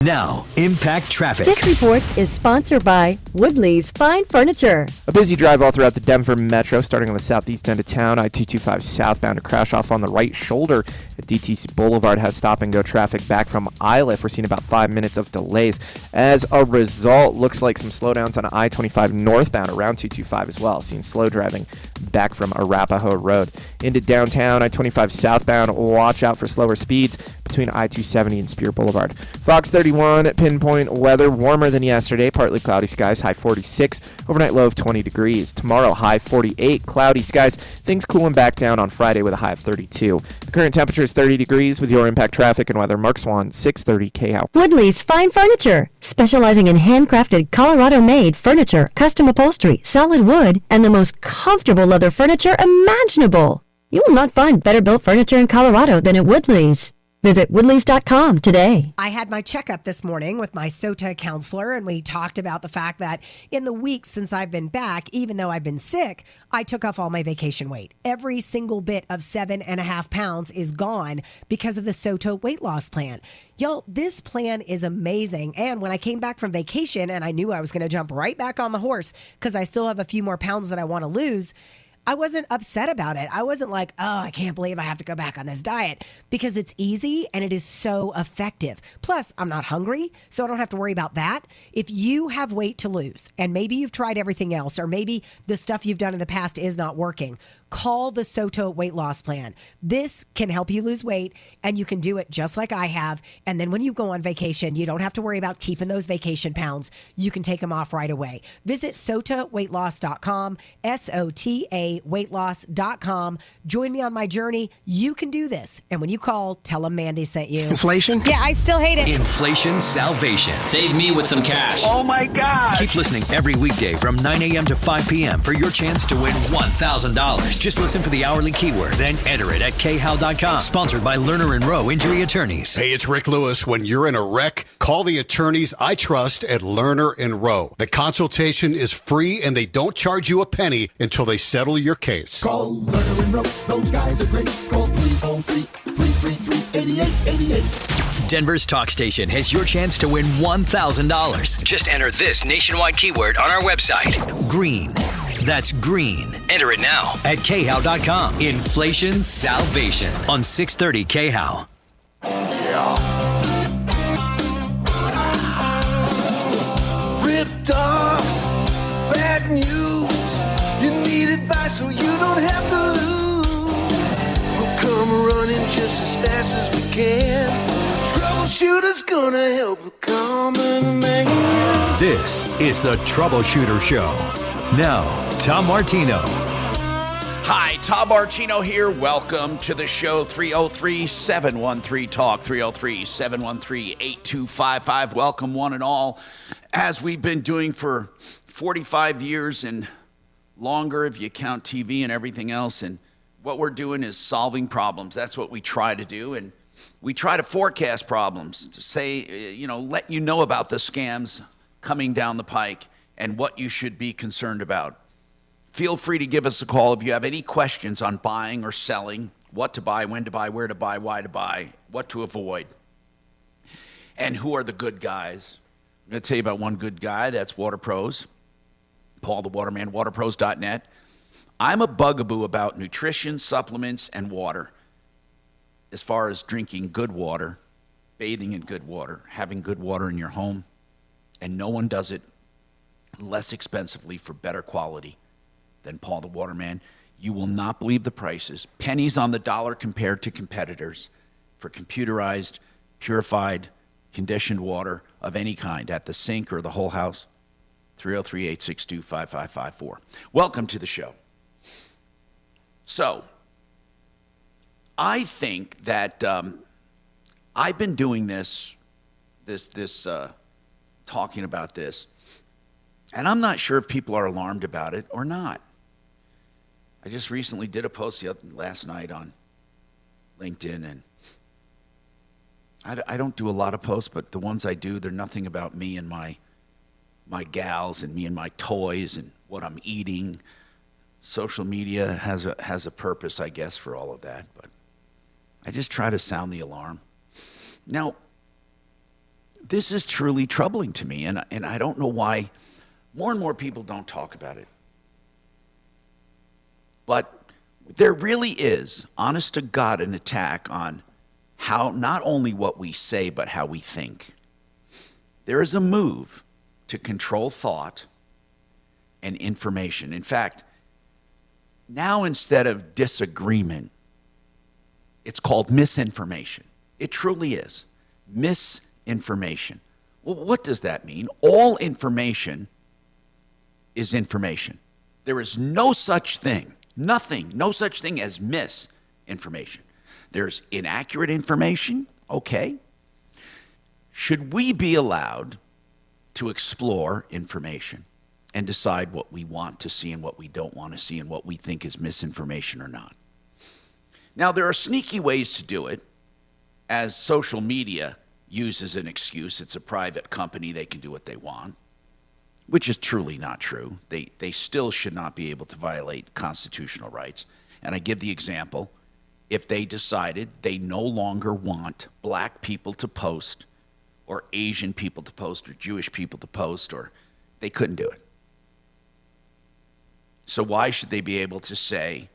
Now, Impact Traffic. This report is sponsored by Woodley's Fine Furniture. A busy drive all throughout the Denver Metro, starting on the southeast end of town. I-225 southbound to crash off on the right shoulder at DTC Boulevard has stop-and-go traffic back from Iliff. We're seeing about 5 minutes of delays. As a result, looks like some slowdowns on I-25 northbound around 225 as well. Seeing slow driving back from Arapahoe Road. Into downtown, I-25 southbound, watch out for slower speeds between I-270 and Spear Boulevard. Fox 31, pinpoint weather, warmer than yesterday, partly cloudy skies, high 46, overnight low of 20 degrees. Tomorrow, high 48, cloudy skies, things cooling back down on Friday with a high of 32. The current temperature is 30 degrees with your Impact Traffic and weather. Mark Swan, 630 KHOW. Woodley's Fine Furniture, specializing in handcrafted Colorado-made furniture, custom upholstery, solid wood, and the most comfortable leather furniture imaginable. You will not find better built furniture in Colorado than at Woodley's. Visit Woodleys.com today. I had my checkup this morning with my SOTA counselor, and we talked about the fact that in the weeks since I've been back, even though I've been sick, I took off all my vacation weight. Every single bit of 7.5 pounds is gone because of the SOTA weight loss plan. Yo, this plan is amazing. And when I came back from vacation and I knew I was going to jump right back on the horse because I still have a few more pounds that I want to lose, I wasn't upset about it. I wasn't like, oh, I can't believe I have to go back on this diet, because it's easy and it is so effective. Plus, I'm not hungry, so I don't have to worry about that. If you have weight to lose and maybe you've tried everything else, or maybe the stuff you've done in the past is not working, call the SOTA weight loss plan. This can help you lose weight, and you can do it just like I have. And then when you go on vacation, you don't have to worry about keeping those vacation pounds. You can take them off right away. Visit SOTAweightloss.com, SOTA weightloss.com. Join me on my journey. You can do this. And when you call, tell them Mandy sent you. Inflation? Yeah, I still hate it. Inflation Salvation. Save me with some cash. Oh my God! Keep listening every weekday from 9 a.m. to 5 p.m. for your chance to win $1,000. Just listen for the hourly keyword, then enter it at khow.com. Sponsored by Lerner & Rowe Injury Attorneys. Hey, it's Rick Lewis. When you're in a wreck, call the attorneys I trust at Lerner & Rowe. The consultation is free, and they don't charge you a penny until they settle your case. Call Lerner & Rowe. Those guys are great. Call 303-333-8888. Denver's talk station has your chance to win $1,000. Just enter this nationwide keyword on our website. Green. That's green. Enter it now at khow.com. Inflation Salvation on 630 KHOW. Yeah. Ripped off. Bad news. You need advice so you don't have to lose. We'll come running just as fast as we can. Troubleshooter's gonna help the common man. This is the Troubleshooter Show. Now, Tom Martino. Hi, Tom Martino here. Welcome to the show. 303-713-TALK, 303-713-8255. Welcome, one and all, as we've been doing for 45 years and longer if you count TV and everything else. And what we're doing is solving problems. That's what we try to do. And we try to forecast problems, to say, let you know about the scams coming down the pike and what you should be concerned about. Feel free to give us a call if you have any questions on buying or selling, what to buy, when to buy, where to buy, why to buy, what to avoid, and who are the good guys. I'm going to tell you about one good guy. That's Water Pros. Paul the Waterman, waterpros.net. I'm a bugaboo about nutrition, supplements, and water. As far as drinking good water, bathing in good water, having good water in your home, and no one does it less expensively for better quality than Paul the Waterman. You will not believe the prices. Pennies on the dollar compared to competitors for computerized, purified, conditioned water of any kind at the sink or the whole house. 303-862-5554. Welcome to the show. So, I think that I've been doing this talking about this, and I'm not sure if people are alarmed about it or not. I just recently did a post last night on LinkedIn, and I don't do a lot of posts, but the ones I do, they're nothing about me and my gals and me and my toys and what I'm eating. Social media has a purpose, I guess, for all of that, but I just try to sound the alarm. Now, This is truly troubling to me, and I don't know why more and more people don't talk about it. But there really is, honest to God, an attack on how not only what we say, but how we think. There is a move to control thought and information. In fact, now instead of disagreement, it's called misinformation. It truly is. Misinformation. Well, what does that mean? All information is information. There is no such thing, no such thing as misinformation. There's inaccurate information, okay. Should we be allowed to explore information and decide what we want to see and what we don't want to see and what we think is misinformation or not? Now, there are sneaky ways to do it, as social media uses an excuse. It's a private company. They can do what they want, which is truly not true. They still should not be able to violate constitutional rights. And I give the example, if they decided they no longer want black people to post or Asian people to post or Jewish people to post, or they couldn't do it. So why should they be able to say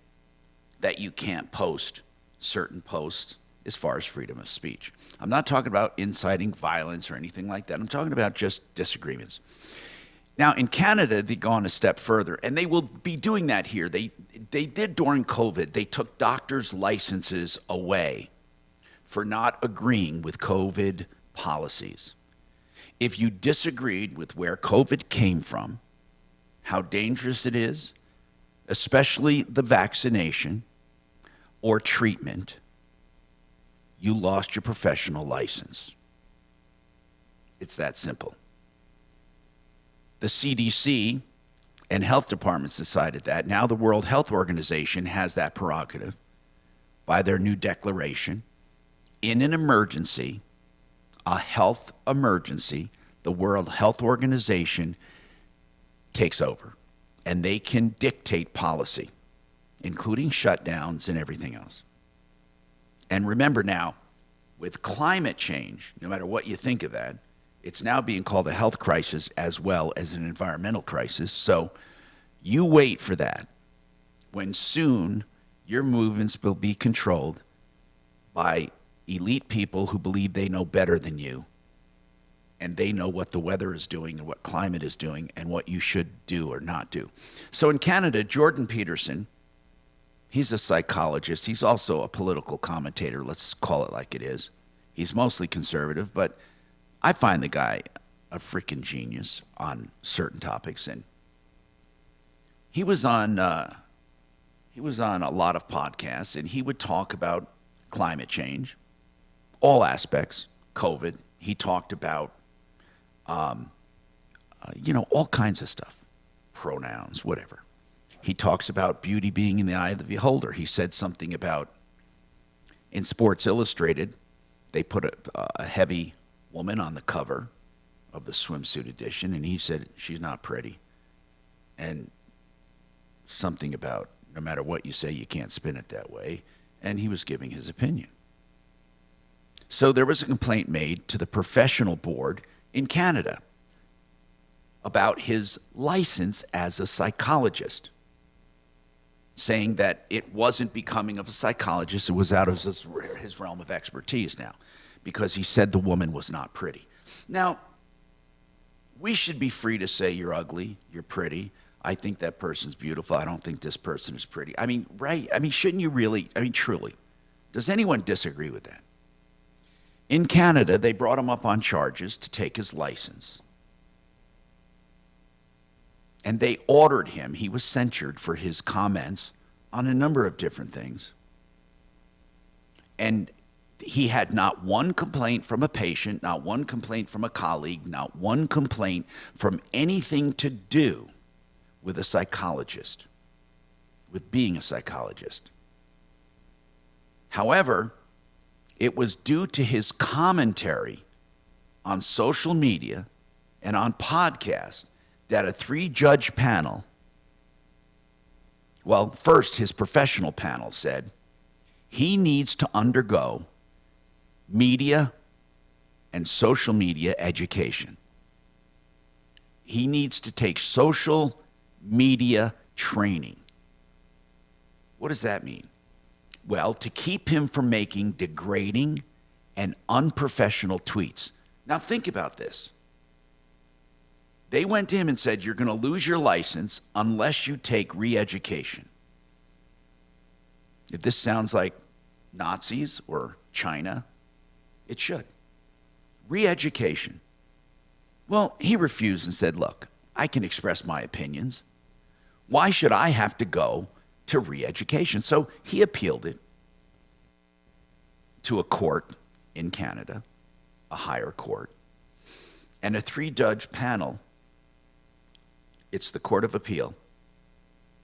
that you can't post certain posts as far as freedom of speech? I'm not talking about inciting violence or anything like that. I'm talking about just disagreements. Now, in Canada, they've gone a step further, and they will be doing that here. They did during COVID. They took doctors' licenses away for not agreeing with COVID policies. If you disagreed with where COVID came from, how dangerous it is, especially the vaccination or treatment, you lost your professional license. It's that simple. The CDC and health departments decided that. Now the World Health Organization has that prerogative by their new declaration. In an emergency, a health emergency, the World Health Organization takes over, and they can dictate policy, including shutdowns and everything else. And remember now, with climate change, no matter what you think of that, it's now being called a health crisis as well as an environmental crisis. So you wait for that, when soon your movements will be controlled by elite people who believe they know better than you, and they know what the weather is doing and what climate is doing and what you should do or not do. So in Canada, Jordan Peterson, he's a psychologist. He's also a political commentator. Let's call it like it is. He's mostly conservative, but I find the guy a freaking genius on certain topics. And he was on a lot of podcasts, and he would talk about climate change, all aspects, COVID. He talked about, all kinds of stuff, pronouns, whatever. He talks about beauty being in the eye of the beholder. He said something about, in Sports Illustrated, they put a heavy woman on the cover of the swimsuit edition, and he said she's not pretty. And something about, no matter what you say, you can't spin it that way. And he was giving his opinion. So there was a complaint made to the professional board in Canada about his license as a psychologist, saying that it wasn't becoming of a psychologist. It was out of his realm of expertise now, because he said the woman was not pretty. Now, we should be free to say you're ugly, you're pretty. I think that person's beautiful. I don't think this person is pretty. I mean, right? I mean, shouldn't you really? I mean, truly. Does anyone disagree with that? In Canada, they brought him up on charges to take his license. And they ordered him. He was censured for his comments on a number of different things. And he had not one complaint from a patient, not one complaint from a colleague, not one complaint from anything to do with a psychologist, with being a psychologist. However, it was due to his commentary on social media and on podcasts that a 3-judge panel, well, first his professional panel said he needs to undergo media and social media education. He needs to take social media training. What does that mean? Well, to keep him from making degrading and unprofessional tweets. Now think about this. They went to him and said, you're going to lose your license unless you take re-education. If this sounds like Nazis or China, it should. Re-education. Well, he refused and said, look, I can express my opinions. Why should I have to go to re-education? So he appealed it to a court in Canada, a higher court, and a 3-judge panel, it's the Court of Appeal,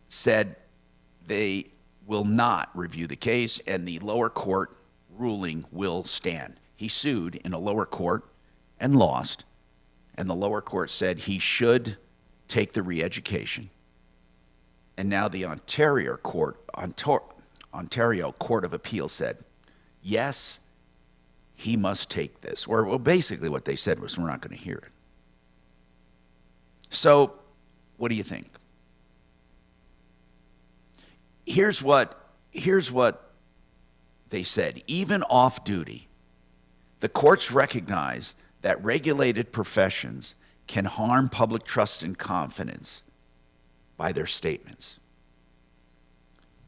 said they will not review the case and the lower court ruling will stand. He sued in a lower court and lost, and the lower court said he should take the re-education. And now the Ontario Court of Appeal said, yes, he must take this. Or well, basically what they said was, we're not going to hear it. So what do you think? Here's what they said. Even off duty, the courts recognize that regulated professions can harm public trust and confidence by their statements.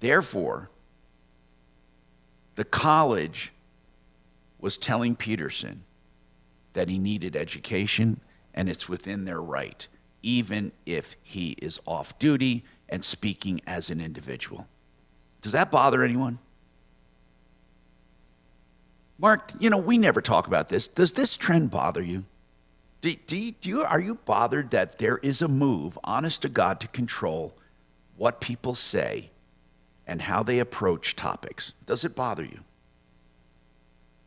Therefore, the college was telling Peterson that he needed education, and it's within their right, even if he is off duty and speaking as an individual. Does that bother anyone? Mark, we never talk about this. Does this trend bother you? Are you bothered that there is a move, honest to God, to control what people say and how they approach topics? Does it bother you?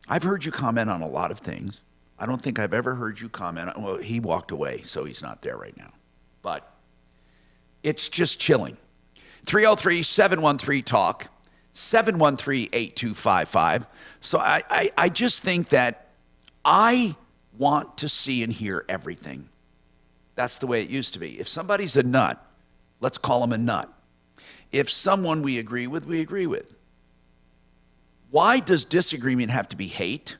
I've heard you comment on a lot of things. I don't think I've ever heard you comment on, well, he walked away, so he's not there right now. But it's just chilling. 303-713-TALK, 713-8255. So I just think that I want to see and hear everything. That's the way it used to be. If somebody's a nut, let's call him a nut. If someone we agree with, we agree with. Why does disagreement have to be hate,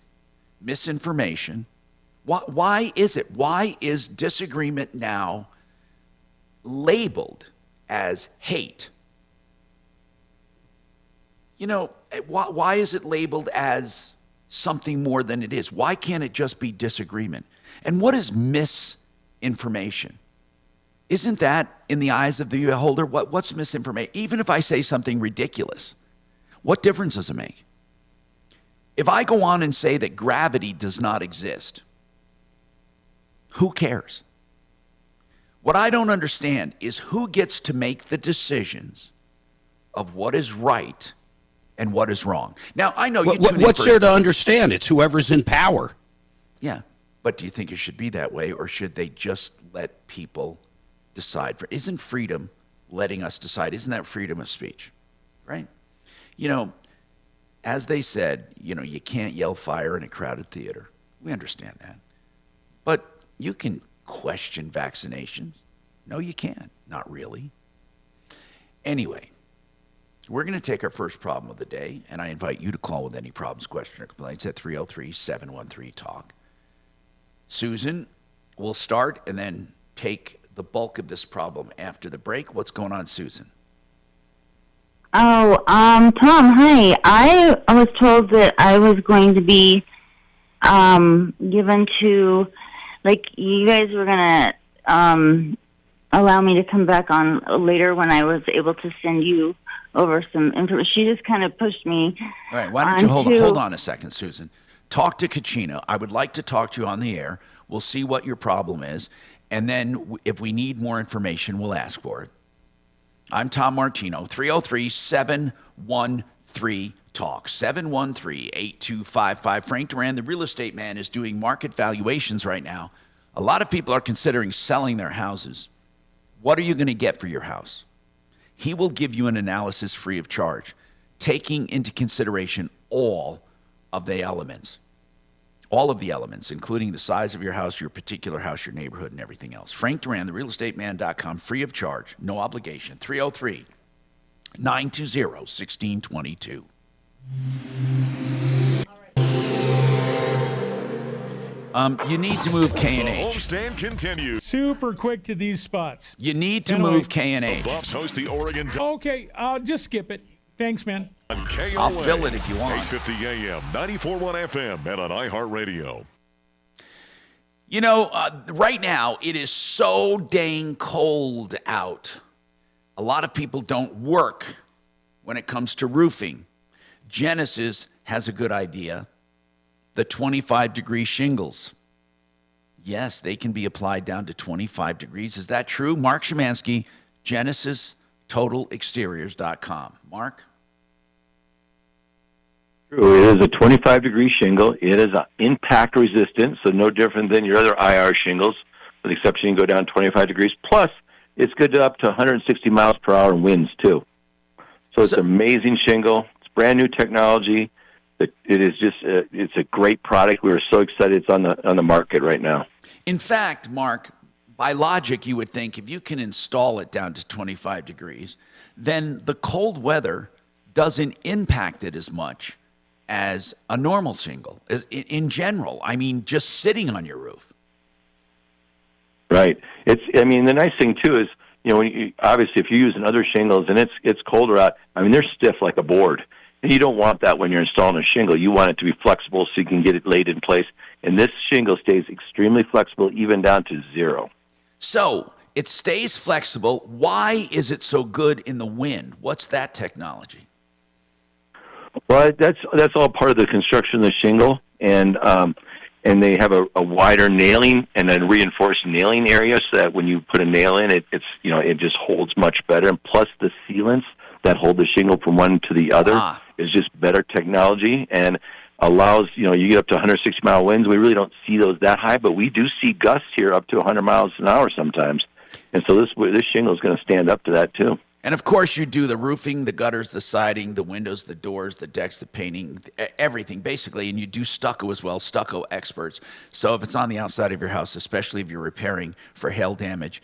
misinformation? Why is it? Why is disagreement now labeled as hate? Why is it labeled as something more than it is? Why can't it just be disagreement? And what is misinformation? Isn't that, in the eyes of the beholder, what's misinformation? Even if I say something ridiculous, what difference does it make? If I go on and say that gravity does not exist, who cares? What I don't understand is who gets to make the decisions of what is right and what is wrong. Now, I know you what's there to understand? It's whoever's in power. Yeah, but do you think it should be that way, or should they just let people decide? Isn't freedom letting us decide? Isn't that freedom of speech, right? As they said, you can't yell fire in a crowded theater. We understand that. But you can question vaccinations. No, you can't. Not really. Anyway, we're going to take our first problem of the day, and I invite you to call with any problems, questions, or complaints at 303-713-TALK. Susan will start and then take the bulk of this problem after the break. What's going on, Susan? Oh, Tom, hi. I was told that I was going to be given to, you guys were going to allow me to come back on later when I was able to send you over some information. She just kind of pushed me. All right, why don't you hold on a second, Susan. Talk to Kachina. I would like to talk to you on the air. We'll see what your problem is, and then if we need more information, we'll ask for it. I'm Tom Martino, 303-713-TALK, 713-8255. Frank Duran, the real estate man, is doing market valuations right now. A lot of people are considering selling their houses. What are you going to get for your house? He will give you an analysis free of charge, taking into consideration all of the elements. all of the elements, including the size of your house, your particular house, your neighborhood, and everything else. Frank Duran, therealestateman.com, free of charge, no obligation. 303-920-1622. You need to move K&H. Homestand continues. Super quick to these spots. You need to move K&H. The Buffs host the Oregon. Okay, I'll just skip it. Thanks, man. I'll fill it if you want. 850 AM, 94.1 FM, and on iHeartRadio. You know, right now, it is so dang cold out. A lot of people don't work when it comes to roofing. Genesis has a good idea. The 25-degree shingles. Yes, they can be applied down to 25 degrees. Is that true? Mark Szymanski, GenesisTotalExteriors.com. Mark? True. It is a 25-degree shingle. It is impact resistant, so no different than your other IR shingles, with the exception you can go down 25 degrees. Plus, it's good to up to 160 miles per hour in winds, too. So it's an amazing shingle. It's brand new technology. It is just it's a great product. We are so excited it's on the market right now. In fact, Mark, by logic, you would think if you can install it down to 25 degrees, then the cold weather doesn't impact it as much as a normal shingle in general. I mean, just sitting on your roof. Right. The nice thing too is, obviously if you're using other shingles and it's colder out, they're stiff like a board. And you don't want that when you're installing a shingle. You want it to be flexible so you can get it laid in place. And this shingle stays extremely flexible, even down to 0. So it stays flexible. Why is it so good in the wind? What's that technology? Well, that's all part of the construction of the shingle, and they have a wider nailing and a reinforced nailing area, so that when you put a nail in, it just holds much better. And plus, the sealants that hold the shingle from one to the other is just better technology and allows, you get up to 160-mile winds. We really don't see those that high, but we do see gusts here up to 100 miles an hour sometimes. And so this shingle is going to stand up to that too. And of course, you do the roofing, the gutters, the siding, the windows, the doors, the decks, the painting, everything basically. And you do stucco as well, stucco experts. So if it's on the outside of your house, especially if you're repairing for hail damage,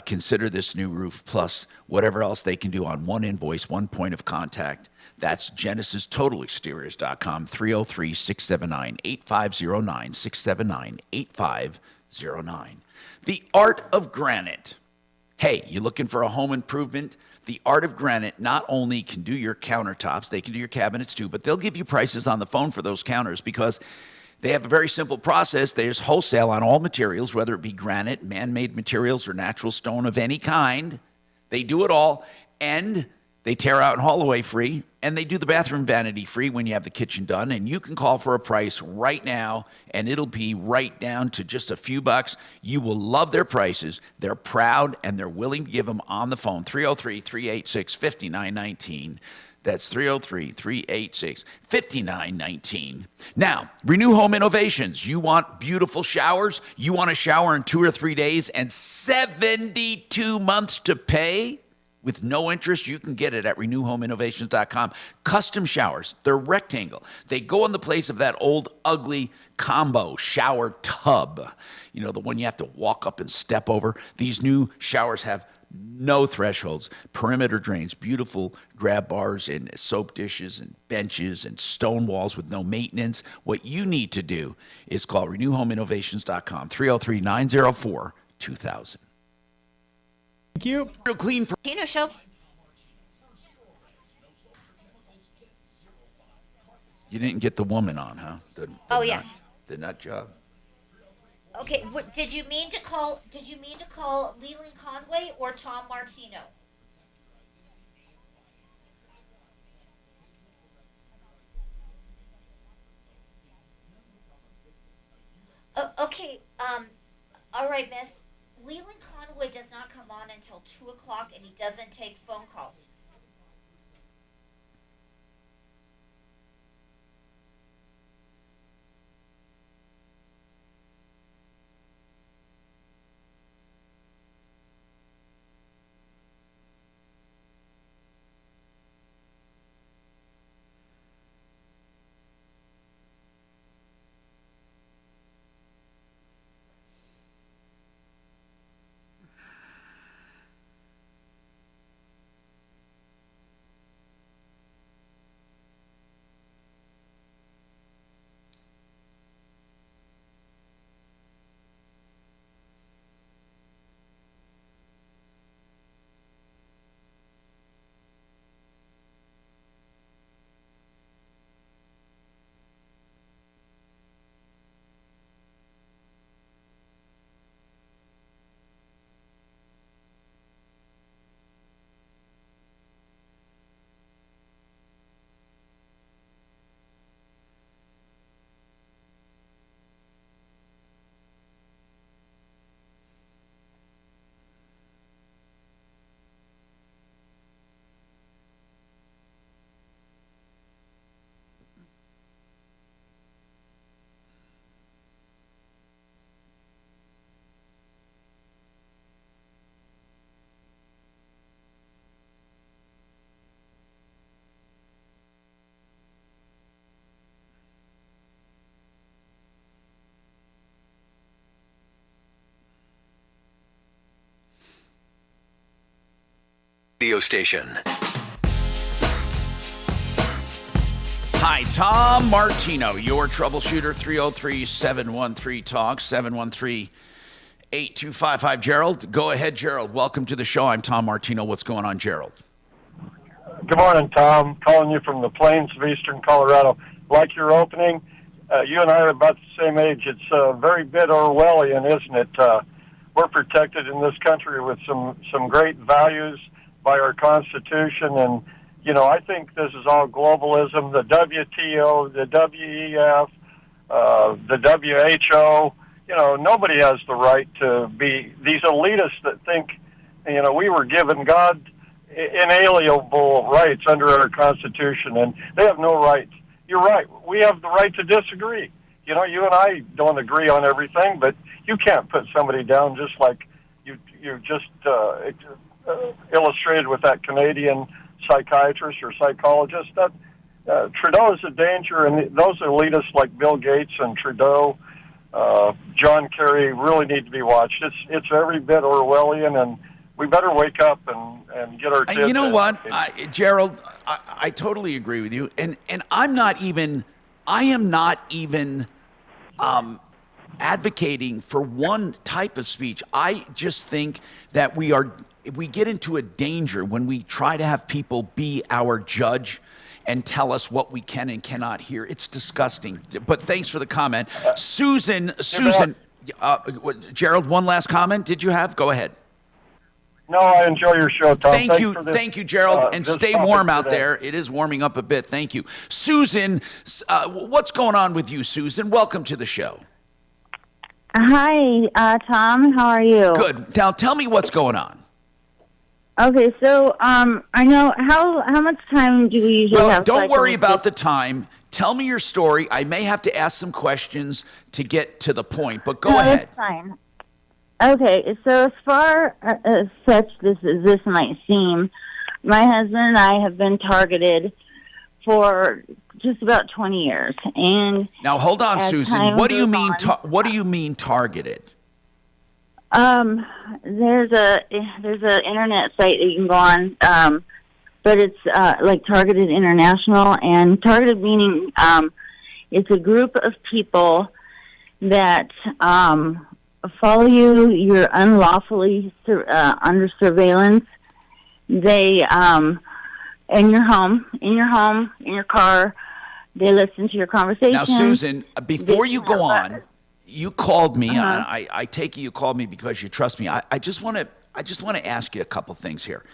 consider this new roof plus whatever else they can do on one invoice, one point of contact. That's GenesisTotalExteriors.com, 303-679-8509, 679-8509. The Art of Granite. Hey, you looking for a home improvement? The Art of Granite not only can do your countertops, they can do your cabinets too, but they'll give you prices on the phone for those counters because they have a very simple process. There's wholesale on all materials, whether it be granite, man-made materials, or natural stone of any kind. They do it all, and they tear out and haul away free, and they do the bathroom vanity free when you have the kitchen done. And you can call for a price right now, and it'll be right down to just a few bucks. You will love their prices. They're proud, and they're willing to give them on the phone. 303-386-5919. That's 303-386-5919. Now, Renew Home Innovations. You want beautiful showers? You want a shower in 2 or 3 days and 72 months to pay? With no interest, you can get it at renewhomeinnovations.com. Custom showers, they're rectangle. They go in the place of that old ugly combo shower tub. The one you have to walk up and step over. These new showers have no thresholds, perimeter drains, beautiful grab bars and soap dishes and benches and stone walls with no maintenance. What you need to do is call renewhomeinnovations.com, 303-904-2000. Thank you. Real clean for Martino Show. You didn't get the woman on, huh? Yes. The nut job. Okay, did you mean to call Leland Conway or Tom Martino? Okay, all right, miss. Leland Conway does not come on until 2 o'clock, and he doesn't take phone calls. Radio station. Hi, Tom Martino, your troubleshooter, 303-713-TALK, 713-8255. Gerald, go ahead, Gerald. Welcome to the show. I'm Tom Martino. What's going on, Gerald? Good morning, Tom. Calling you from the plains of eastern Colorado. Like your opening, you and I are about the same age. It's a very bit Orwellian, isn't it? We're protected in this country with some great values by our Constitution, and you know, I think this is all globalism. The WTO, the WEF, the WHO. You know, nobody has the right to be these elitists that think, you know, we were given God inalienable rights under our Constitution, and they have no rights. You're right. We have the right to disagree. You know, you and I don't agree on everything, but you can't put somebody down just like you just illustrated with that Canadian psychiatrist or psychologist. That Trudeau is a danger, and those elitists like Bill Gates and Trudeau, John Kerry, really need to be watched. It's every bit Orwellian, and we better wake up and get our kids. You know what, Gerald, I totally agree with you, and I am not even advocating for one type of speech. I just think that we get into a danger when we try to have people be our judge and tell us what we can and cannot hear. It's disgusting. But thanks for the comment. Susan, Gerald, one last comment did you have? Go ahead. No, I enjoy your show, Tom. Thank you, Gerald, and stay warm out there. It is warming up a bit. Thank you. Susan, what's going on with you, Susan? Welcome to the show. Hi, Tom. How are you? Good. Now, tell me what's going on. Okay, so I know how much time do we usually have? Don't worry about the time. Tell me your story. I may have to ask some questions to get to the point, but go ahead. That's fine. Okay, so as far as such this might seem, my husband and I have been targeted for just about 20 years, and now hold on, Susan. What do you mean? What do you mean targeted? There's a internet site that you can go on, but it's like Targeted International, and targeted meaning it's a group of people that follow you. You're unlawfully under surveillance. They in your home, in your car. They listen to your conversation. Now, Susan, before you go on, you called me. I take it you called me because you trust me. I just want to ask you a couple things here.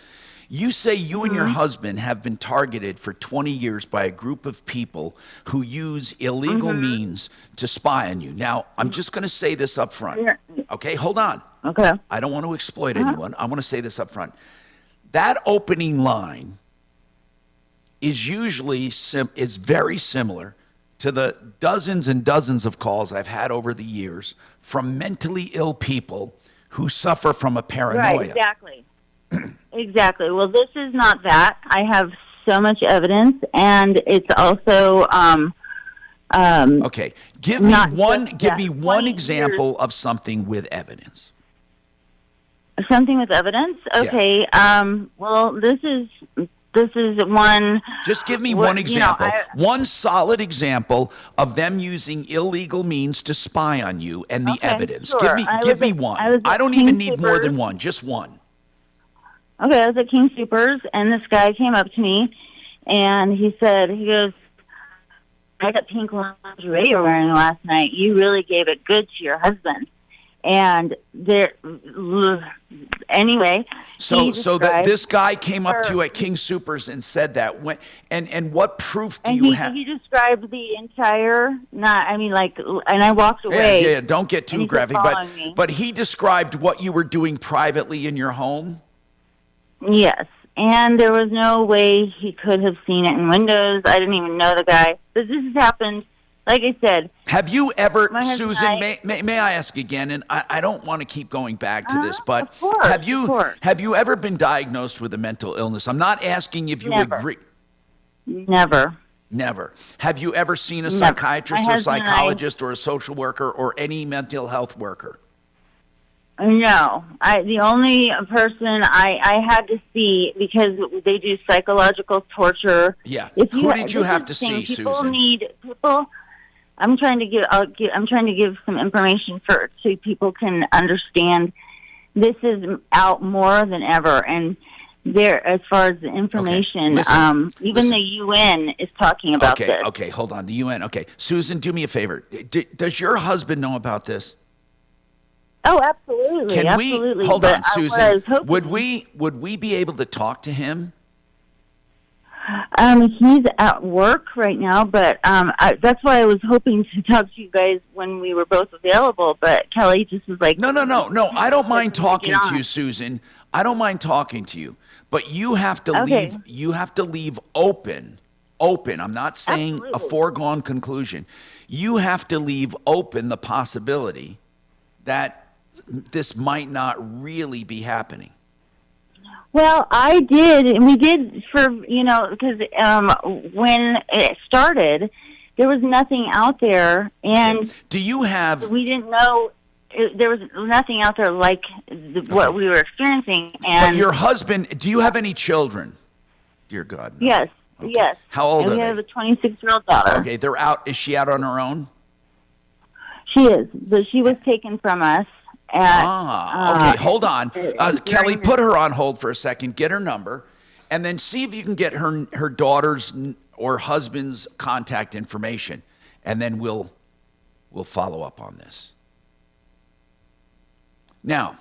You say you and your husband have been targeted for 20 years by a group of people who use illegal means to spy on you. Now, I'm just going to say this up front. Okay, hold on. Okay. I don't want to exploit anyone. I want to say this up front. That opening line is usually is very similar to the dozens and dozens of calls I've had over the years from mentally ill people who suffer from a paranoia. Right, exactly. Exactly. Well, this is not that. I have so much evidence, and it's also okay. Give me one example of something with evidence. Something with evidence? Okay. Yeah. Well, this is one. Just give me one example. One solid example of them using illegal means to spy on you and the evidence. Sure. Give me one. I don't even need more than one. Just one. Okay, I was at King Soopers, and this guy came up to me, and he goes, I got pink lingerie you're wearing last night. You really gave it good to your husband. And anyway. So that this guy came up to you at King Soopers and said that. And what proof do you have? He described the entire, and I walked away. Yeah, don't get too graphic. But he described what you were doing privately in your home? Yes. And there was no way he could have seen it in windows. I didn't even know the guy. But this has happened. Like I said, have you ever, Susan? May I ask again? And I don't want to keep going back to this, but have you ever been diagnosed with a mental illness? I'm not asking if you agree. Never. Have you ever seen a psychiatrist or psychologist or a social worker or any mental health worker? No, the only person I had to see, because they do psychological torture. Yeah. If Who did you have to see, people Susan? need people. I'm trying to give some information so people can understand. This is out more than ever, and there, as far as the information, even the UN is talking about this. Okay, hold on. The UN. Okay, Susan, do me a favor. Does your husband know about this? Oh, absolutely. Can absolutely. we hold But on, Susan? Would we be able to talk to him? He's at work right now, but that's why I was hoping to talk to you guys when we were both available. But Kelly just was like, No. I don't mind talking to you, Susan. I don't mind talking to you, but you have to leave. You have to leave open. I'm not saying a foregone conclusion. You have to leave open the possibility that this might not really be happening. Well, I did, and we did because when it started, there was nothing out there, and do you have? We didn't know there was nothing out there like what we were experiencing. And but your husband, do you have any children? Dear God, no. Yes, yes. How old are we they? have a 26-year-old daughter. Okay, they're out. Is she out on her own? She is, but she was taken from us. Okay, hold on. Kelly, put her on hold for a second. Get her number, and then see if you can get her daughter's or husband's contact information, and then we'll follow up on this. Now,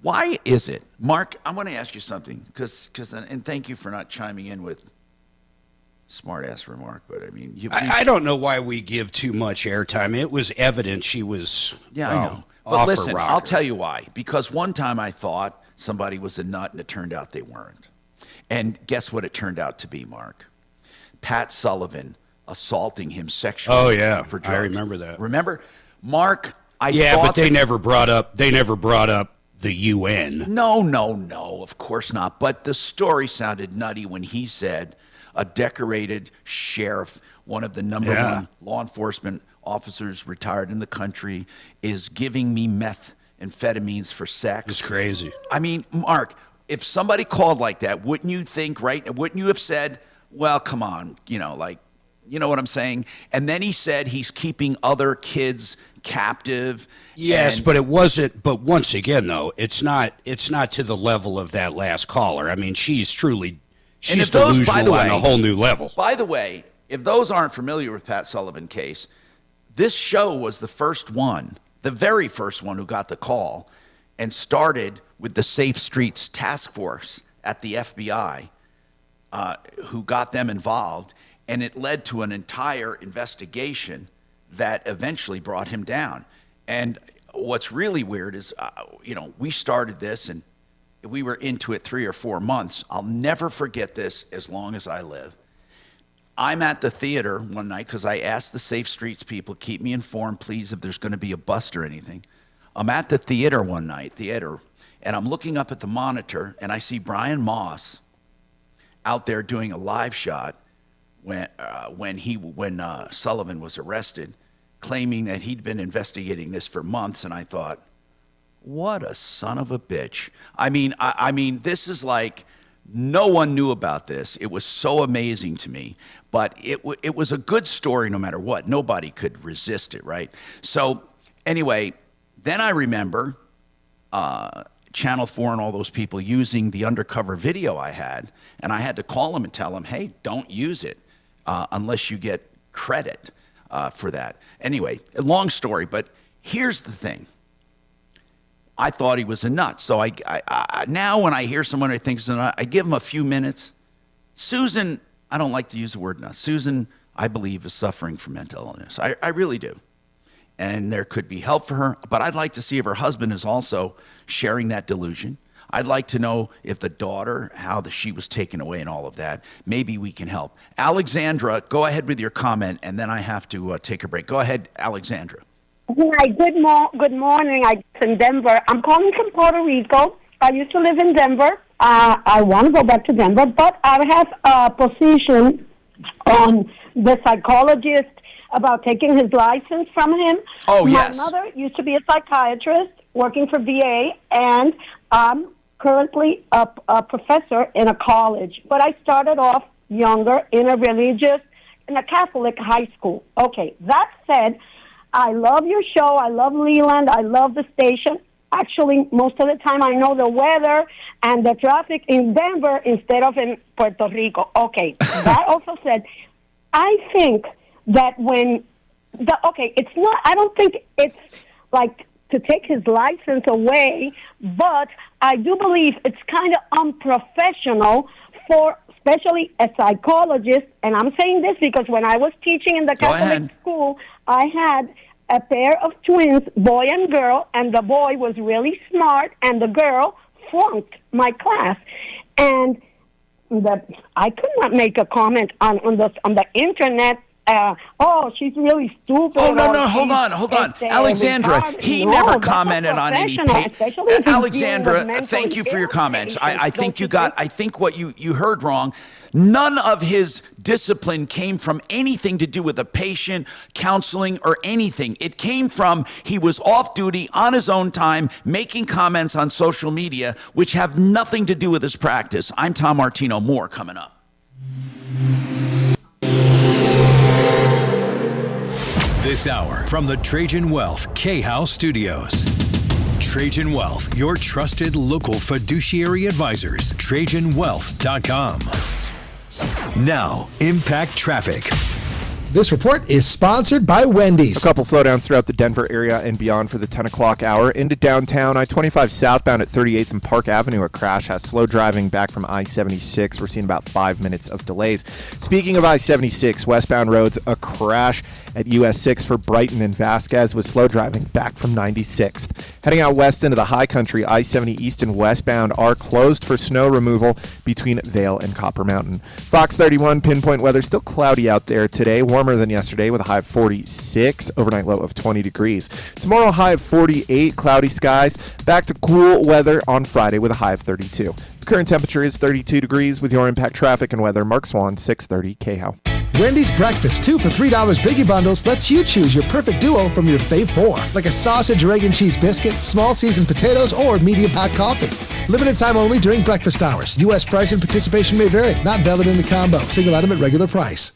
why is it, Mark? I want to ask you something, and thank you for not chiming in with smart-ass remark, but I mean, I don't know why we give too much airtime. It was evident she was. Yeah, I know. But listen, I'll tell you why. Because one time I thought somebody was a nut, and it turned out they weren't. And guess what it turned out to be, Mark? Pat Sullivan assaulting him sexually. Oh yeah, for drugs. I remember that. Remember, Mark? But they never brought up. They never brought up the UN. No. Of course not. But the story sounded nutty when he said a decorated sheriff, one of the number one law enforcement officers retired in the country, is giving me methamphetamines for sex. It's crazy. I mean, Mark, if somebody called like that, wouldn't you think, right? Wouldn't you have said, well, come on, you know what I'm saying? And then he said he's keeping other kids captive. Yes, but it wasn't. But once again, though, it's not to the level of that last caller. I mean, she's delusional on a whole new level. By the way, if those aren't familiar with Pat Sullivan case, this show was the very first one who got the call, and started with the Safe Streets Task Force at the FBI, who got them involved, and it led to an entire investigation that eventually brought him down. And what's really weird is, we started this, and we were into it 3 or 4 months. I'll never forget this as long as I live. I'm at the theater one night because I asked the Safe Streets people, keep me informed, please, if there's going to be a bust or anything. I'm at the theater one night, and I'm looking up at the monitor, and I see Brian Moss out there doing a live shot when Sullivan was arrested, claiming that he'd been investigating this for months. And I thought, what a son of a bitch. I mean, this is like, no one knew about this. It was so amazing to me, but it was a good story no matter what. Nobody could resist it, right? So anyway, then I remember Channel 4 and all those people using the undercover video I had, and I had to call them and tell them, hey, don't use it unless you get credit for that. Anyway, a long story, but here's the thing. I thought he was a nut. So I now when I hear someone who thinks he's a nut, I give him a few minutes. Susan, I don't like to use the word nut. Susan, I believe, is suffering from mental illness. I really do. And there could be help for her, but I'd like to see if her husband is also sharing that delusion. I'd like to know if the daughter, how she was taken away and all of that. Maybe we can help. Alexandra, go ahead with your comment, and then I have to take a break. Go ahead, Alexandra. Hi, good morning. I'm in Denver. I'm calling from Puerto Rico. I used to live in Denver. I want to go back to Denver, but I have a position on the psychologist about taking his license from him. Oh, yes. My mother used to be a psychiatrist. working for VA, and I'm currently a professor in a college. But I started off younger in a Catholic high school. Okay, that said, I love your show. I love Leland. I love the station. Actually, most of the time I know the weather and the traffic in Denver instead of in Puerto Rico. Okay, that also said, I think that it's not, I don't think it's like to take his license away, but I do believe it's kind of unprofessional for especially a psychologist, and I'm saying this because when I was teaching in the Catholic school, I had a pair of twins, boy and girl, and the boy was really smart, and the girl flunked my class. And I could not make a comment on the internet. She's really stupid. Oh, no, hold on. Alexandra, he never commented on any Alexandra, thank you for your comments. I think what you heard wrong. None of his discipline came from anything to do with a patient, counseling, or anything. It came from he was off duty on his own time, making comments on social media, which have nothing to do with his practice. I'm Tom Martino. More coming up. This hour from the Trajan Wealth K-House Studios. Trajan Wealth, your trusted local fiduciary advisors. TrajanWealth.com. Now, Impact Traffic. This report is sponsored by Wendy's. A couple slowdowns throughout the Denver area and beyond for the 10 o'clock hour. Into downtown, I-25 southbound at 38th and Park Avenue. A crash has slow driving back from I-76. We're seeing about 5 minutes of delays. Speaking of I-76, westbound roads, a crash at US 6 for Brighton and Vasquez with slow driving back from 96th. Heading out west into the high country, I-70 east and westbound are closed for snow removal between Vail and Copper Mountain. Fox 31 pinpoint weather, still cloudy out there today. Warmer than yesterday with a high of 46, overnight low of 20 degrees. Tomorrow, high of 48, cloudy skies. Back to cool weather on Friday with a high of 32. The current temperature is 32 degrees with your Impact Traffic and weather. Mark Swan, 630 KHOW. Wendy's breakfast 2 for $3 Biggie Bundles lets you choose your perfect duo from your fave 4, like a sausage or egg and cheese biscuit, small seasoned potatoes, or medium hot coffee. Limited time only during breakfast hours. U.S. price and participation may vary. Not valid in the combo. Single item at regular price.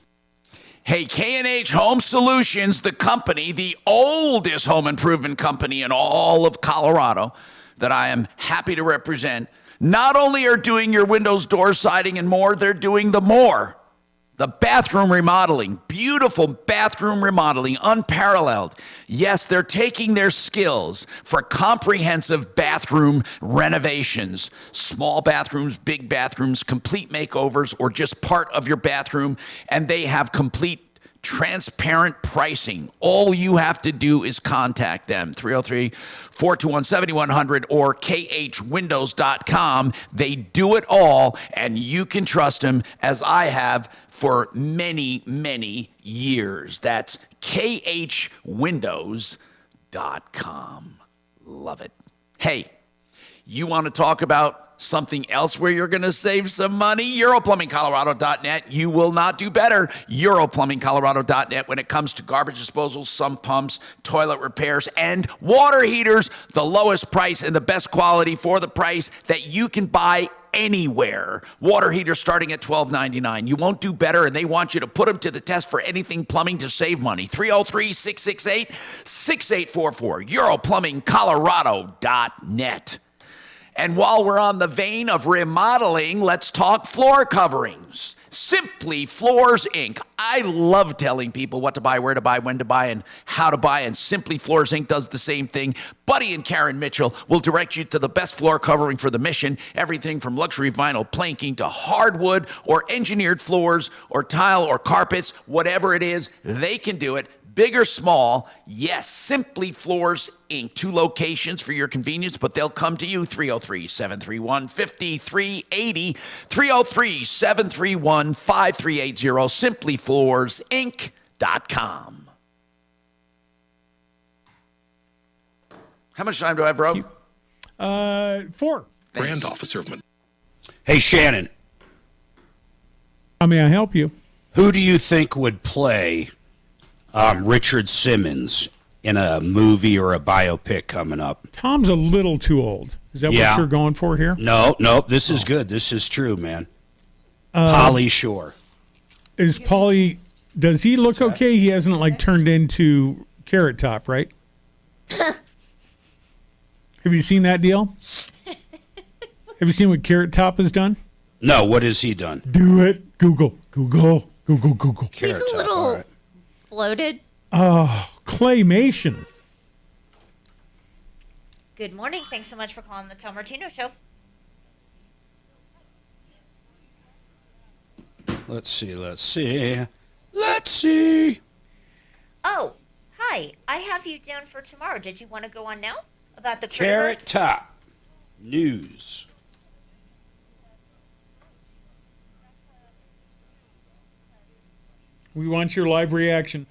Hey, K&H Home Solutions, the company, the oldest home improvement company in all of Colorado that I am happy to represent, not only are doing your windows, door siding, and more, they're doing the more. The bathroom remodeling, beautiful bathroom remodeling, unparalleled. Yes, they're taking their skills for comprehensive bathroom renovations. Small bathrooms, big bathrooms, complete makeovers, or just part of your bathroom. And they have complete transparent pricing. All you have to do is contact them, 303-421-7100 or khwindows.com. They do it all, and you can trust them, as I have for many, many years. That's khwindows.com. Love it. Hey, you want to talk about something else where you're going to save some money? EuroPlumbingColorado.net. You will not do better. EuroPlumbingColorado.net when it comes to garbage disposal, sump pumps, toilet repairs, and water heaters. The lowest price and the best quality for the price that you can buy anywhere. Water heaters starting at $12.99. You won't do better, and they want you to put them to the test for anything plumbing to save money. 303-668-6844. EuroPlumbingColorado.net. And while we're on the vein of remodeling, let's talk floor coverings. Simply Floors, Inc. I love telling people what to buy, where to buy, when to buy, and how to buy, and Simply Floors, Inc. does the same thing. Buddy and Karen Mitchell will direct you to the best floor covering for the mission. Everything from luxury vinyl planking to hardwood or engineered floors or tile or carpets, whatever it is, they can do it. Big or small, yes, Simply Floors, Inc. 2 locations for your convenience, but they'll come to you, 303-731-5380, 303-731-5380, simplyfloorsinc.com. How much time do I have, bro? 4. Thanks. Brand officer. Hey, Shannon. How may I help you? Who do you think would play Richard Simmons in a movie or a biopic coming up. Tom's a little too old. Is that what you're going for here? No, this is good. This is true, man. Pauly Shore. Is Pauly, does he look okay? He hasn't, like, turned into Carrot Top, right? Have you seen that deal? Have you seen what Carrot Top has done? No, what has he done? Do it. Google. Carrot He's a little bloated. Oh, claymation. Good morning. Thanks so much for calling the Tom Martino Show. Let's see. Oh, hi. I have you down for tomorrow. Did you want to go on now about the Carrot Top News. We want your live reaction.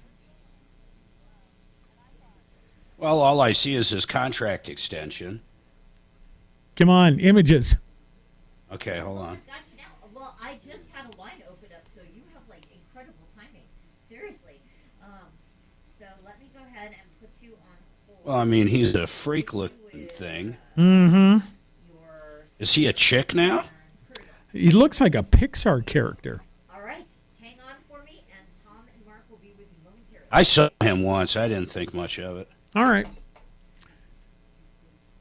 Well, all I see is his contract extension. Come on, images. Okay, hold on. Well, I just had a line open up, so you have, like, incredible timing. Seriously. So let me go ahead and put you on hold. Well, I mean, he's a freak-looking thing. Mm-hmm. Is he a chick now? He looks like a Pixar character. All right. Hang on for me, and Tom and Mark will be with you momentarily. I saw him once. I didn't think much of it. All right.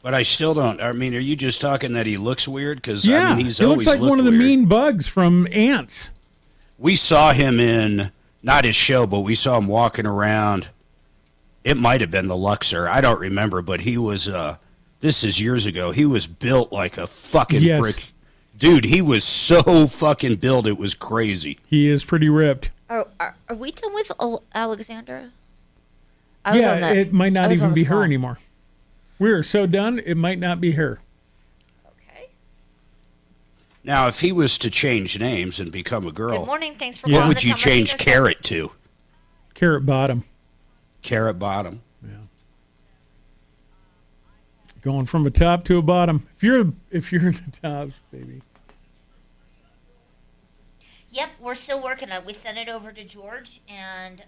But I still don't. I mean, are you just talking that he looks weird? Because Yeah, I mean, he's he looks always like one of the weird. mean bugs from Ants. We saw him in, not his show, but we saw him walking around. It might have been the Luxor. I don't remember, but he was, this is years ago. He was built like a fucking brick. Dude, he was so fucking built, it was crazy. He is pretty ripped. Are we done with Alexandra? It might not even be her anymore. We're so done, it might not be her. Now, if he was to change names and become a girl, Good morning. Thanks for what calling would the you Tom change Martino Show. Carrot to? Carrot Bottom. Carrot Bottom. Yeah. Going from a top to a bottom. If you're the top, baby. Yep, we're still working on it. We sent it over to George, and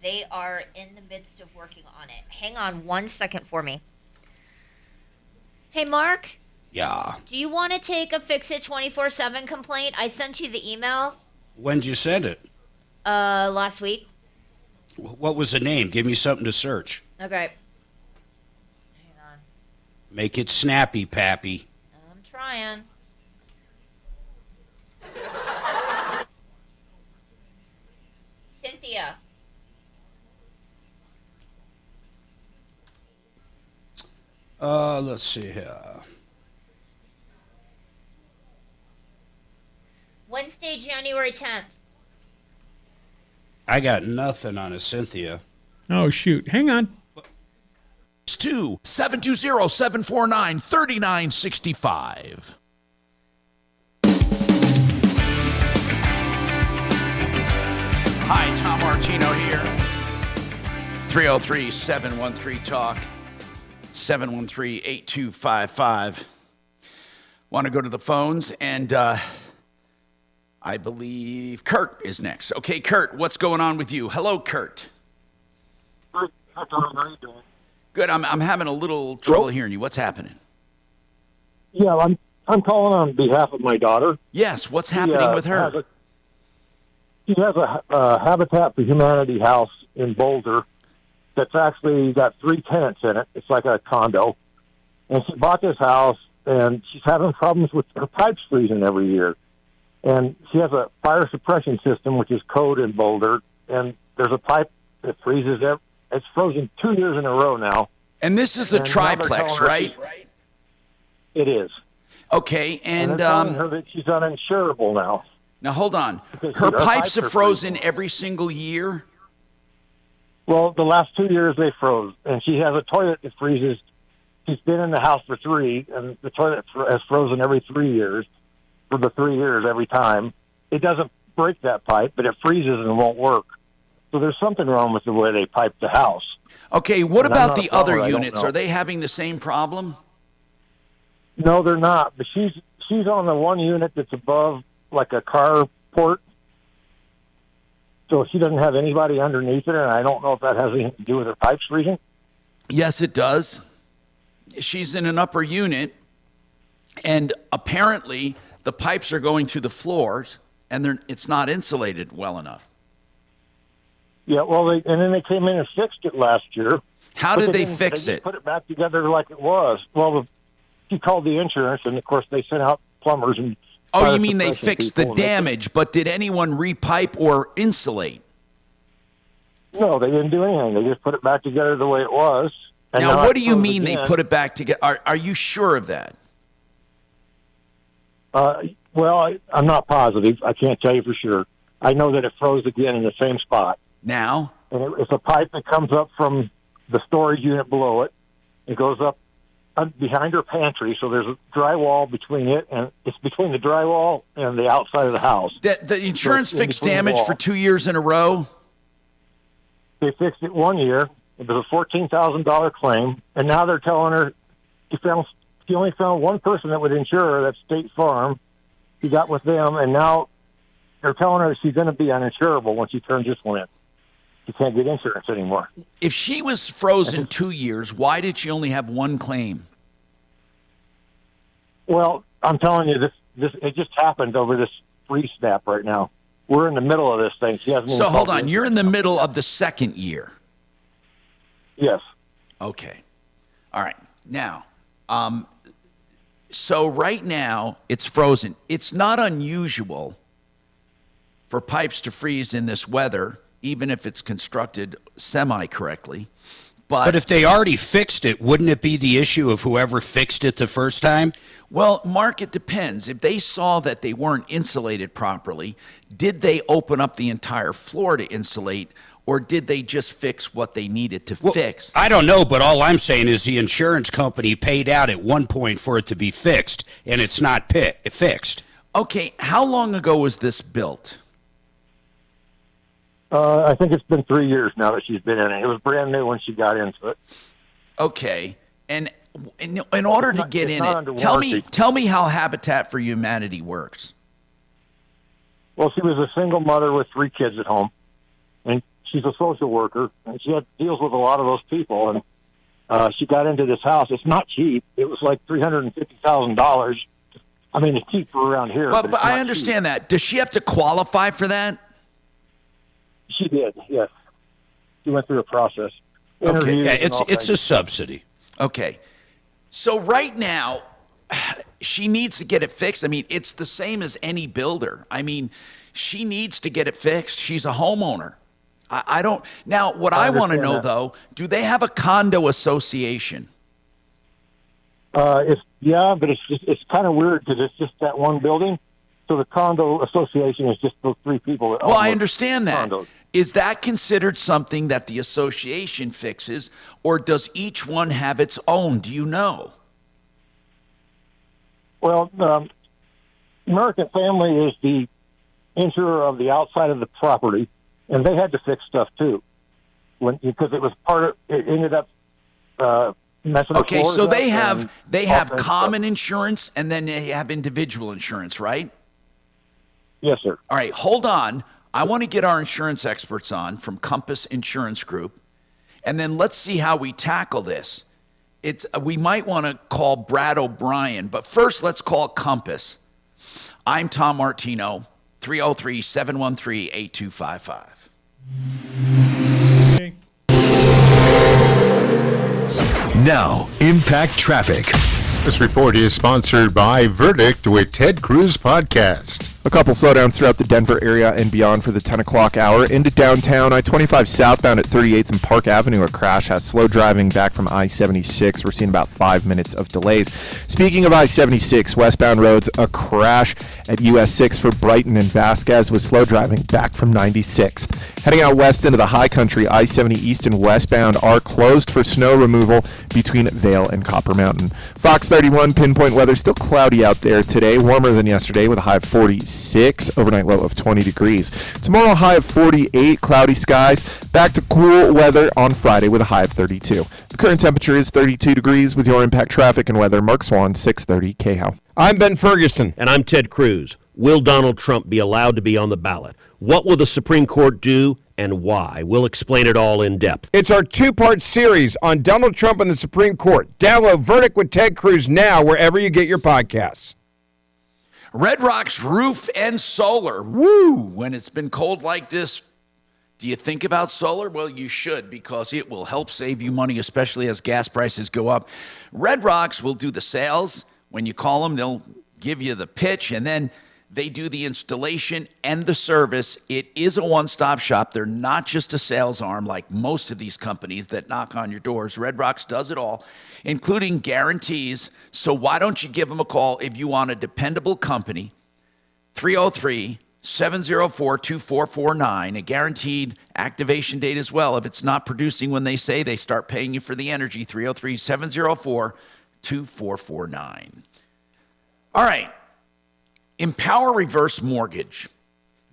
they are in the midst of working on it. Hang on 1 second for me. Hey, Mark? Yeah. Do you want to take a Fix-It 24/7 complaint? I sent you the email. When'd you send it? Last week. What was the name? Give me something to search. Okay. Make it snappy, Pappy. I'm trying. Cynthia. Let's see here. Wednesday, January 10th. I got nothing on a Cynthia. Oh, shoot. Hang on. 720-749-3965. Hi, Tom Martino here. 303-713-TALK. 713-8255. Want to go to the phones, and I believe Kurt is next. Okay, Kurt, what's going on with you? Hello, Kurt. Hi, Tom. How you doing? Good. I'm having a little trouble hearing you. What's happening? Yeah, I'm calling on behalf of my daughter. Yes. What's happening with her? She has a Habitat for Humanity house in Boulder that's actually got 3 tenants in it. It's like a condo. And she bought this house, and she's having problems with her pipes freezing every year. And she has a fire suppression system, which is code in Boulder, and there's a pipe that freezes. It's frozen 2 years in a row now. And this is a triplex, right? It is. Okay, and they're telling her that she's uninsurable now. Now, hold on. Her pipes are frozen every single year? Well, the last 2 years they froze, and she has a toilet that freezes. She's been in the house for 3, and the toilet has frozen every 3 years, for the 3 years every time. It doesn't break that pipe, but it freezes and won't work. So there's something wrong with the way they pipe the house. Okay, what And about the other I don't units? know. Are they having the same problem? No, they're not. But she's on the one unit that's above like a carport. So she doesn't have anybody underneath it, and I don't know if that has anything to do with her pipes freezing. Yes, it does. She's in an upper unit, and apparently the pipes are going through the floors, and it's not insulated well enough. Yeah, well, and then they came in and fixed it last year. How did they fix it? Put it back together like it was. Well, she called the insurance, and of course they sent out plumbers and. Oh, you mean they fixed the damage, but did anyone repipe or insulate? No, they didn't do anything. They just put it back together the way it was. And now, what do you mean they put it back together? Are you sure of that? Well, I'm not positive. I can't tell you for sure. I know that it froze again in the same spot. Now? And it's a pipe that comes up from the storage unit below it. It goes up behind her pantry, so there's a drywall between it, and it's between the drywall and the outside of the house. The insurance fixed damage for 2 years in a row? They fixed it 1 year. It was a $14,000 claim, and now they're telling her she only found one person that would insure her, that's State Farm. She got with them, and now they're telling her she's going to be uninsurable when she turns this one in. She can't get insurance anymore. If she was frozen 2 years, why did she only have one claim? Well, I'm telling you, this it just happened over this freeze snap right now. We're in the middle of this thing. She hasn't. So hold on, you're in the middle of the second year. Yes. Okay. All right. Now, so right now it's frozen. It's not unusual for pipes to freeze in this weather, even if it's constructed semi-correctly. But if they already fixed it, wouldn't it be the issue of whoever fixed it the first time? Well, Mark, it depends. If they saw that they weren't insulated properly, did they open up the entire floor to insulate, or did they just fix what they needed to fix? I don't know, but all I'm saying is the insurance company paid out at one point for it to be fixed, and it's not fixed. Okay, how long ago was this built? I think it's been 3 years now that she's been in it. It was brand new when she got into it. Okay, and in order to get in it, tell me how Habitat for Humanity works. Well, she was a single mother with 3 kids at home, and she's a social worker, and she deals with a lot of those people. And she got into this house. It's not cheap. It was like $350,000. I mean, it's cheap for around here. But I understand that. Does she have to qualify for that? She did, yes. She went through a process. Okay, yeah, it's a subsidy. Okay. So right now, she needs to get it fixed. I mean, it's the same as any builder. I mean, she needs to get it fixed. She's a homeowner. I don't. Now, what I want to know, though, do they have a condo association? But it's kind of weird because it's just that one building. So the condo association is just those 3 people. Well, I understand that. Condos. Is that considered something that the association fixes, or does each one have its own? Do you know? Well, American Family is the insurer of the outside of the property, and they had to fix stuff too, because it was it ended up messing up. Okay, so they have common insurance, and then they have individual insurance, right? Yes, sir. All right, hold on. I want to get our insurance experts on from Compass Insurance Group, and then let's see how we tackle this. We might want to call Brad O'Brien, but first let's call Compass. I'm Tom Martino, 303-713-8255. Now, Impact Traffic. This report is sponsored by Verdict with Ted Cruz Podcast. A couple slowdowns throughout the Denver area and beyond for the 10 o'clock hour. Into downtown, I-25 southbound at 38th and Park Avenue. A crash has slow driving back from I-76. We're seeing about 5 minutes of delays. Speaking of I-76, westbound roads, a crash at US 6 for Brighton and Vasquez with slow driving back from 96th. Heading out west into the high country, I-70 east and westbound are closed for snow removal between Vail and Copper Mountain. Fox 31 pinpoint weather, still cloudy out there today, warmer than yesterday with a high of 46, overnight low of 20 degrees. Tomorrow, high of 48, cloudy skies, back to cool weather on Friday with a high of 32. The current temperature is 32 degrees with your Impact Traffic and Weather. Mark Swan, 630 KHOW. I'm Ben Ferguson. And I'm Ted Cruz. Will Donald Trump be allowed to be on the ballot? What will the Supreme Court do, and why. We'll explain it all in depth. It's our two-part series on Donald Trump and the Supreme Court. Download Verdict with Ted Cruz now wherever you get your podcasts. Red Rock's Roof and Solar. Woo! When it's been cold like this, do you think about solar? Well, you should, because it will help save you money, especially as gas prices go up. Red Rocks will do the sales. When you call them, they'll give you the pitch, and then they do the installation and the service. It is a one-stop shop. They're not just a sales arm like most of these companies that knock on your doors. Red Rocks does it all, including guarantees. So why don't you give them a call if you want a dependable company? 303-704-2449, a guaranteed activation date as well. If it's not producing when they say, they start paying you for the energy. 303-704-2449. All right. Empower Reverse Mortgage.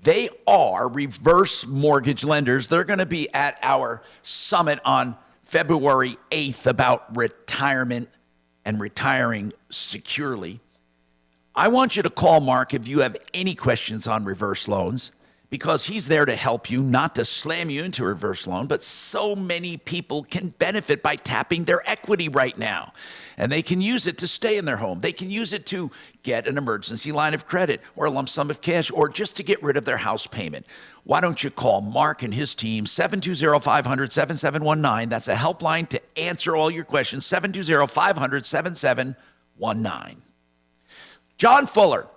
They are reverse mortgage lenders. They're going to be at our summit on February 8th about retirement and retiring securely. I want you to call Mark if you have any questions on reverse loans, because he's there to help you, not to slam you into a reverse loan, but so many people can benefit by tapping their equity right now. And they can use it to stay in their home. They can use it to get an emergency line of credit or a lump sum of cash, or just to get rid of their house payment. Why don't you call Mark and his team, 720-500-7719. That's a helpline to answer all your questions, 720-500-7719. John Fuller,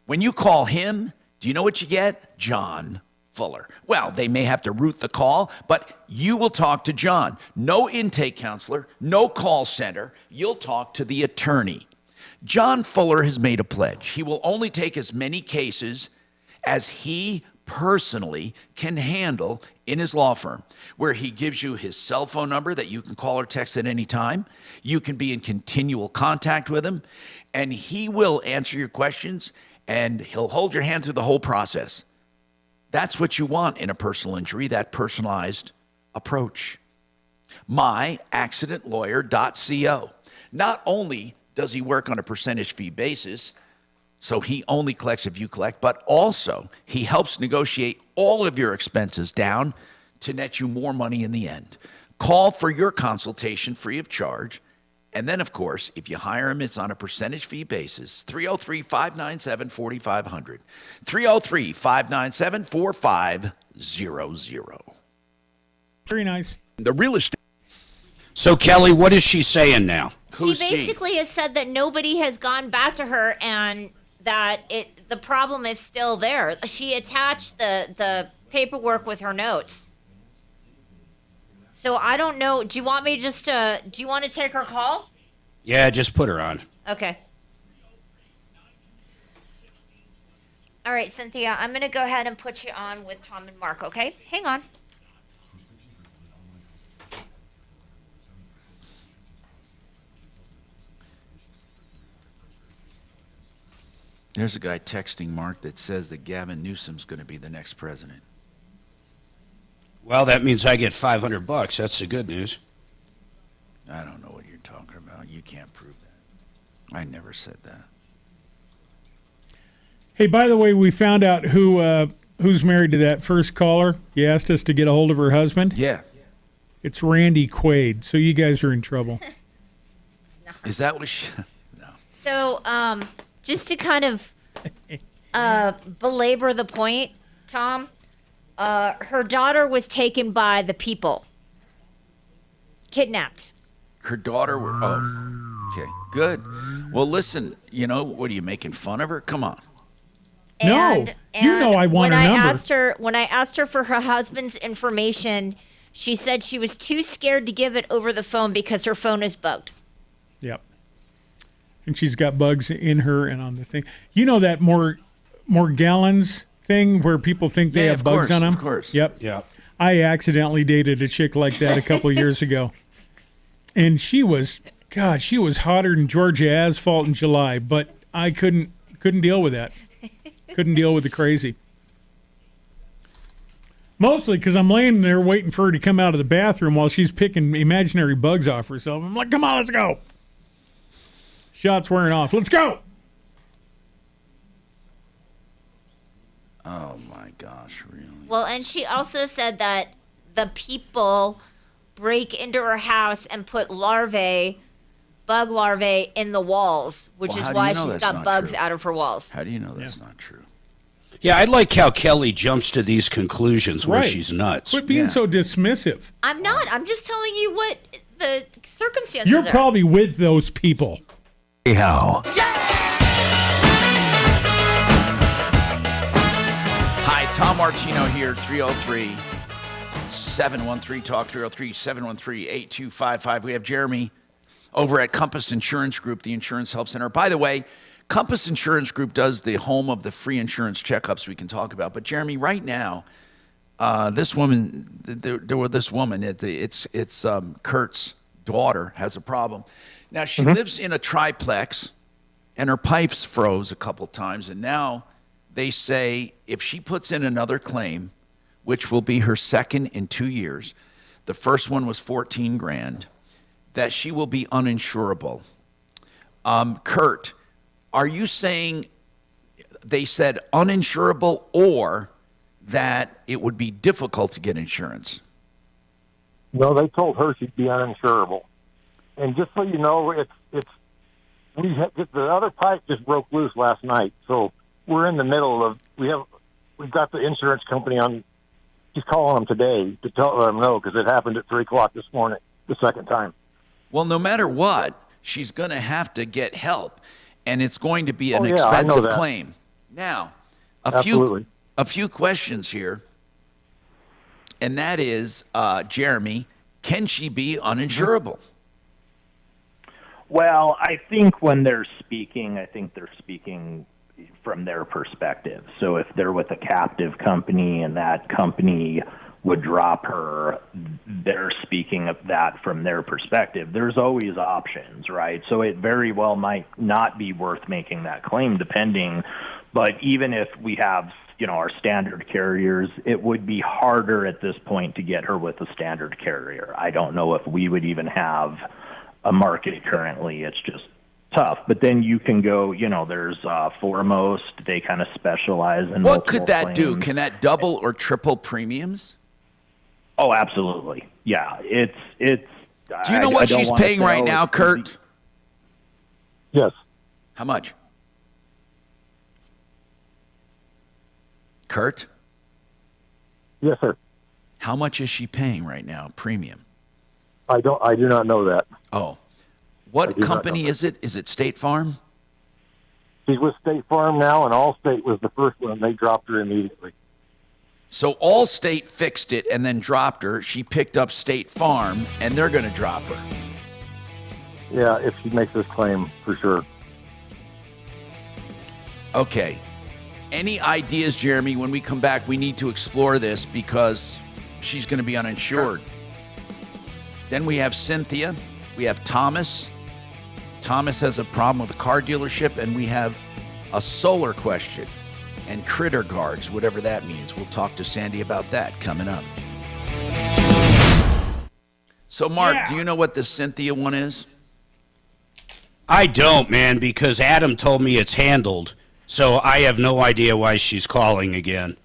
when you call him, do you know what you get? John Fuller. Well, they may have to route the call, but you will talk to John. No intake counselor, no call center. You'll talk to the attorney. John Fuller has made a pledge. He will only take as many cases as he personally can handle in his law firm, where he gives you his cell phone number that you can call or text at any time. You can be in continual contact with him, and he will answer your questions, and he'll hold your hand through the whole process. That's what you want in a personal injury, that personalized approach. myaccidentlawyer.co. Not only does he work on a percentage fee basis, so he only collects if you collect, but also he helps negotiate all of your expenses down to net you more money in the end. Call for your consultation free of charge. And then, of course, if you hire him, it's on a percentage fee basis. 303-597-4500. 303-597-4500. Very nice. The real estate. So, Kelly, what is she saying now? She basically has said that nobody has gone back to her and that the problem is still there. She attached the paperwork with her notes. So I don't know. Do you want me do you want to take her call? Yeah, just put her on. Okay. All right, Cynthia, I'm going to go ahead and put you on with Tom and Mark, okay? Hang on. There's a guy texting Mark that says that Gavin Newsom's going to be the next president. Well, that means I get $500. That's the good news. I don't know what you're talking about. You can't prove that. I never said that. Hey, by the way, we found out who's married to that first caller. You asked us to get a hold of her husband. Yeah. It's Randy Quaid, so you guys are in trouble. Is that what No. So, just to kind of belabor the point, Tom, her daughter was taken by the people. Kidnapped. Her daughter okay, good. Well, listen, what are you making fun of her? Come on. And I want her number. When I asked her for her husband's information, she said she was too scared to give it over the phone because her phone is bugged. Yep. And she's got bugs in her and on the thing. You know that more gallons thing where people think they have bugs on them? Of course. Yep. Yeah. I accidentally dated a chick like that a couple years ago. And she was hotter than Georgia asphalt in July, but I couldn't deal with that. Couldn't deal with the crazy. Mostly because I'm laying there waiting for her to come out of the bathroom while she's picking imaginary bugs off herself. I'm like, come on, let's go. Shot's wearing off. Let's go. Oh, my gosh, really? Well, and she also said that the people break into her house and put bug larvae in the walls, which is why she's got bugs out of her walls. How do you know that's not true? Yeah, I like how Kelly jumps to these conclusions where she's nuts. Quit being so dismissive. I'm not. I'm just telling you what the circumstances You're are. probably with those people. How? Hi, Tom Martino here, 303-713-TALK, 303-713-8255. We have Jeremy over at Compass Insurance Group, the Insurance Help Center. By the way, Compass Insurance Group does the home of the free insurance checkups we can talk about. But, Jeremy, right now, this woman, it's Kurt's daughter has a problem. Now, she lives in a triplex, and her pipes froze a couple times, and now they say if she puts in another claim, which will be her second in 2 years, the first one was $14,000, that she will be uninsurable. Kurt, are you saying they said uninsurable or that it would be difficult to get insurance? No, they told her she'd be uninsurable. And just so you know, the other pipe just broke loose last night, so we're in the middle of we've got the insurance company on. She's calling them today to tell them no because it happened at 3:00 this morning, the second time. Well, no matter what, she's going to have to get help, and it's going to be an I know expensive that. claim. Now, Absolutely. a few questions here, and that is, Jeremy, can she be uninsurable? Well, I think when they're speaking, they're speaking from their perspective. So if they're with a captive company and that company would drop her, they're speaking of that from their perspective. There's always options, right? So it very well might not be worth making that claim depending, but even if we have, our standard carriers, it would be harder at this point to get her with a standard carrier. I don't know if we would even have a market currently. It's just tough. But then you can go, there's Foremost. They kind of specialize in What could that claims. do? Can that double or triple premiums? Oh, absolutely. Yeah, it's. Do you know what she's paying right now, Kurt? Yes. How much? Kurt? Yes, sir. How much is she paying right now, premium? I do not know that. Oh. What company is it? Is it State Farm? She's with State Farm now, and Allstate was the first one. They dropped her immediately. So Allstate fixed it and then dropped her. She picked up State Farm, and they're going to drop her. Yeah, if she makes this claim, for sure. Okay. Any ideas, Jeremy? When we come back, we need to explore this because she's going to be uninsured. Then we have Cynthia. We have Thomas. Thomas has a problem with a car dealership, and we have a solar question and critter guards, whatever that means. We'll talk to Sandy about that coming up. So, Mark, do you know what the Cynthia one is? I don't, man, because Adam told me it's handled, so I have no idea why she's calling again.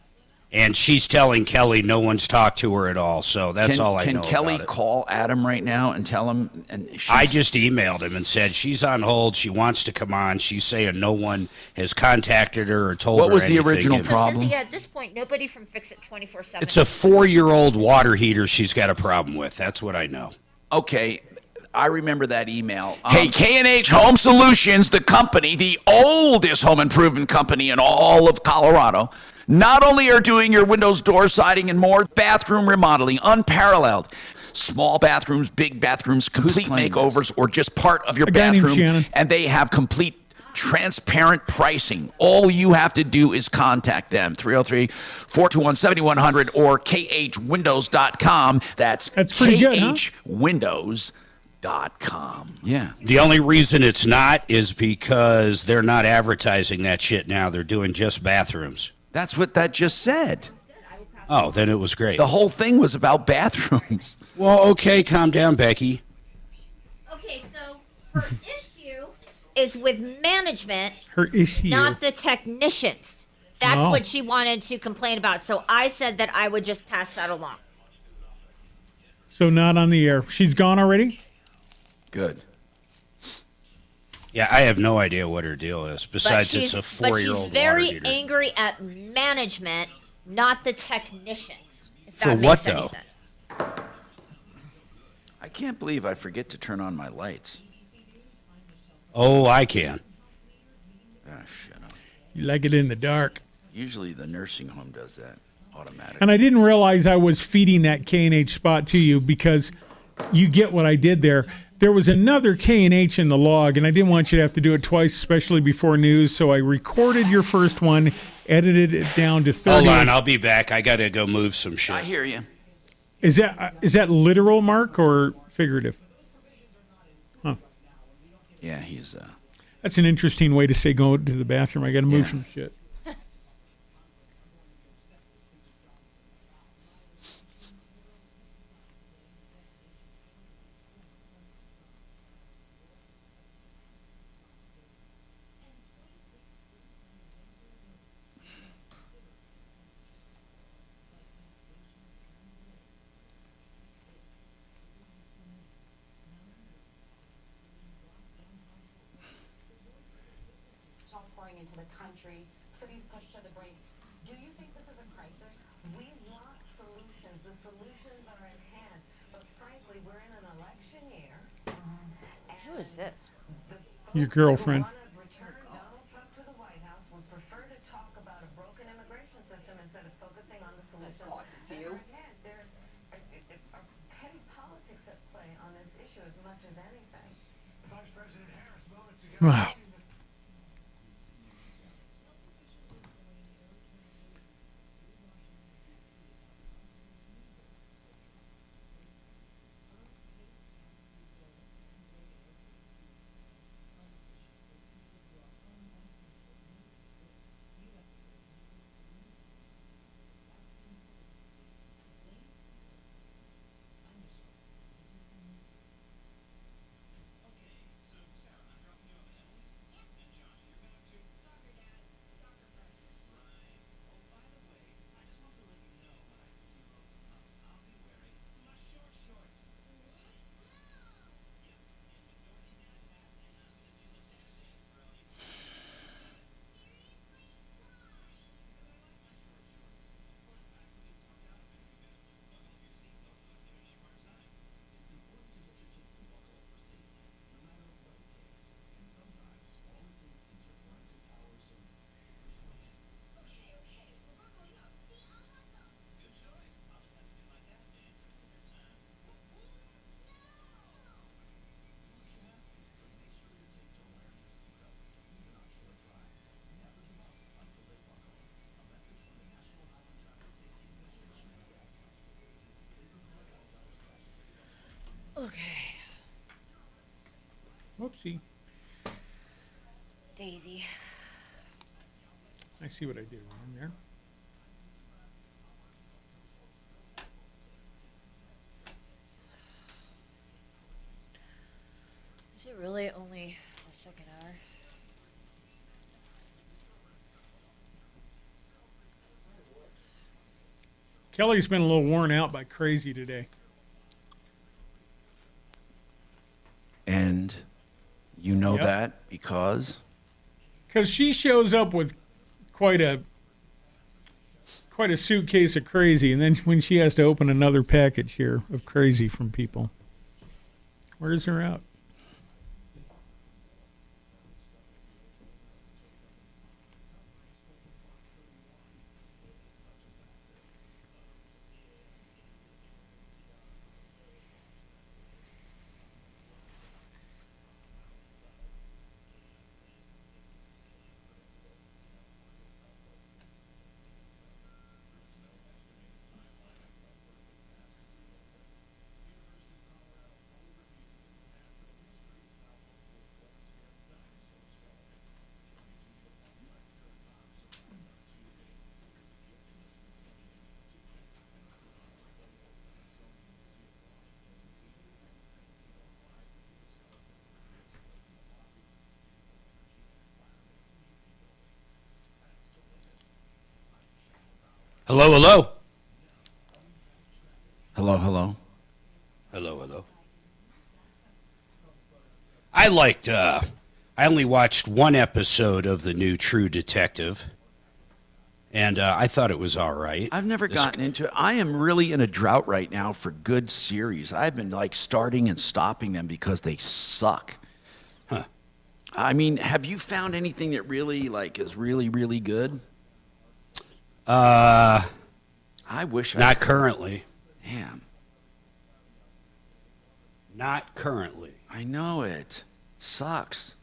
And she's telling Kelly no one's talked to her at all, so that's all I know Can Kelly about it. call Adam right now and tell him? I just emailed him and said she's on hold. She wants to come on. She's saying no one has contacted her or told her What was the anything. original And problem? Cynthia, at this point, nobody from Fix It 24/7. It's a 4-year-old water heater she's got a problem with. That's what I know. Okay, I remember that email. Hey, K&H Home Solutions, the company, the oldest home improvement company in all of Colorado, not only are doing your windows, doors, siding, and more, bathroom remodeling, unparalleled. Small bathrooms, big bathrooms, complete makeovers, or just part of your bathroom. And they have complete transparent pricing. All you have to do is contact them, 303-421-7100 or khwindows.com. That's pretty good, huh? khwindows.com. Yeah. The only reason it's not is because they're not advertising that shit now. They're doing just bathrooms. That's what that just said. Oh, then it was great. The whole thing was about bathrooms. Well, okay, calm down, Becky. Okay, so her issue is with management, Her issue. not the technicians. That's what she wanted to complain about. So I said that I would just pass that along. So not on the air. She's gone already? Good. Yeah, I have no idea what her deal is. Besides, it's a 4-year-old But she's water very heater. angry at management, not the technicians. If For that what, makes any though? sense. I can't believe I forget to turn on my lights. Oh, I can. Ah, shut up. You like it in the dark. Usually the nursing home does that automatically. And I didn't realize I was feeding that K&H spot to you because you get what I did there. There was another K&H in the log, and I didn't want you to have to do it twice, especially before news, so I recorded your first one, edited it down to 30. Hold on, I'll be back. I got to go move some shit. I hear you. Is that literal, Mark, or figurative? Huh. Yeah, he's... That's an interesting way to say go to the bathroom. I got to move some shit. Into the country, cities pushed to the brink. Do you think this is a crisis? We want solutions. The solutions are at hand. But frankly, we're in an election year. Who is this? Your girlfriend. Donald Trump to the White House would prefer to talk about a broken immigration system instead of focusing on the solutions. There are petty politics at play on this issue as much as anything. Vice President Harris moments ago. Wow. Okay. Whoopsie. Daisy. I see what I did wrong there. Is it really only the second hour? Kelly's been a little worn out by crazy today. And you know that because? Because she shows up with quite a suitcase of crazy, and then when she has to open another package here of crazy from people, where's her out? Hello, hello. Hello, hello. Hello, hello. I only watched one episode of the new True Detective, and I thought it was all right. I've never gotten into it. I am really in a drought right now for good series. I've been like starting and stopping them because they suck. Huh. I mean, have you found anything that really like is really, really good? I wish not currently. Damn. Not currently. I know it. Sucks.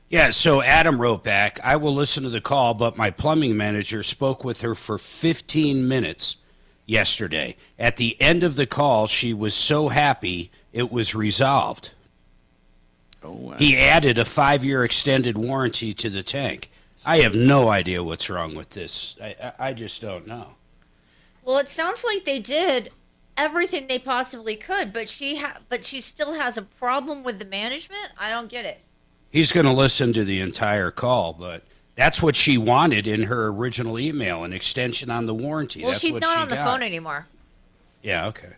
Yeah, so Adam wrote back, I will listen to the call, but my plumbing manager spoke with her for 15 minutes yesterday. At the end of the call, she was so happy it was resolved. Oh, wow. He added a 5-year extended warranty to the tank. I have no idea what's wrong with this. I just don't know. Well, it sounds like they did everything they possibly could, but she still has a problem with the management. I don't get it. He's going to listen to the entire call, but that's what she wanted in her original email, an extension on the warranty. Well, that's she's what not she on the got. phone anymore. Yeah, okay.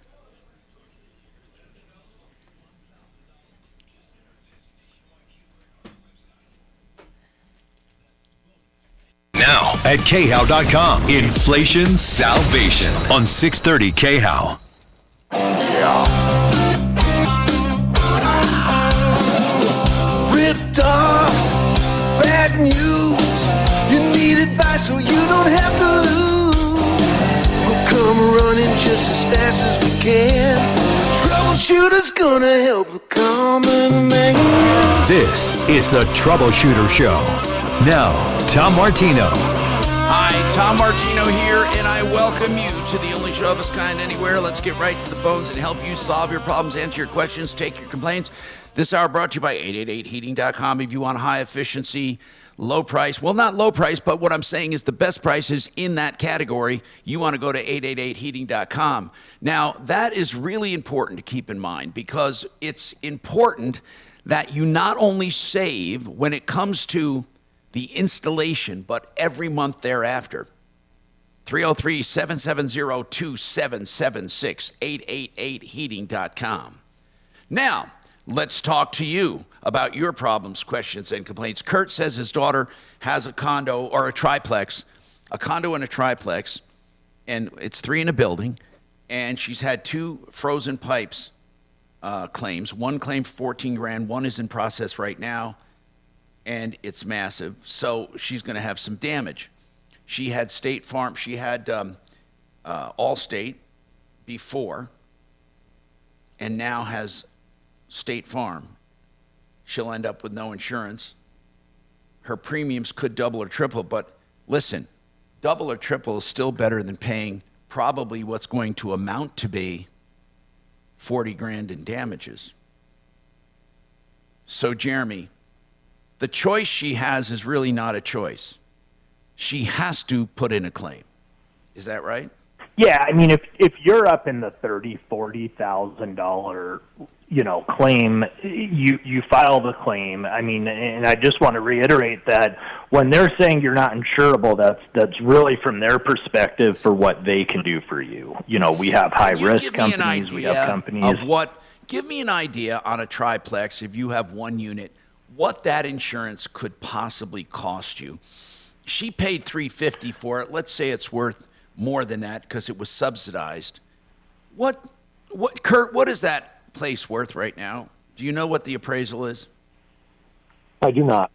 Now at KHOW.com. Inflation Salvation on 630 KHOW. Ripped off, bad news. You need advice so you don't have to lose. We'll come running just as fast as we can. Troubleshooter's gonna help the common man. This is the Troubleshooter Show. Now, Tom Martino. Hi, Tom Martino here, and I welcome you to the only show of its kind anywhere. Let's get right to the phones and help you solve your problems, answer your questions, take your complaints. This hour brought to you by 888heating.com. If you want high efficiency, low price, well, not low price, but what I'm saying is the best prices in that category, you want to go to 888heating.com. Now, that is really important to keep in mind because it's important that you not only save when it comes to the installation, but every month thereafter. 303-770-2776, 888heating.com. Now, let's talk to you about your problems, questions, and complaints. Kurt says his daughter has a condo or a triplex, and a triplex, and it's 3 in a building, and she's had 2 frozen pipes claims. One claim for $14,000, one is in process right now, and it's massive, so she's going to have some damage. She had State Farm, she had Allstate before, and now has State Farm. She'll end up with no insurance. Her premiums could double or triple, but listen, double or triple is still better than paying probably what's going to amount to be $40,000 in damages. So, Jeremy, the choice she has is really not a choice. She has to put in a claim. Is that right? Yeah, I mean, if you're up in the $30,000-$40,000, claim, you file the claim. I mean, and I just want to reiterate that when they're saying you're not insurable, that's really from their perspective for what they can do for you. We have high risk companies. We have companies. Give me an idea on a triplex, if you have one unit, what that insurance could possibly cost you. She paid $350 for it. Let's say it's worth more than that because it was subsidized. Kurt, what is that place worth right now? Do you know what the appraisal is? I do not.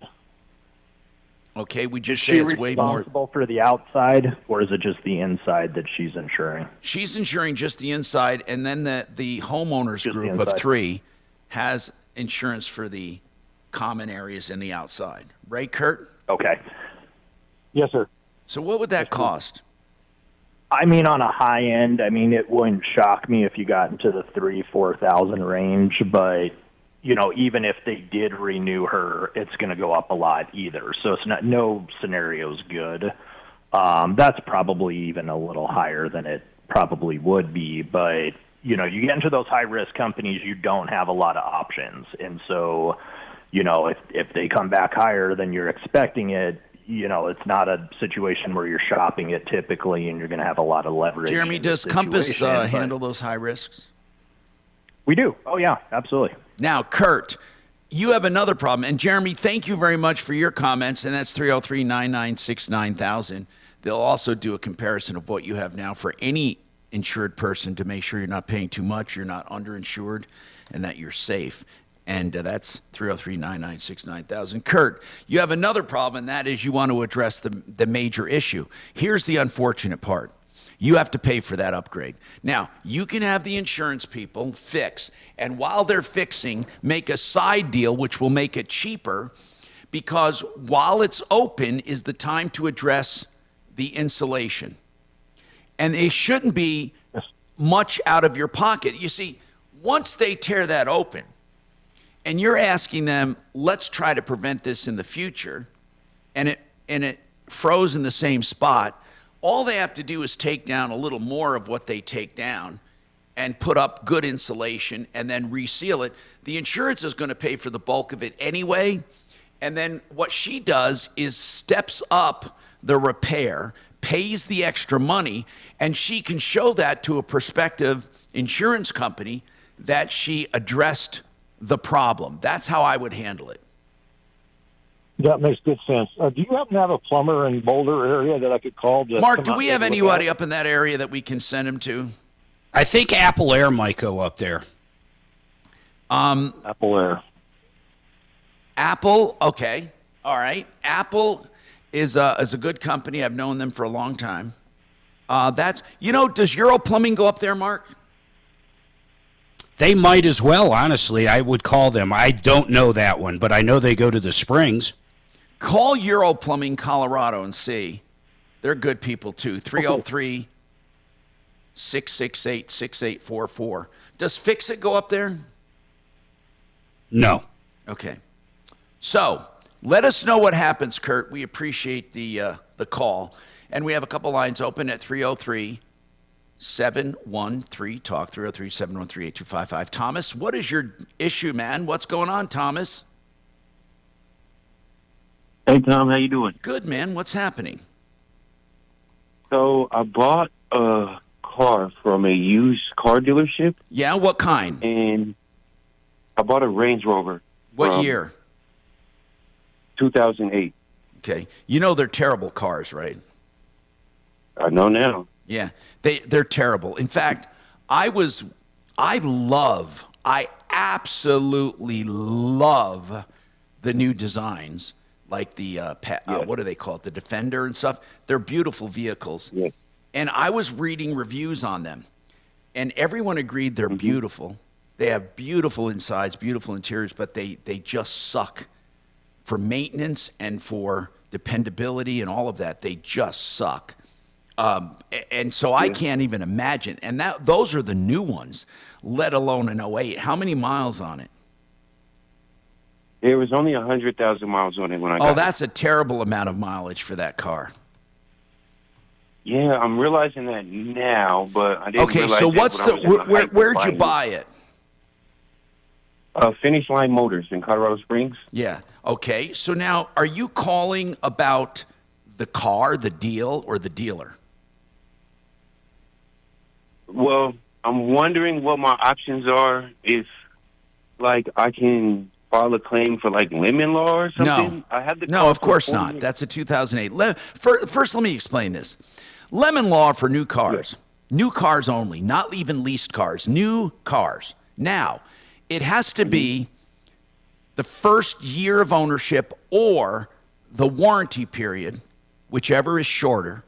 Okay, we just is say she it's way more. Responsible for the outside, or is it just the inside that she's insuring? She's insuring just the inside, and then the homeowners Just the group of inside. 3 has insurance for the common areas and the outside. Right, Kurt? Okay. Yes, sir. So what would that cost? I mean, on a high end, it wouldn't shock me if you got into the 3,000-4,000 range, but even if they did renew her, it's going to go up a lot either. So it's not, no scenario is good. That's probably even a little higher than it probably would be. But, you get into those high-risk companies, you don't have a lot of options. And so, if they come back higher than you're expecting it, it's not a situation where you're shopping it typically and you're going to have a lot of leverage. Jeremy, does Compass handle those high risks? We do. Oh, yeah, absolutely. Now, Kurt, you have another problem. And, Jeremy, thank you very much for your comments. And that's 303-996-9000. They'll also do a comparison of what you have now for any insured person to make sure you're not paying too much, you're not underinsured, and that you're safe. And that's 303-996-9000. Kurt, you have another problem, and that is you want to address the major issue. Here's the unfortunate part. You have to pay for that upgrade. Now, you can have the insurance people fix, and while they're fixing, make a side deal which will make it cheaper, because while it's open is the time to address the insulation. And it shouldn't be much out of your pocket. You see, once they tear that open, and you're asking them, let's try to prevent this in the future, and it froze in the same spot, all they have to do is take down a little more of what they take down and put up good insulation and then reseal it. The insurance is going to pay for the bulk of it anyway. And then what she does is steps up the repair, pays the extra money, and she can show that to a prospective insurance company that she addressed the problem. That's how I would handle it. That makes good sense. Do you happen to have a plumber in Boulder area that I could call? Mark, do we have anybody up in that area that we can send him to? I think Apple Air might go up there. Apple Air. Apple, okay. All right. Apple is a good company. I've known them for a long time. Does Euro Plumbing go up there, Mark? They might as well, honestly. I would call them. I don't know that one, but I know they go to the Springs. Call Euro Plumbing Colorado and see. They're good people, too. 303-668-6844. Does Fix-It go up there? No. Okay. So let us know what happens, Kurt. We appreciate the call. And we have a couple lines open at 303-713-TALK, 303-713-8255. Thomas, what is your issue, man? What's going on, Thomas? Hey, Tom, how you doing? Good, man. What's happening? So I bought a car from a used car dealership. Yeah, what kind? And I bought a Range Rover. What year? 2008. Okay. You know they're terrible cars, right? I know now. Yeah, they're terrible. In fact, I absolutely love the new designs, like the, what do they call it, the Defender and stuff. They're beautiful vehicles. Yeah. And I was reading reviews on them, and everyone agreed they're beautiful. They have beautiful insides, beautiful interiors, but they just suck for maintenance and for dependability and all of that. They just suck. And so I can't even imagine. And those are the new ones, let alone an 08. How many miles on it? There was only 100,000 miles on it when I got it. Oh, that's a terrible amount of mileage for that car. Yeah, I'm realizing that now, but I didn't realize so that where'd you buy it? Finish Line Motors in Colorado Springs. Yeah. Okay. So now, are you calling about the car, the deal, or the dealer? Well, I'm wondering what my options are. If, I can file a claim for, lemon law or something? No, of course not. That's a 2008. First, let me explain this. Lemon law for new cars. Yeah. New cars only, not even leased cars. New cars. Now, it has to be the first year of ownership or the warranty period, whichever is shorter.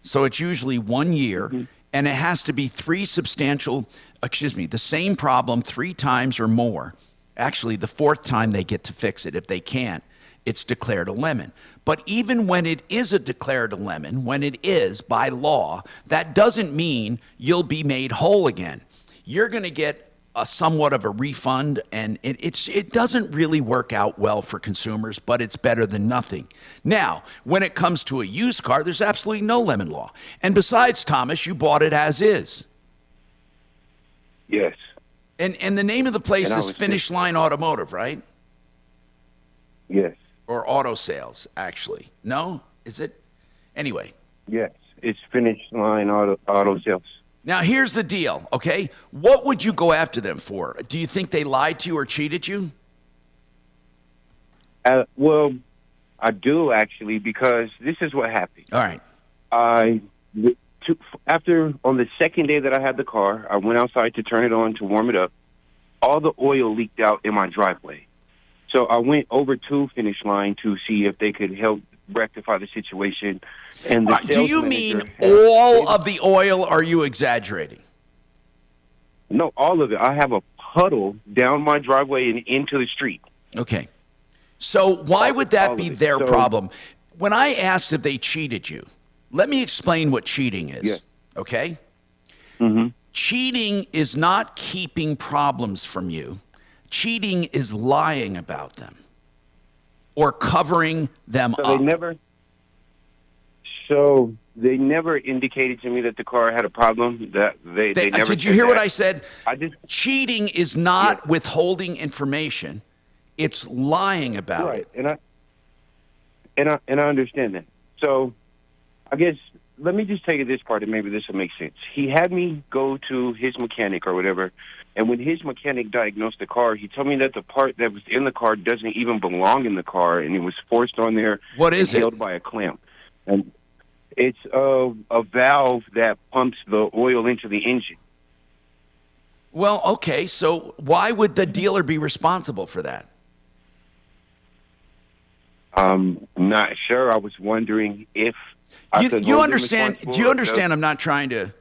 So it's usually 1 year. And it has to be the same problem 3 times or more. Actually, the 4th time they get to fix it. If they can't, it's declared a lemon. But even when it is declared a lemon, when it is by law, that doesn't mean you'll be made whole again. You're going to get somewhat of a refund, and it doesn't really work out well for consumers, but it's better than nothing. Now, when it comes to a used car, there's absolutely no lemon law. And besides, Thomas, you bought it as is. Yes. And the name of the place is Finish Line Automotive, right? Yes. Or Auto Sales, actually. No? Is it? Anyway. Yes. It's Finish Line Auto Sales. Now, here's the deal, okay? What would you go after them for? Do you think they lied to you or cheated you? Well, I do, actually, because this is what happened. All right. On the second day that I had the car, I went outside to turn it on to warm it up. All the oil leaked out in my driveway. So I went over to Finish Line to see if they could help rectify the situation. And do you mean all of the oil, or are you exaggerating? No, all of it. I have a puddle down my driveway and into the street. Okay. So why would that be their problem? When I asked if they cheated you, let me explain what cheating is. Yeah. Okay? Mm-hmm. Cheating is not keeping problems from you. Cheating is lying about them or covering them up. They never indicated to me that the car had a problem. That they never. Did you hear what I said? Cheating is not withholding information; it's lying about it. Right, and I understand that. So, I guess let me just tell you this part, and maybe this will make sense. He had me go to his mechanic or whatever, and when his mechanic diagnosed the car, he told me that the part that was in the car doesn't even belong in the car, and it was forced on there. What is it? Held by a clamp, and it's a valve that pumps the oil into the engine. Well, okay, so why would the dealer be responsible for that? I'm not sure. I was wondering if you understand. Do you understand? I'm not trying to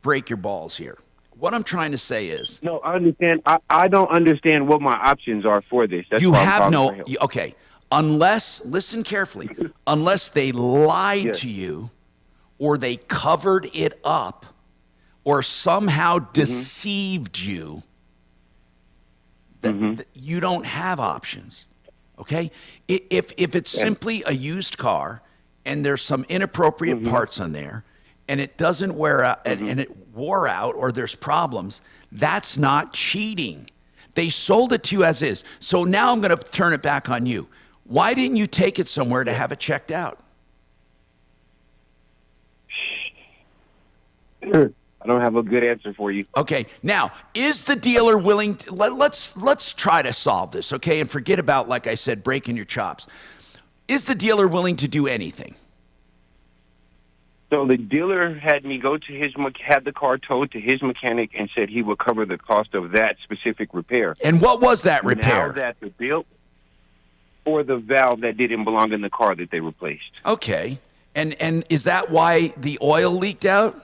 break your balls here. What I'm trying to say is, no, I understand. I don't understand what my options are for this. That's you why I'm have calling no. for help. Okay, unless listen carefully. Unless they lied to you, or they covered it up, or somehow deceived you, you don't have options. Okay, if it's simply a used car and there's some inappropriate parts on there, and it doesn't wear out, and it wore out, or there's problems, that's not cheating. They sold it to you as is. So now I'm going to turn it back on you. Why didn't you take it somewhere to have it checked out? I don't have a good answer for you. Okay. Now, is the dealer willing to, let's try to solve this, okay? And forget about, like I said, breaking your chops. Is the dealer willing to do anything? So the dealer had me go to had the car towed to his mechanic and said he would cover the cost of that specific repair. And what was that repair? Now that the bill for the valve that didn't belong in the car that they replaced. Okay. And is that why the oil leaked out?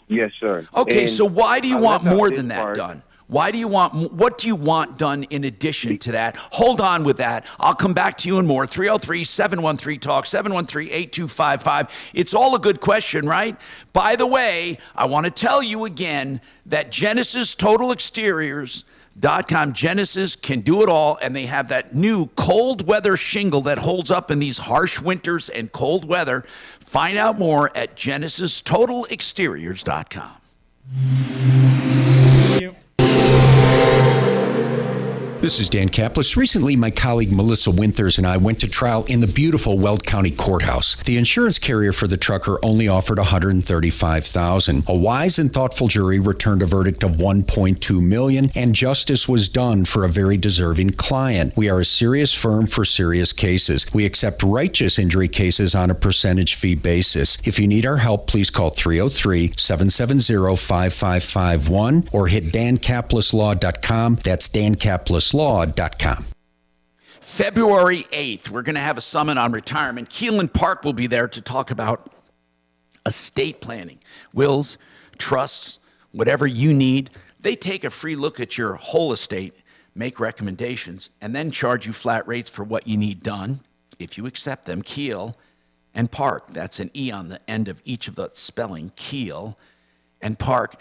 Yes, sir. Okay, and so why do you want more than that part done? Why do you want, what do you want done in addition to that? Hold on with that. I'll come back to you and more. 303-713-TALK, 713-8255. It's all a good question, right? By the way, I want to tell you again that Genesis Total Exteriors.com, Genesis can do it all, and they have that new cold weather shingle that holds up in these harsh winters and cold weather. Find out more at GenesisTotalExteriors.com. This is Dan Kaplis. Recently, my colleague Melissa Winters and I went to trial in the beautiful Weld County Courthouse. The insurance carrier for the trucker only offered $135,000. A wise and thoughtful jury returned a verdict of $1.2 million, and justice was done for a very deserving client. We are a serious firm for serious cases. We accept righteous injury cases on a percentage fee basis. If you need our help, please call 303-770-5551 or hit dankapleslaw.com. That's dankapleslaw.com. February 8th, we're going to have a summit on retirement. Keelan Park will be there to talk about estate planning, wills, trusts, whatever you need. They take a free look at your whole estate, make recommendations, and then charge you flat rates for what you need done, if you accept them. Keel and Park, that's an E on the end of each of the spelling, Keel and Park.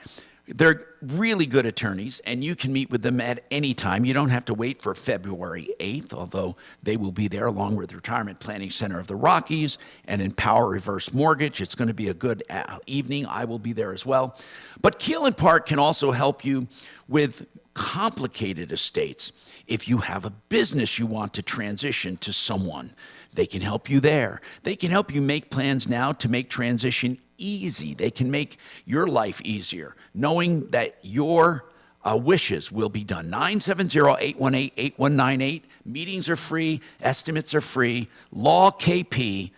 They're really good attorneys, and you can meet with them at any time. You don't have to wait for February 8th, although they will be there along with the Retirement Planning Center of the Rockies and Empower Reverse Mortgage. It's going to be a good evening. I will be there as well. But Keel and Park can also help you with complicated estates. If you have a business you want to transition to someone, they can help you there. They can help you make plans now to make transition easy. They can make your life easier, knowing that your wishes will be done. 970-818-8198. Meetings are free. Estimates are free. lawkp.com.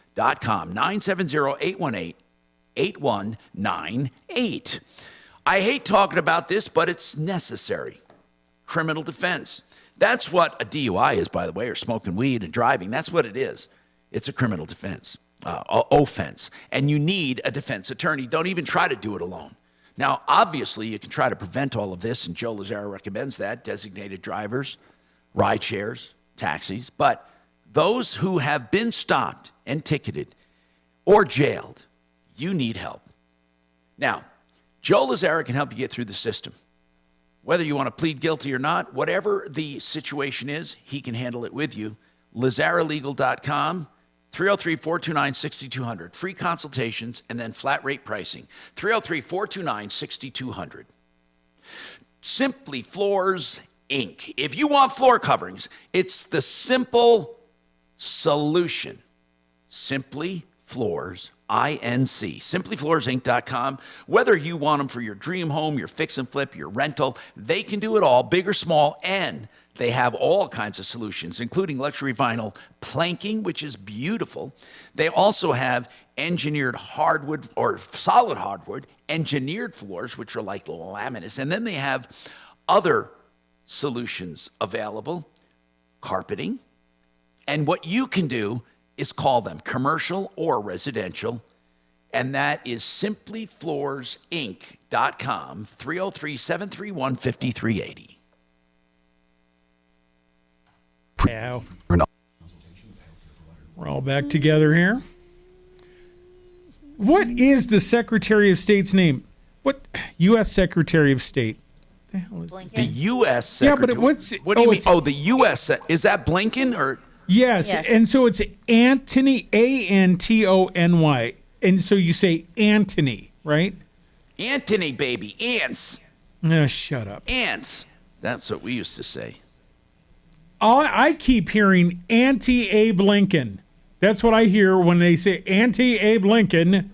970-818-8198. I hate talking about this, but it's necessary. Criminal defense. That's what a DUI is, by the way, or smoking weed and driving. That's what it is. It's a criminal defense. Offense, and you need a defense attorney. Don't even try to do it alone. Now, obviously, you can try to prevent all of this, and Joe Lazaro recommends that, designated drivers, ride shares, taxis. But those who have been stopped and ticketed or jailed, you need help. Now, Joe Lazaro can help you get through the system. Whether you want to plead guilty or not, whatever the situation is, he can handle it with you. LazaroLegal.com. 303-429-6200. Free consultations and then flat rate pricing. 303-429-6200. Simply Floors, Inc. If you want floor coverings, it's the simple solution. Simply Floors, INC. SimplyFloorsInc.com. Whether you want them for your dream home, your fix and flip, your rental, they can do it all, big or small, and they have all kinds of solutions, including luxury vinyl planking, which is beautiful. They also have engineered hardwood or solid hardwood, engineered floors, which are like laminates. And then they have other solutions available, carpeting. And what you can do is call them commercial or residential. And that is simplyfloorsinc.com, 303-731-5380. Ow. We're all back together here. What is the Secretary of State's name? What U.S. Secretary of State? The hell is the U.S. Secretary? Yeah, but what do you mean? Oh, the U.S. Is that Blinken or? Yes, and so it's Antony, Antony, and so you say Antony, right? Antony, baby, ants. No, shut up. Ants. That's what we used to say. I keep hearing Anti-Abe Lincoln. That's what I hear when they say Anti-Abe Lincoln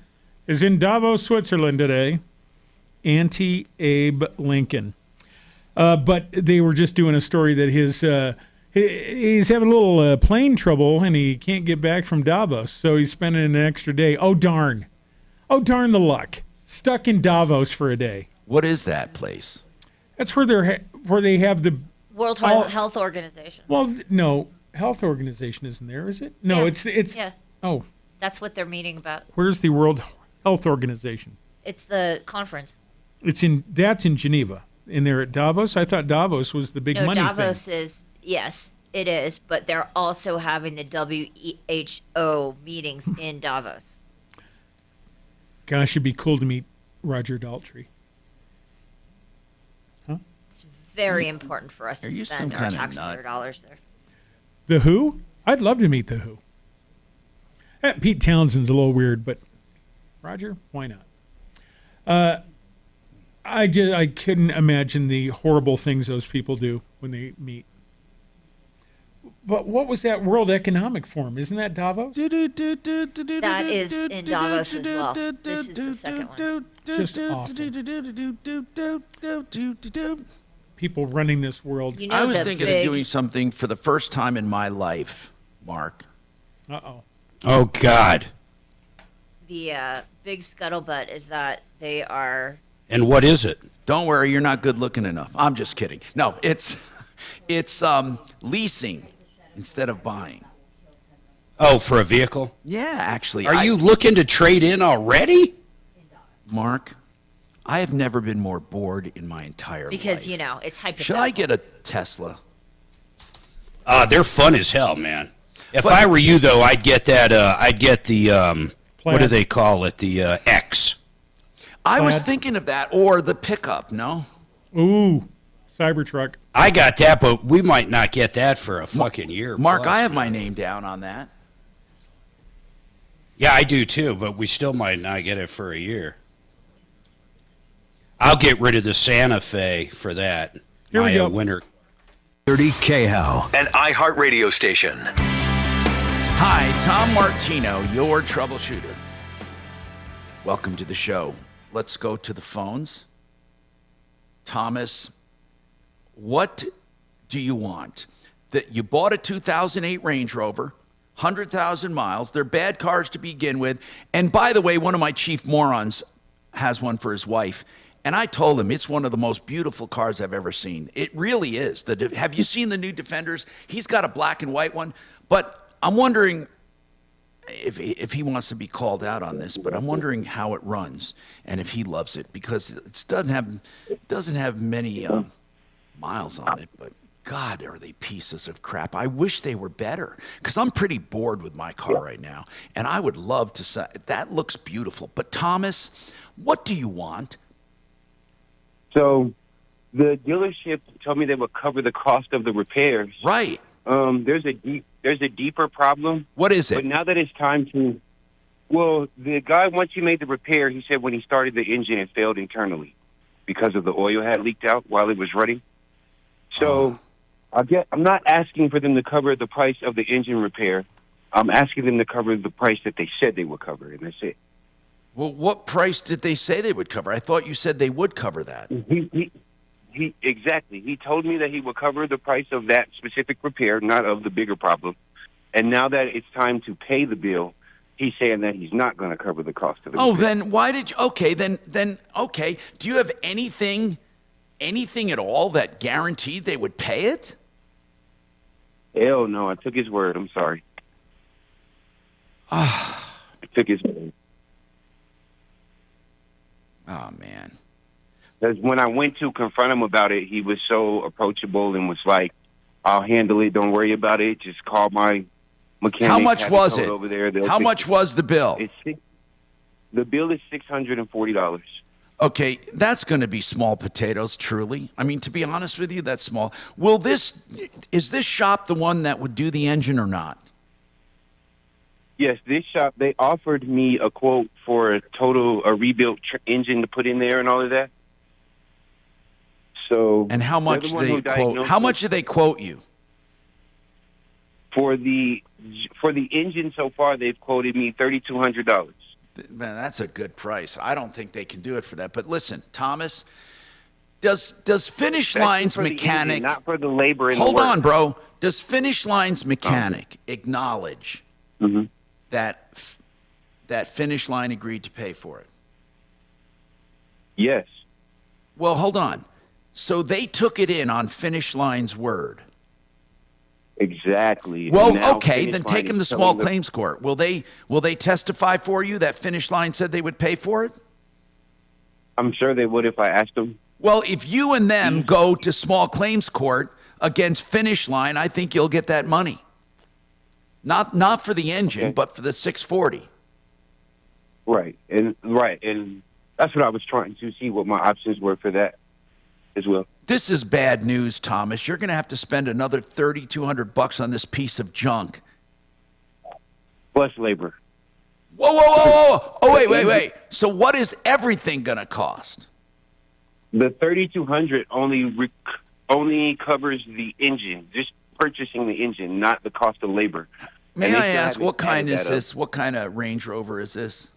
is in Davos, Switzerland today. Anti-Abe Lincoln. But they were just doing a story that he's having a little plane trouble and he can't get back from Davos, so he's spending an extra day. Oh, darn. Oh, darn the luck. Stuck in Davos for a day. What is that place? That's where they have the World Health Organization. Well, no, Health Organization isn't there, is it? No, yeah. it's. Yeah. Oh. That's what they're meeting about. Where's the World Health Organization? It's the conference. That's in Geneva. And they're at Davos? I thought Davos was the big money thing. No, Davos is, yes, it is, but they're also having the WHO meetings in Davos. Gosh, it'd be cool to meet Roger Daltrey. Very important for us to spend our taxpayer dollars there. The Who? I'd love to meet The Who. Pete Townshend's a little weird, but Roger, why not? I couldn't imagine the horrible things those people do when they meet. But what was that World Economic Forum? Isn't that Davos? That is in Davos as well. This is the second one. Just awful. People running this world. You know, I was thinking of doing something for the first time in my life, Mark. Uh-oh. Oh, God. The big scuttlebutt is that they are... And what is it? Don't worry, you're not good looking enough. I'm just kidding. No, it's leasing instead of buying. Oh, for a vehicle? Yeah, actually. Are you looking to trade in already? Mark, I have never been more bored in my entire life. Because, you know, it's hypothetical. Should I get a Tesla? They're fun as hell, man. If I were you, though, I'd get that. I'd get the what do they call it? The X. I was thinking of that, or the pickup, no? Ooh, Cybertruck. I got that, but we might not get that for a fucking year. Mark, plus, I have my name down on that. Yeah, I do too, but we still might not get it for a year. I'll get rid of the Santa Fe for that. Here we go. Winter. 30 KHOW, an iHeartRadio station. Hi, Tom Martino, your troubleshooter. Welcome to the show. Let's go to the phones. Thomas, what do you want? That you bought a 2008 Range Rover, 100,000 miles. They're bad cars to begin with. And by the way, one of my chief morons has one for his wife. And I told him it's one of the most beautiful cars I've ever seen. It really is. Have you seen the new Defenders? He's got a black and white one. But I'm wondering if he wants to be called out on this, but I'm wondering how it runs and if he loves it, because it doesn't have many miles on it. But God, are they pieces of crap. I wish they were better, because I'm pretty bored with my car right now, and I would love to say that looks beautiful. But Thomas, what do you want? So the dealership told me they would cover the cost of the repairs. Right. There's a deeper problem. What is it? But now that it's time to, well, the guy, once he made the repair, he said when he started the engine, it failed internally because of the oil had leaked out while it was running. So I'm not asking for them to cover the price of the engine repair. I'm asking them to cover the price that they said they would cover, and that's it. Well, what price did they say they would cover? I thought you said they would cover that. Exactly. He told me that he would cover the price of that specific repair, not of the bigger problem. And now that it's time to pay the bill, he's saying that he's not going to cover the cost of it. Oh, then why did you? Okay, then okay. Do you have anything at all that guaranteed they would pay it? Hell no. I took his word. I'm sorry. I took his word. Oh, man. Because when I went to confront him about it, he was so approachable and was like, I'll handle it. Don't worry about it. Just call my mechanic. How much was it? Over there. How much was the bill? The bill is $640. Okay, that's going to be small potatoes, truly. I mean, to be honest with you, that's small. Is this shop the one that would do the engine or not? Yes, this shop, they offered me a quote for a rebuilt engine to put in there and all of that. So, and how much do they quote? How much did they quote you? For the engine so far, they've quoted me $3,200. Man, that's a good price. I don't think they can do it for that. But listen, Thomas, does Finish Line's mechanic, engine, not for the labor and hold the work. on, bro? Does Finish Line's mechanic acknowledge that Finish Line agreed to pay for it? Yes. Well, hold on. So they took it in on Finish Line's word. Exactly. Well, okay, then take them to small claims court. Will they testify for you that Finish Line said they would pay for it? I'm sure they would if I asked them. Well, if you and them go to small claims court against Finish Line, I think you'll get that money. Not for the engine, but for the 640. Right, and that's what I was trying to see what my options were for that as well. This is bad news, Thomas. You're going to have to spend another $3,200 on this piece of junk. Plus labor. Whoa. Oh, wait. So what is everything going to cost? The $3,200 only covers the engine, just purchasing the engine, not the cost of labor. May I ask, what kind is this? What kind of Range Rover is this?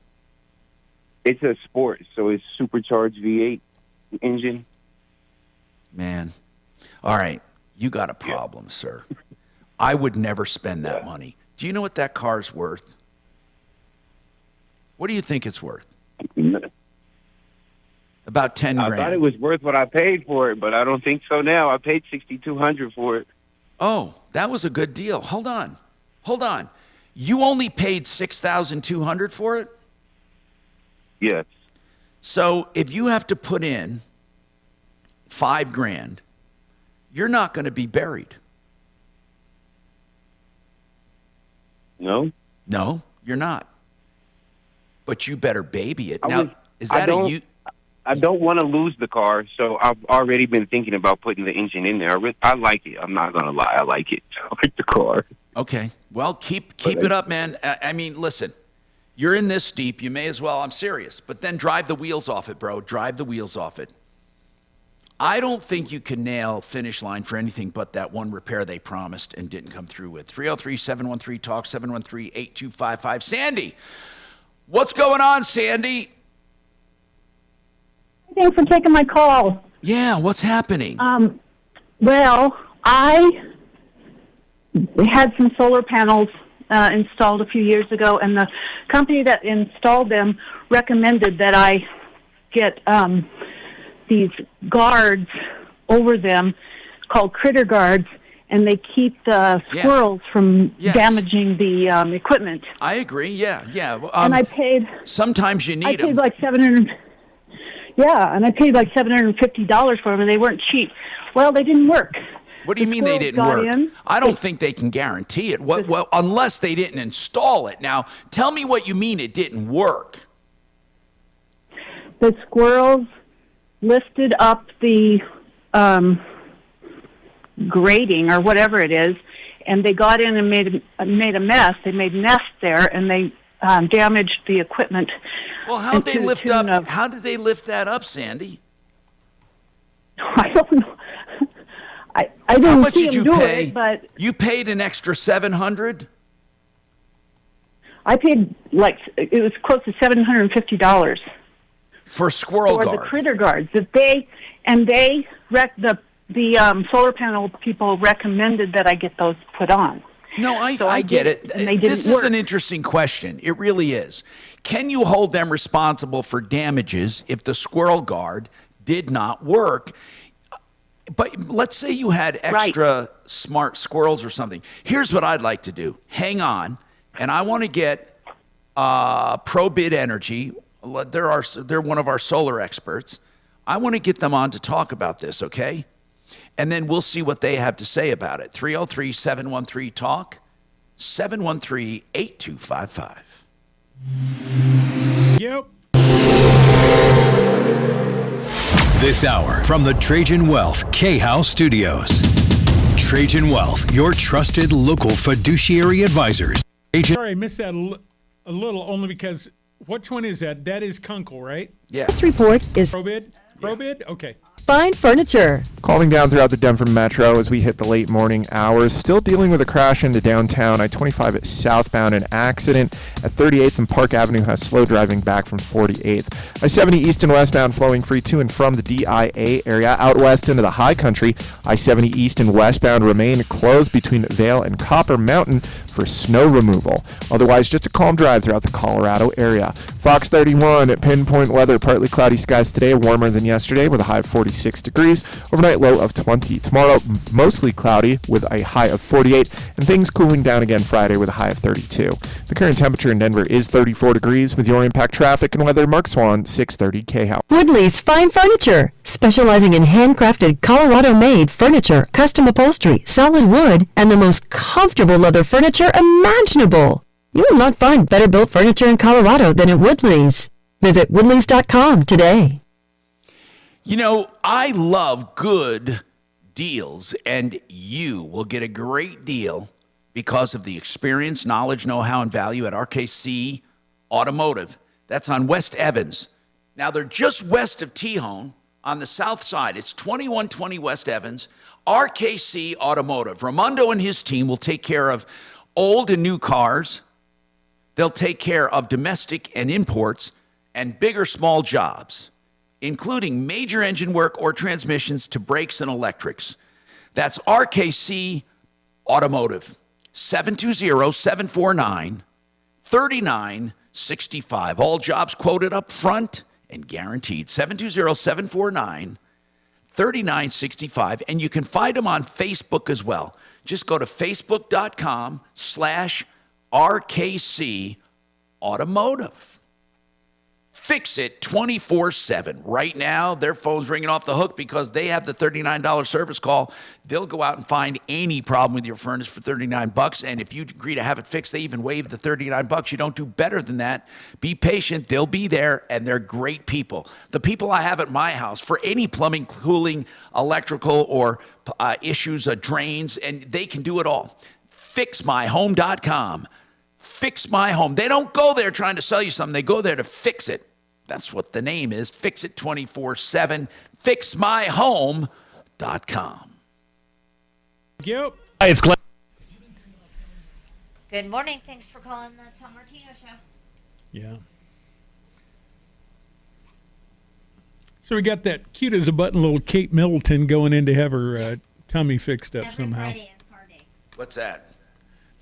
It's a sport, so it's supercharged V8 engine. Man. All right. You got a problem, sir. I would never spend that money. Do you know what that car's worth? What do you think it's worth? About 10 grand. I thought it was worth what I paid for it, but I don't think so now. I paid $6,200 for it. Oh, that was a good deal. Hold on. You only paid $6,200 for it? Yes. So if you have to put in $5 grand, you're not going to be buried. No, you're not. But you better baby it. I I don't want to lose the car, so I've already been thinking about putting the engine in there. I like it. I'm not going to lie. I like it. I like the car. Okay. Well, keep it up, man. I mean, listen, you're in this deep. You may as well. I'm serious. But then drive the wheels off it, bro. Drive the wheels off it. I don't think you can nail finish line for anything but that one repair they promised and didn't come through with. 303-713-TALK, 713-8255. Sandy, what's going on, Sandy? Thanks for taking my call. Yeah, what's happening? Well, I had some solar panels installed a few years ago, and the company that installed them recommended that I get these guards over them called critter guards, and they keep the squirrels from damaging the equipment. I agree. Yeah. And I paid. Sometimes you need I paid them. like $700. Yeah, and I paid like $750 for them, and they weren't cheap. Well, they didn't work. What do you mean they didn't work? I don't think they can guarantee it. Well, unless they didn't install it. Now, tell me what you mean it didn't work. The squirrels lifted up the grating or whatever it is, and they got in and made a mess. They made nests there, and they damaged the equipment. Well, how did they lift up? How did they lift that up, Sandy? I don't know. I didn't How much see did you them do pay? it, but you paid an extra $700. I paid it was close to $750 for squirrel for guard. the critter guards that the solar panel people recommended that I get those put on. No, I get it. And they didn't this work. is an interesting question. It really is. Can you hold them responsible for damages if the squirrel guard did not work? But let's say you had extra smart squirrels or something. Here's what I'd like to do. Hang on, and I want to get ProBid Energy. They're one of our solar experts. I want to get them on to talk about this, okay? And then we'll see what they have to say about it. 303-713-TALK, 713-8255. Yep. This hour from the Trajan Wealth K-House Studios. Trajan Wealth, your trusted local fiduciary advisors. Sorry, I missed that a little only because which one is that? That is Kunkel, right? Yeah. This report is ProBid? ProBid? Okay. Fine Furniture. Calming down throughout the Denver metro as we hit the late morning hours. Still dealing with a crash into downtown. I-25 southbound, an accident at 38th and Park Avenue has slow driving back from 48th. I-70 east and westbound flowing free to and from the DIA area. Out west into the high country, I-70 east and westbound remain closed between Vale and Copper Mountain for snow removal. Otherwise, just a calm drive throughout the Colorado area. Fox 31 at pinpoint weather. Partly cloudy skies today, warmer than yesterday with a high of 46 degrees. Overnight low of 20. Tomorrow, mostly cloudy with a high of 48. And things cooling down again Friday with a high of 32. The current temperature in Denver is 34 degrees. With your impact traffic and weather, Mark Swan, 630 K-House. Woodley's Fine Furniture, specializing in handcrafted Colorado-made furniture, custom upholstery, solid wood, and the most comfortable leather furniture imaginable. You will not find better built furniture in Colorado than at Woodley's. Visit woodleys.com today. You know, I love good deals, and you will get a great deal because of the experience, knowledge, know-how, and value at RKC Automotive. That's on West Evans. Now, they're just west of Tejon on the south side. It's 2120 West Evans, RKC Automotive. Ramondo and his team will take care of old and new cars. They'll take care of domestic and imports and big or small jobs, including major engine work or transmissions to brakes and electrics. That's RKC Automotive, 720-749-3965. All jobs quoted up front and guaranteed. 720-749-3965. And you can find them on Facebook as well. Just go to facebook.com/RKC Automotive. Fix It 24/7. Right now, their phone's ringing off the hook because they have the $39 service call. They'll go out and find any problem with your furnace for $39. And if you agree to have it fixed, they even waive the $39. You don't do better than that. Be patient. They'll be there, and they're great people. The people I have at my house for any plumbing, cooling, electrical, or issues, drains, and they can do it all. FixMyHome.com. Fix My Home. They don't go there trying to sell you something. They go there to fix it. That's what the name is. Fix It 24/7. FixMyHome.com. Yep. Hi, it's Glenn. Good morning. Thanks for calling the Tom Martino Show. Yeah. So we got that cute as a button little Kate Middleton going in to have her tummy fixed up somehow. What's that?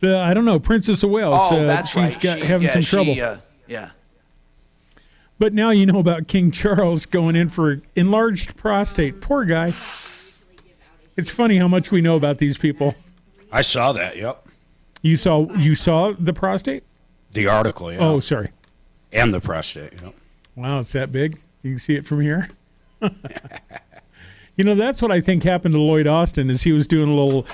I don't know, Princess of Wales. Oh, that's she's right. having some trouble. Yeah. But now you know about King Charles going in for enlarged prostate. Poor guy. It's funny how much we know about these people. I saw that, yep. You saw the prostate? The article, yeah. Oh, sorry. And the prostate, yep. Wow, it's that big? You can see it from here? You know, that's what I think happened to Lloyd Austin is he was doing a little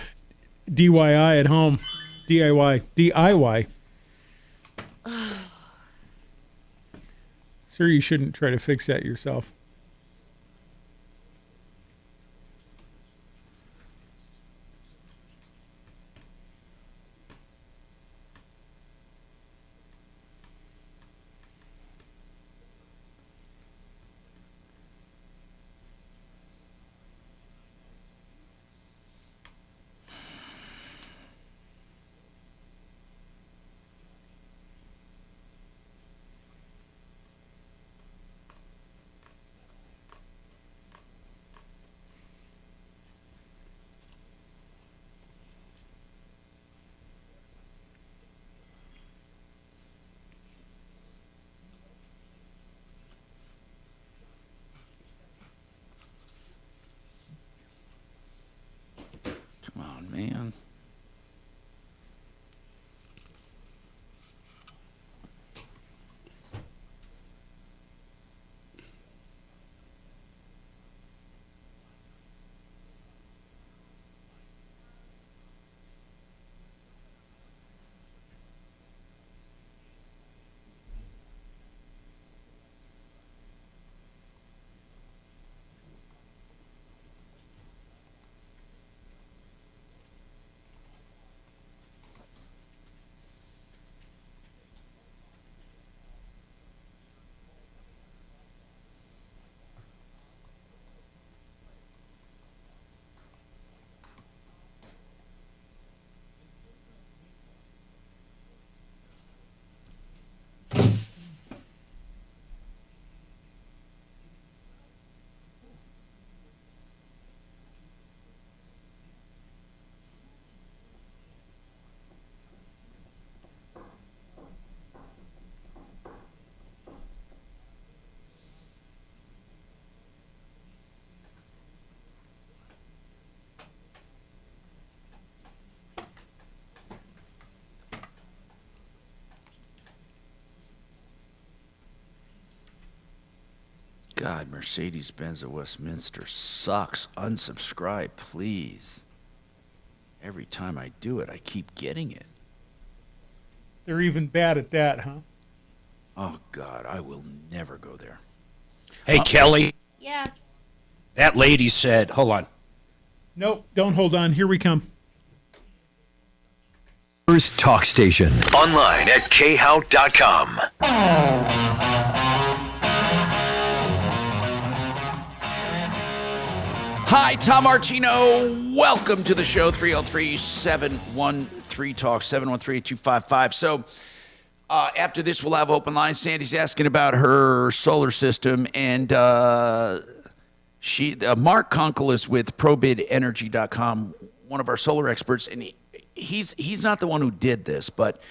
DIY at home. DIY. Sir, you shouldn't try to fix that yourself. Come on, man. God, Mercedes-Benz of Westminster sucks. Unsubscribe, please. Every time I do it, I keep getting it. They're even bad at that, huh? Oh, God, I will never go there. Hey, Kelly. Yeah. That lady said, hold on. Nope, don't hold on. Here we come. First Talk Station. Online at khout.com. Hi, Tom Martino. Welcome to the show, 303-713-TALK, 713-8255. So after this, we'll have open line. Sandy's asking about her solar system, and Mark Kunkel is with ProBidEnergy.com, one of our solar experts, and he's not the one who did this, but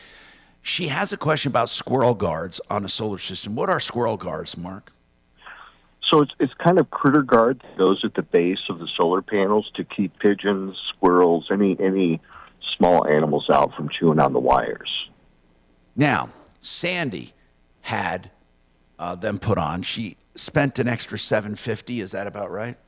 she has a question about squirrel guards on a solar system. What are squirrel guards, Mark? So it's kind of critter guard that goes at the base of the solar panels to keep pigeons, squirrels, any small animals out from chewing on the wires. Now, Sandy had them put on. She spent an extra $750. Is that about right?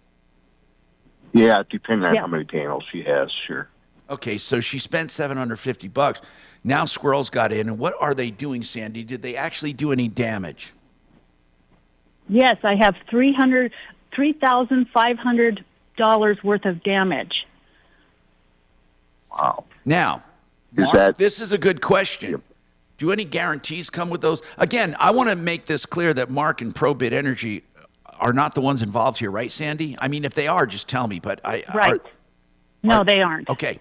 Yeah, depending on how many panels she has, sure. Okay, so she spent $750. Now squirrels got in, and what are they doing, Sandy? Did they actually do any damage? Yes, I have $3,500 worth of damage. Wow. Now, Mark, this is a good question. Do any guarantees come with those? Again, I want to make this clear that Mark and ProBit Energy are not the ones involved here, right, Sandy? I mean, if they are, just tell me. But No, they aren't. Okay.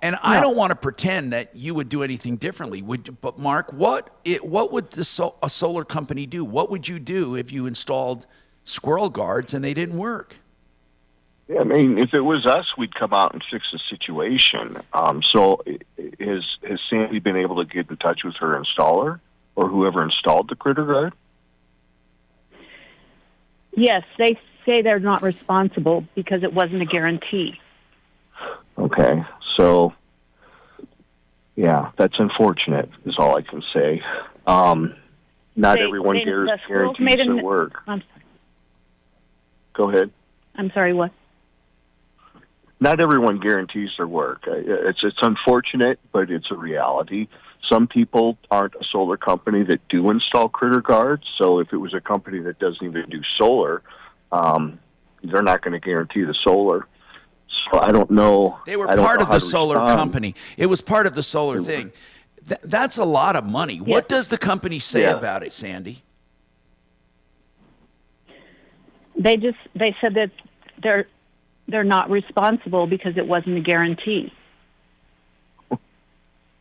And I don't want to pretend that you would do anything differently. But Mark, what would a solar company do? What would you do if you installed squirrel guards and they didn't work? Yeah, I mean, if it was us, we'd come out and fix the situation. So has Sandy been able to get in touch with her installer or whoever installed the critter guard? Yes, they say they're not responsible because it wasn't a guarantee. Okay, so, yeah, that's unfortunate is all I can say. Not everyone guarantees their work. Go ahead. I'm sorry, what? Not everyone guarantees their work. It's unfortunate, but it's a reality. Some people aren't a solar company that do install critter guards, so if it was a company that doesn't even do solar, they're not going to guarantee the solar. So I don't know. They were part of the solar company. It was part of the solar thing. That's a lot of money. Yes. What does the company say about it, Sandy? They said that they're not responsible because it wasn't a guarantee.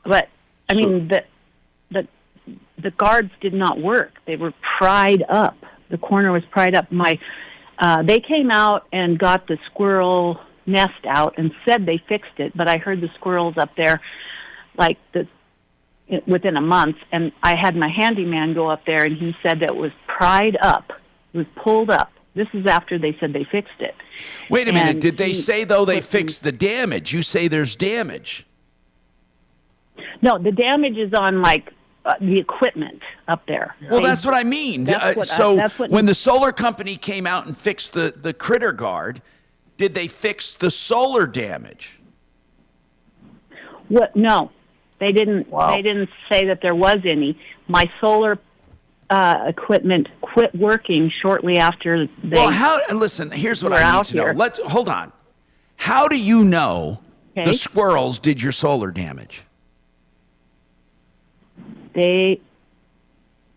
But I mean, the guards did not work. They were pried up. The corner was pried up. They came out and got the squirrel nest out and said they fixed it, but I heard the squirrels up there within a month, and I had my handyman go up there, and he said that it was pried up. It was pulled up. This is after they said they fixed it. Wait a minute. Did they say, though, they fixed the damage? You say there's damage. No, the damage is on, the equipment up there. Well, that's what I mean. When the solar company came out and fixed the critter guard, did they fix the solar damage? What? No, they didn't. Wow. They didn't say that there was any. My solar equipment quit working shortly after they. Well, listen. Here's what I need to know. Hold on. How do you know the squirrels did your solar damage? They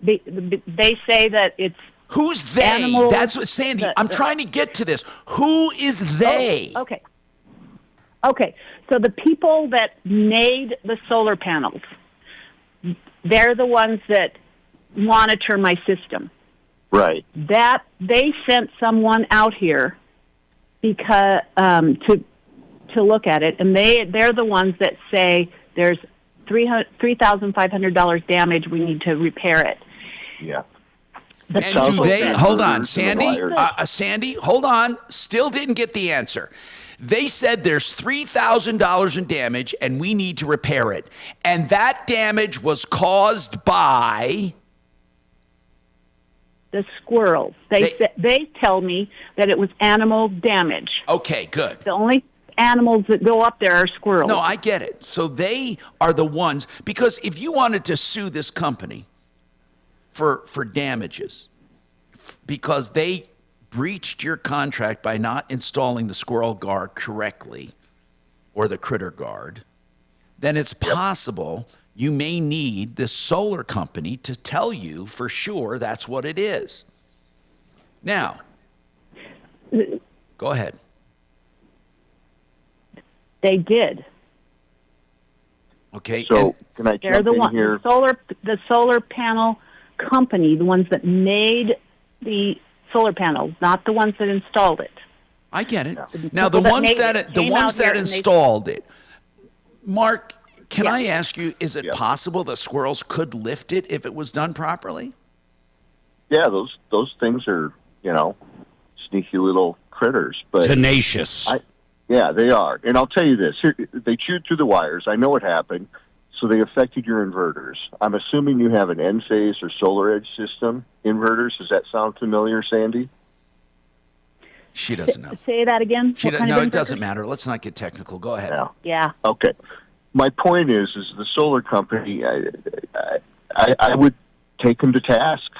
say that it's. Who's they? Animals, that's what, Sandy. I'm trying to get to this. Who is they? Okay. So the people that made the solar panels, they're the ones that monitor my system. Right. That they sent someone out here because to look at it, and they're the ones that say there's $3,500 damage. We need to repair it. Yeah. And do they? Hold on, Sandy. Sandy, hold on. Still didn't get the answer. They said there's $3,000 in damage, and we need to repair it. And that damage was caused by the squirrels. They tell me that it was animal damage. Okay, good. The only animals that go up there are squirrels. No, I get it. So they are the ones, because if you wanted to sue this company for damages because they breached your contract by not installing the squirrel guard correctly or the critter guard, then it's possible you may need this solar company to tell you for sure that's what it is. Now, go ahead. They did. Okay. So can I jump in here? The solar panel company, the ones that made the solar panels, not the ones that installed it. I get it. Now the ones that installed it. Mark, can I ask you, is it possible the squirrels could lift it if it was done properly? Yeah, those things are, sneaky little critters, but tenacious. Yeah, they are. And I'll tell you this, they chewed through the wires. I know it happened. So they affected your inverters. I'm assuming you have an Enphase or Solar Edge system inverters. Does that sound familiar, Sandy? She doesn't know. Say that again. No, it doesn't matter. Let's not get technical. Go ahead. Yeah. Okay. My point is the solar company, I would take them to task.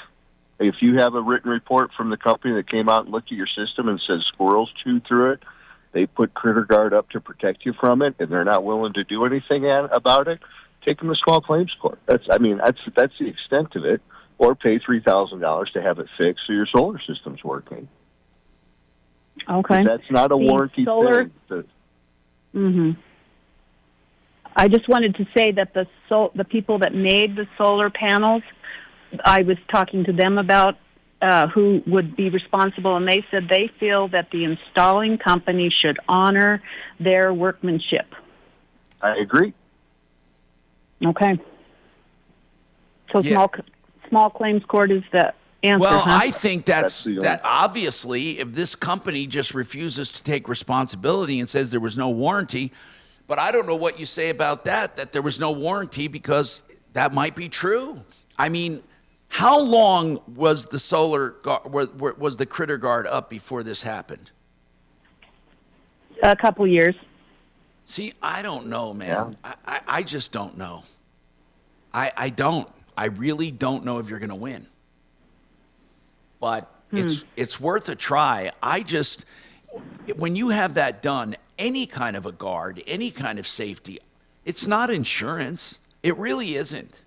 If you have a written report from the company that came out and looked at your system and says squirrels chewed through it, they put Critter Guard up to protect you from it, and they're not willing to do anything about it, take them to small claims court. That's the extent of it. Or pay $3,000 to have it fixed so your solar system's working. Okay. That's not a warranty thing. Mm-hmm. I just wanted to say that the people that made the solar panels, I was talking to them about who would be responsible, and they said they feel that the installing company should honor their workmanship. I agree. Okay. So small claims court is the answer. Well, huh? I think that obviously if this company just refuses to take responsibility and says there was no warranty, but I don't know what you say about that there was no warranty, because that might be true. I mean, how long was the was the Critter Guard up before this happened? A couple years. See, I don't know, man. Yeah. I just don't know. I don't. I really don't know if you're going to win. But it's worth a try. When you have that done, any kind of a guard, any kind of safety, it's not insurance. It really isn't.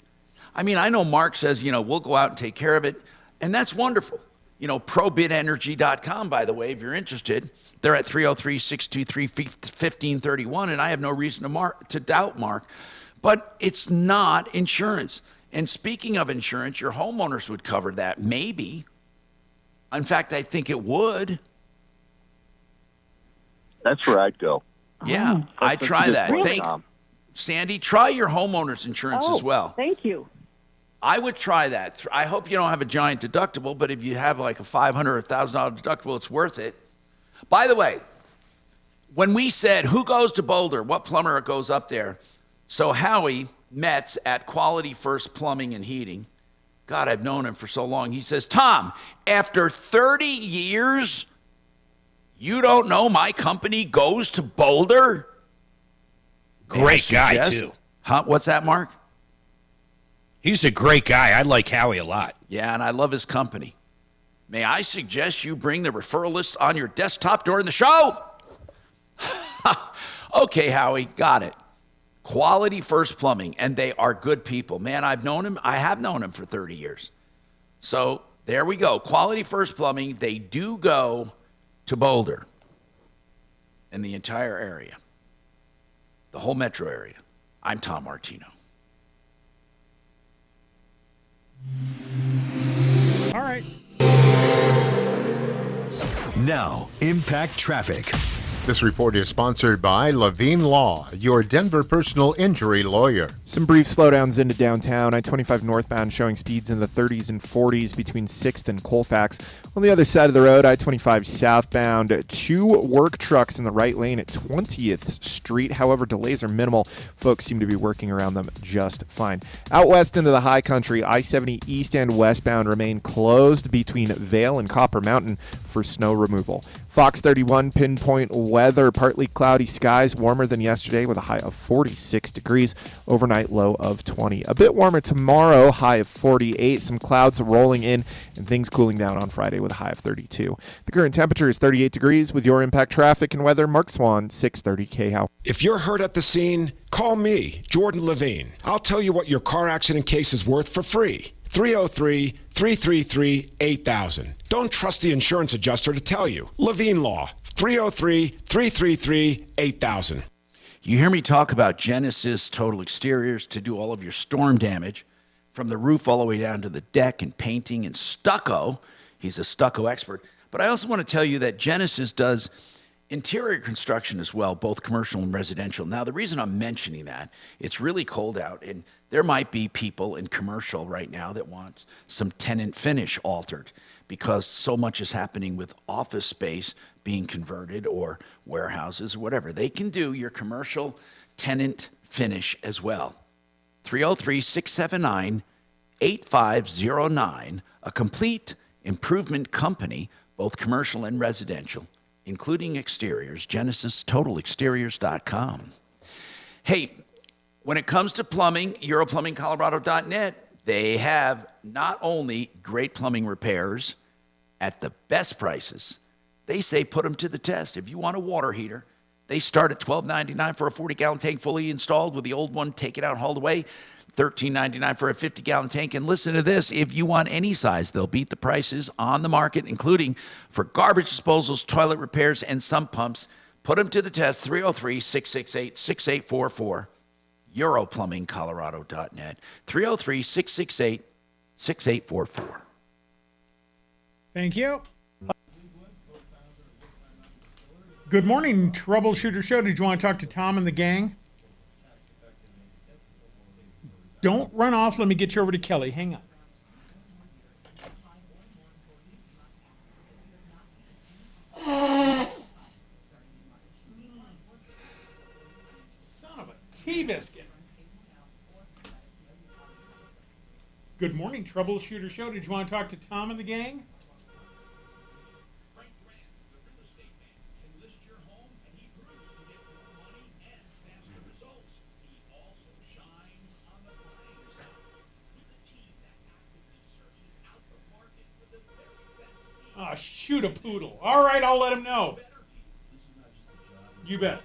I mean, I know Mark says, we'll go out and take care of it, and that's wonderful. ProBidEnergy.com, by the way, if you're interested, they're at 303-623-1531, and I have no reason to doubt Mark. But it's not insurance. And speaking of insurance, your homeowners would cover that, maybe. In fact, I think it would. That's where I'd go. Yeah, I'd try that. Sandy, try your homeowner's insurance as well. Thank you. I would try that. I hope you don't have a giant deductible, but if you have like a $500 or $1,000 deductible, it's worth it. By the way, when we said who goes to Boulder, what plumber goes up there, so Howie Metz at Quality First Plumbing and Heating, God, I've known him for so long. He says, Tom, after 30 years, you don't know my company goes to Boulder? Great guy, too. Huh? What's that, Mark? He's a great guy. I like Howie a lot. Yeah, and I love his company. May I suggest you bring the referral list on your desktop during the show? Okay, Howie, got it. Quality First Plumbing, and they are good people. Man, I've known him. I have known him for 30 years. So there we go. Quality First Plumbing, they do go to Boulder and the entire area, the whole metro area. I'm Tom Martino. All right. Now, Impact Traffic. This report is sponsored by Levine Law, your Denver personal injury lawyer. Some brief slowdowns into downtown. I-25 northbound showing speeds in the 30s and 40s between 6th and Colfax. On the other side of the road, I-25 southbound, 2 work trucks in the right lane at 20th Street. However, delays are minimal. Folks seem to be working around them just fine. Out west into the high country, I-70 east and westbound remain closed between Vail and Copper Mountain for snow removal. Fox 31 pinpoint weather, partly cloudy skies, warmer than yesterday with a high of 46 degrees, overnight low of 20. A bit warmer tomorrow, high of 48, some clouds rolling in and things cooling down on Friday with a high of 32. The current temperature is 38 degrees. With your Impact Traffic and weather, Mark Swan, 630 KHOW. If you're hurt at the scene, call me, Jordan Levine. I'll tell you what your car accident case is worth for free. 303-333-8000. Don't trust the insurance adjuster to tell you. Levine Law, 303-333-8000. You hear me talk about Genesis Total Exteriors to do all of your storm damage, from the roof all the way down to the deck and painting and stucco. He's a stucco expert. But I also want to tell you that Genesis does interior construction as well, both commercial and residential. Now, the reason I'm mentioning that, it's really cold out, and there might be people in commercial right now that want some tenant finish altered because so much is happening with office space being converted or warehouses or whatever. They can do your commercial tenant finish as well. 303-679-8509, a complete improvement company, both commercial and residential, including exteriors. GenesisTotalExteriors.com. Hey, when it comes to plumbing, EuroplumbingColorado.net, they have not only great plumbing repairs at the best prices, they say put them to the test. If you want a water heater, they start at $12.99 for a 40-gallon tank fully installed. With the old one, take it out, hauled away. $13.99 for a 50-gallon tank. And listen to this, if you want any size, they'll beat the prices on the market, including for garbage disposals, toilet repairs, and sump pumps. Put them to the test, 303-668-6844. EuroplumbingColorado.net, 303-668-6844. Thank you. Good morning, Troubleshooter Show. Did you want to talk to Tom and the gang? Don't run off. Let me get you over to Kelly. Hang on. Son of a tea biscuit. Good morning, Troubleshooter Show. Did you want to talk to Tom and the gang? Oh, shoot a poodle. All right, I'll let him know. You bet.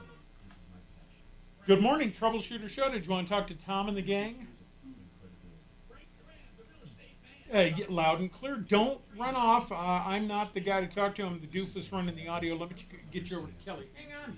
Good morning, Troubleshooter Show. Did you want to talk to Tom and the gang? Get loud and clear. Don't run off. I'm not the guy to talk to. I'm the doofus running the audio. Let me get you over to Kelly. Hang on.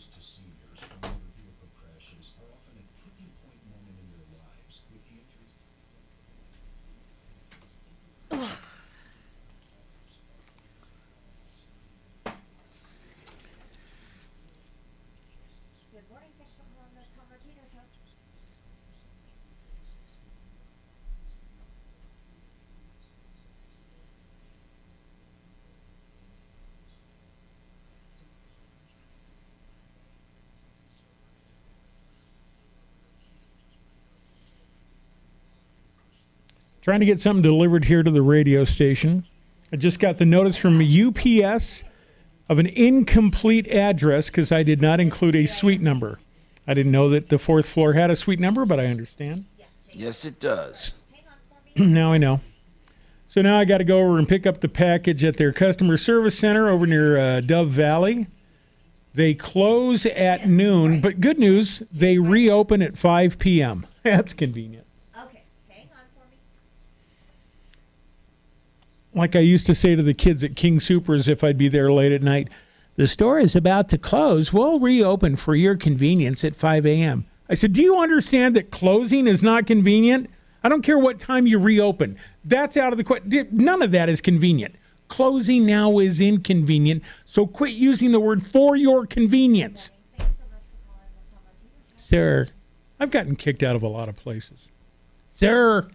Trying to get something delivered here to the radio station. I just got the notice from UPS of an incomplete address because I did not include a suite number. I didn't know that the fourth floor had a suite number, but I understand. Yes, it does. Now I know. So now I got to go over and pick up the package at their customer service center over near Dove Valley. They close at noon, but good news, they reopen at 5 p.m. That's convenient. Like I used to say to the kids at King Soopers if I'd be there late at night, the store is about to close. We'll reopen for your convenience at 5 a.m. I said, do you understand that closing is not convenient? I don't care what time you reopen. That's out of the question. None of that is convenient. Closing now is inconvenient, so quit using the word for your convenience. Sir, I've gotten kicked out of a lot of places. Sir.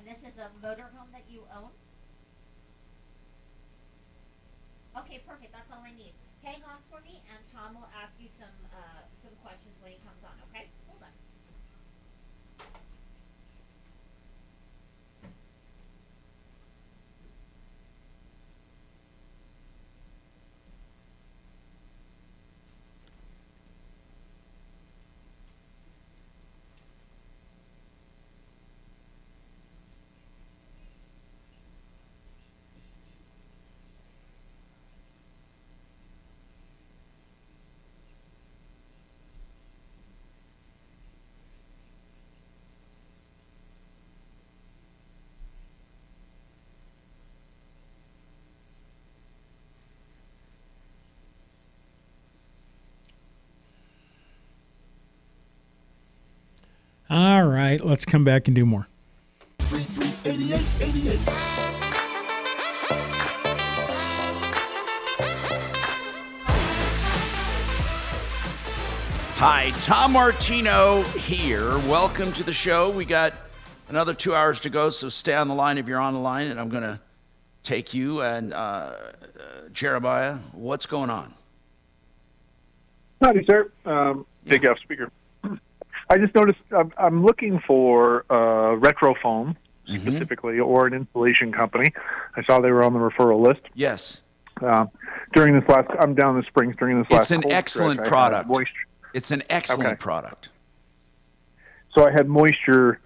This is a motorhome that you own? Okay, perfect. That's all I need. Hang on for me, and Tom will ask you some questions when he comes on, okay? Hold on. All right, let's come back and do more. 8888. Hi, Tom Martino here. Welcome to the show. We got another 2 hours to go, so stay on the line if you're on the line, and I'm going to take you. And Jeremiah, what's going on? Howdy, sir. Take off speaker. I just noticed I'm looking for retro foam specifically, or an insulation company. I saw they were on the referral list. Yes. During this last, I'm down in the Springs. During this last, it's an cold excellent stretch, product. Moisture. It's an excellent product. So I had moisture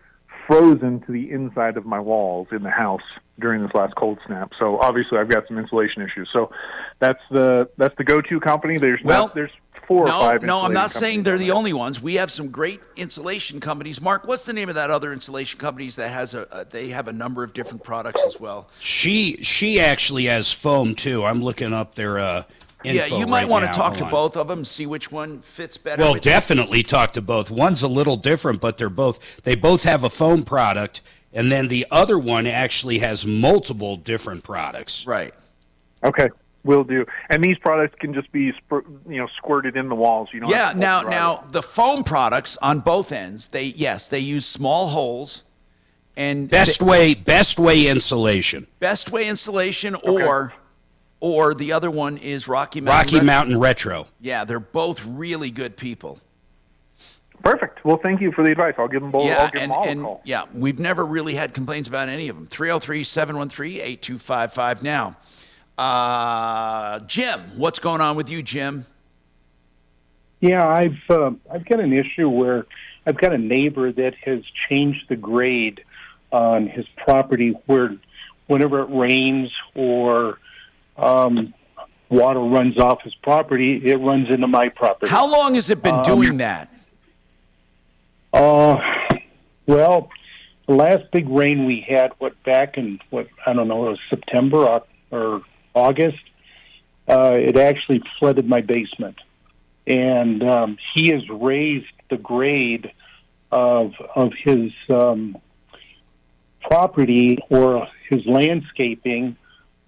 frozen to the inside of my walls in the house during this last cold snap. So obviously I've got some insulation issues. So that's the go-to company. There's 4 or 5. No, I'm not saying they're the only ones. We have some great insulation companies. Mark, what's the name of that other insulation companies that has they have a number of different products as well? She actually has foam too. I'm looking up their info you might want to talk to Hold on. both of them, see which one fits better. Well, with you. definitely talk to both. One's a little different, but they both have a foam product, and then the other one actually has multiple different products. Right. Okay, will do. And these products can just be squirted in the walls. You know. Yeah. Now the foam products on both ends, they use small holes, and Best way insulation. Best way insulation, or the other one is Rocky Mountain Retro. Yeah, they're both really good people. Perfect. Well, thank you for the advice. I'll give them both. Yeah, I'll give them all a call. Yeah, we've never really had complaints about any of them. 303-713-8255. Now, Jim, what's going on with you, Jim? Yeah, I've got an issue where I've got a neighbor that has changed the grade on his property where whenever it rains or water runs off his property, it runs into my property. How long has it been doing that? Well, the last big rain we had, back in it was September or August, it actually flooded my basement. And he has raised the grade of his property or his landscaping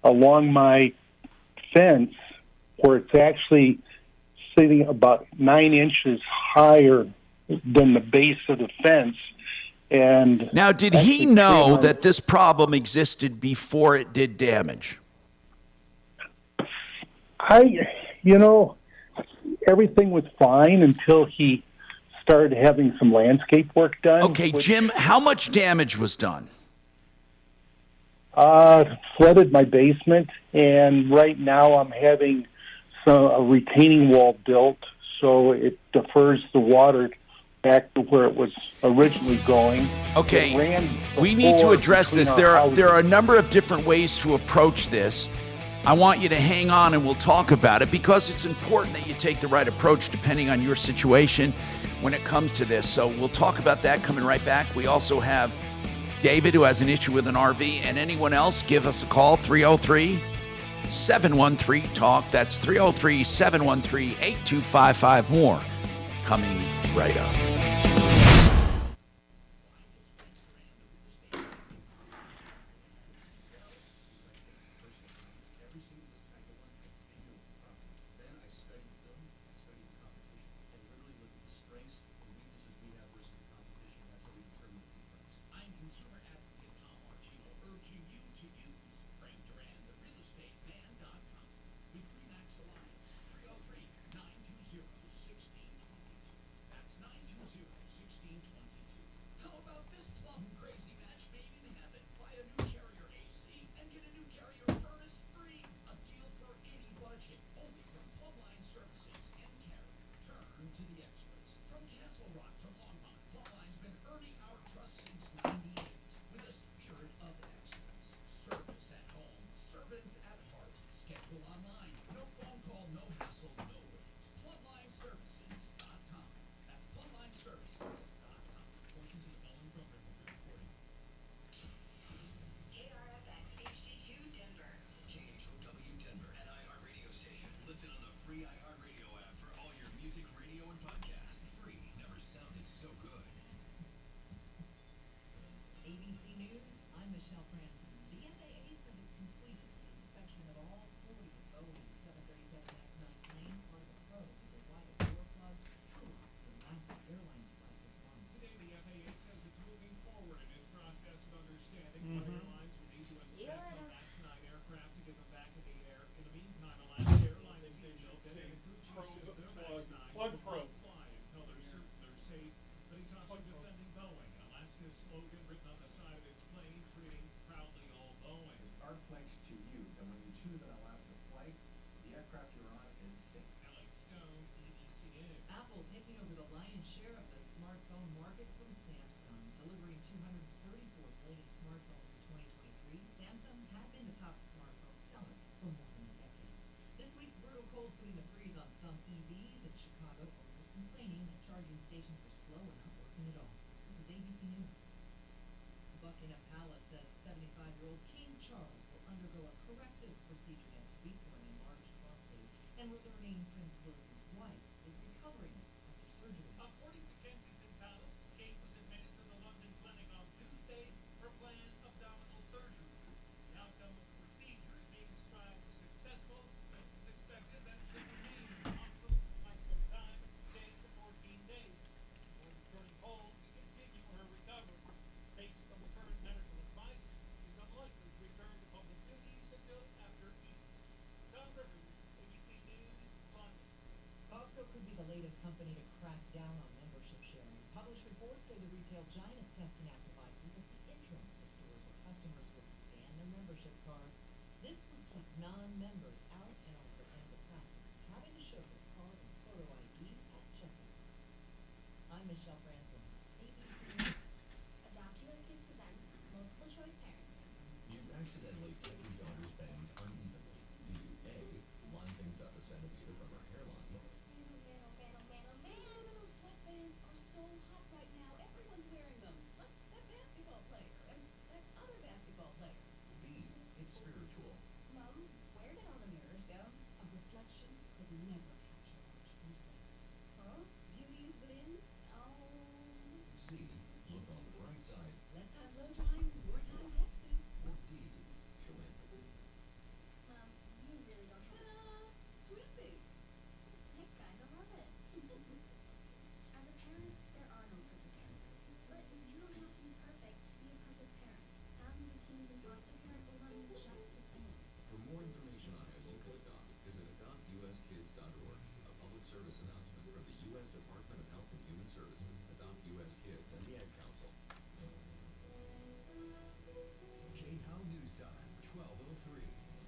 along my fence, where it's actually sitting about 9 inches higher than the base of the fence. And now, did he know that this problem existed before it did damage? Everything was fine until he started having some landscape work done. Okay, Jim, how much damage was done? Flooded my basement, and right now I'm having a retaining wall built so it defers the water back to where it was originally going. Okay, we need to address this. There are a number of different ways to approach this. I want you to hang on and we'll talk about it because it's important that you take the right approach depending on your situation when it comes to this. So we'll talk about that coming right back. We also have David, who has an issue with an RV, and anyone else, give us a call, 303-713-TALK. That's 303-713-8255. More coming right up. Apple taking over the lion's share of the smartphone market from Samsung, delivering 234 million smartphones in 2023. Samsung had been the top smartphone seller for more than a decade. This week's brutal cold putting a freeze on some EVs in Chicago, owners complaining that charging stations were slow and not working at all. This is ABC News. Buckingham Palace says 75-year-old King Charles will undergo a corrective procedure next week for an enlarged prostate, and we're learning Prince William's wife is recovering after surgery. According to Kensington Palace, Kate was admitted to the London clinic on Tuesday for planned abdominal surgery. The outcome of the procedure is being described as successful, but it's expected that she will remain in the hospital for quite some time, 10 to 14 days. Before returning home to continue her recovery. Based on the current medical advice, she's unlikely to return to public duties until after Easter. Tom Rivers, ABC News, London. Costco could be the latest company to crack down on membership sharing. Published reports say the retail giant is testing out devices at the entrance to stores where customers would scan their membership cards. This would keep non-members out and also end the practice of having to show their card and photo ID at checkout. I'm Michelle Franklin, ABC News. Adopt US Kids presents multiple choice parenting. You accidentally cut your daughter's bangs unevenly. Do you A, line things up a centimeter from her hairline? Those sweatbands are so hot right now. Everyone's wearing them. Look, that basketball player and that other basketball player. B, it's spiritual. Mom, where did all the mirrors go? A reflection could never capture our true selves. Huh? Beauty is within? Oh. C, look on the bright side. Less time blow drying, more time texting. Or D, Joanne. Mom, you really don't have Ta-da! Twinsies! I kinda love it. As a parent, there are no perfect answers. But you don't have to be perfect to be a perfect parent. Thousands of teens in foster care will love you just the same. For more information on how you can adopt, visit adoptuskids.org. A public service announcement from the U.S. Department of Health and Human Services, Adopt U.S. Kids, and the Ad Council. KHOW News Time, 12:03.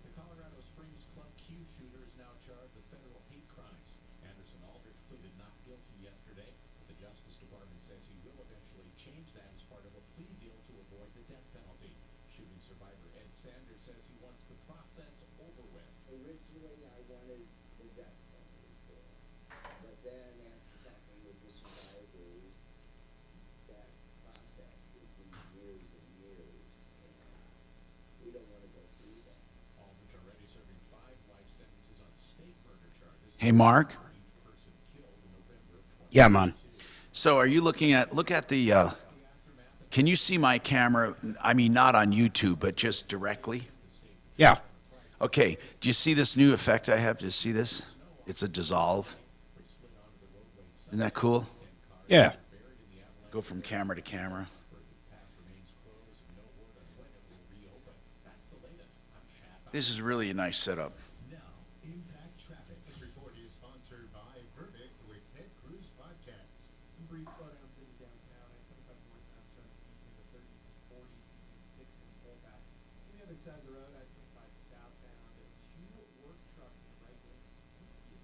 The Colorado Springs Club Q shooter is now charged with federal hate crimes. Anderson Aldrich pleaded not guilty yesterday. The Justice Department says he will eventually change that as part of a plea deal to avoid the death penalty. Shooting survivor Ed Sanders says he wants the process over with. Originally, I wanted the death penalty for it. But then, after talking with the survivors, that process would be years and years, and we don't want to go through that. Aldrich already serving 5 life sentences on state murder charges. Hey, Mark. Yeah, man. So are you look at the, can you see my camera? I mean, not on YouTube, but just directly? Yeah. Okay. Do you see this new effect I have? Do you see this? It's a dissolve. Isn't that cool? Yeah. Go from camera to camera. This is really a nice setup. Now, Impact Traffic. This report is sponsored by Verdict with Ted Cruz Podcast. Some brief slowdowns in downtown. I-25 northbound turns between the 30s and 40s, between 6 and Colfax. On the other side of the road, I-25 southbound, 2 work trucks in the right lane. Street,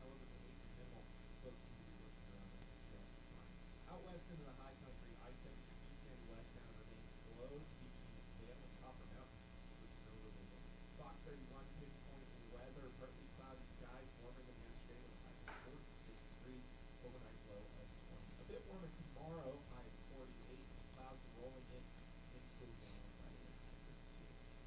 however, the major minimal. Folks seem to be looking around them just fine. Out west into the high country, I-70 east and westbound remains closed between Vail and Copper Mountain for snow removal. Fox 31 pinpoint weather, partly cloudy skies, warmer than yesterday with a high of 46 degrees, overnight low of 20. A bit warmer tomorrow, high of 48, clouds rolling in and cool down on Friday with high 32.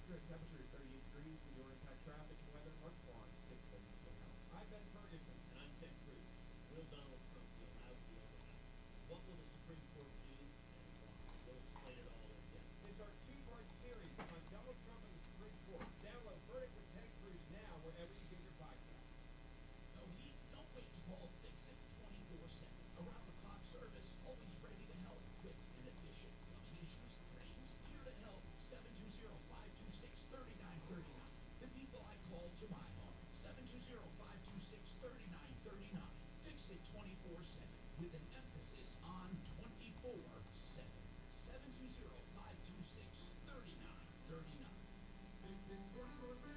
Current temperature is 38 degrees with your Impact Traffic and Weather, Mark Vaughn, 6:30 KL. I'm Ben Ferguson. And I'm Ted Cruz. Will Donald Trump be allowed to own the House? What will the Supreme Court do and why? We'll explain it all in depth. It's our 2-part series on Donald Trump and the Supreme Court. Download Verdict with Ted Cruz now wherever you get your podcast. No heat? Don't wait to call. Fix it 24/7. Around the clock service. Always ready to help. Quick and efficient. Plumbing issues, drains, here to help. 720-526-3939. The people I call to my home. 720-526-3939. Fix it 24/7 with an emphasis on 24/7. 720-526-3939. Fix it 24/7.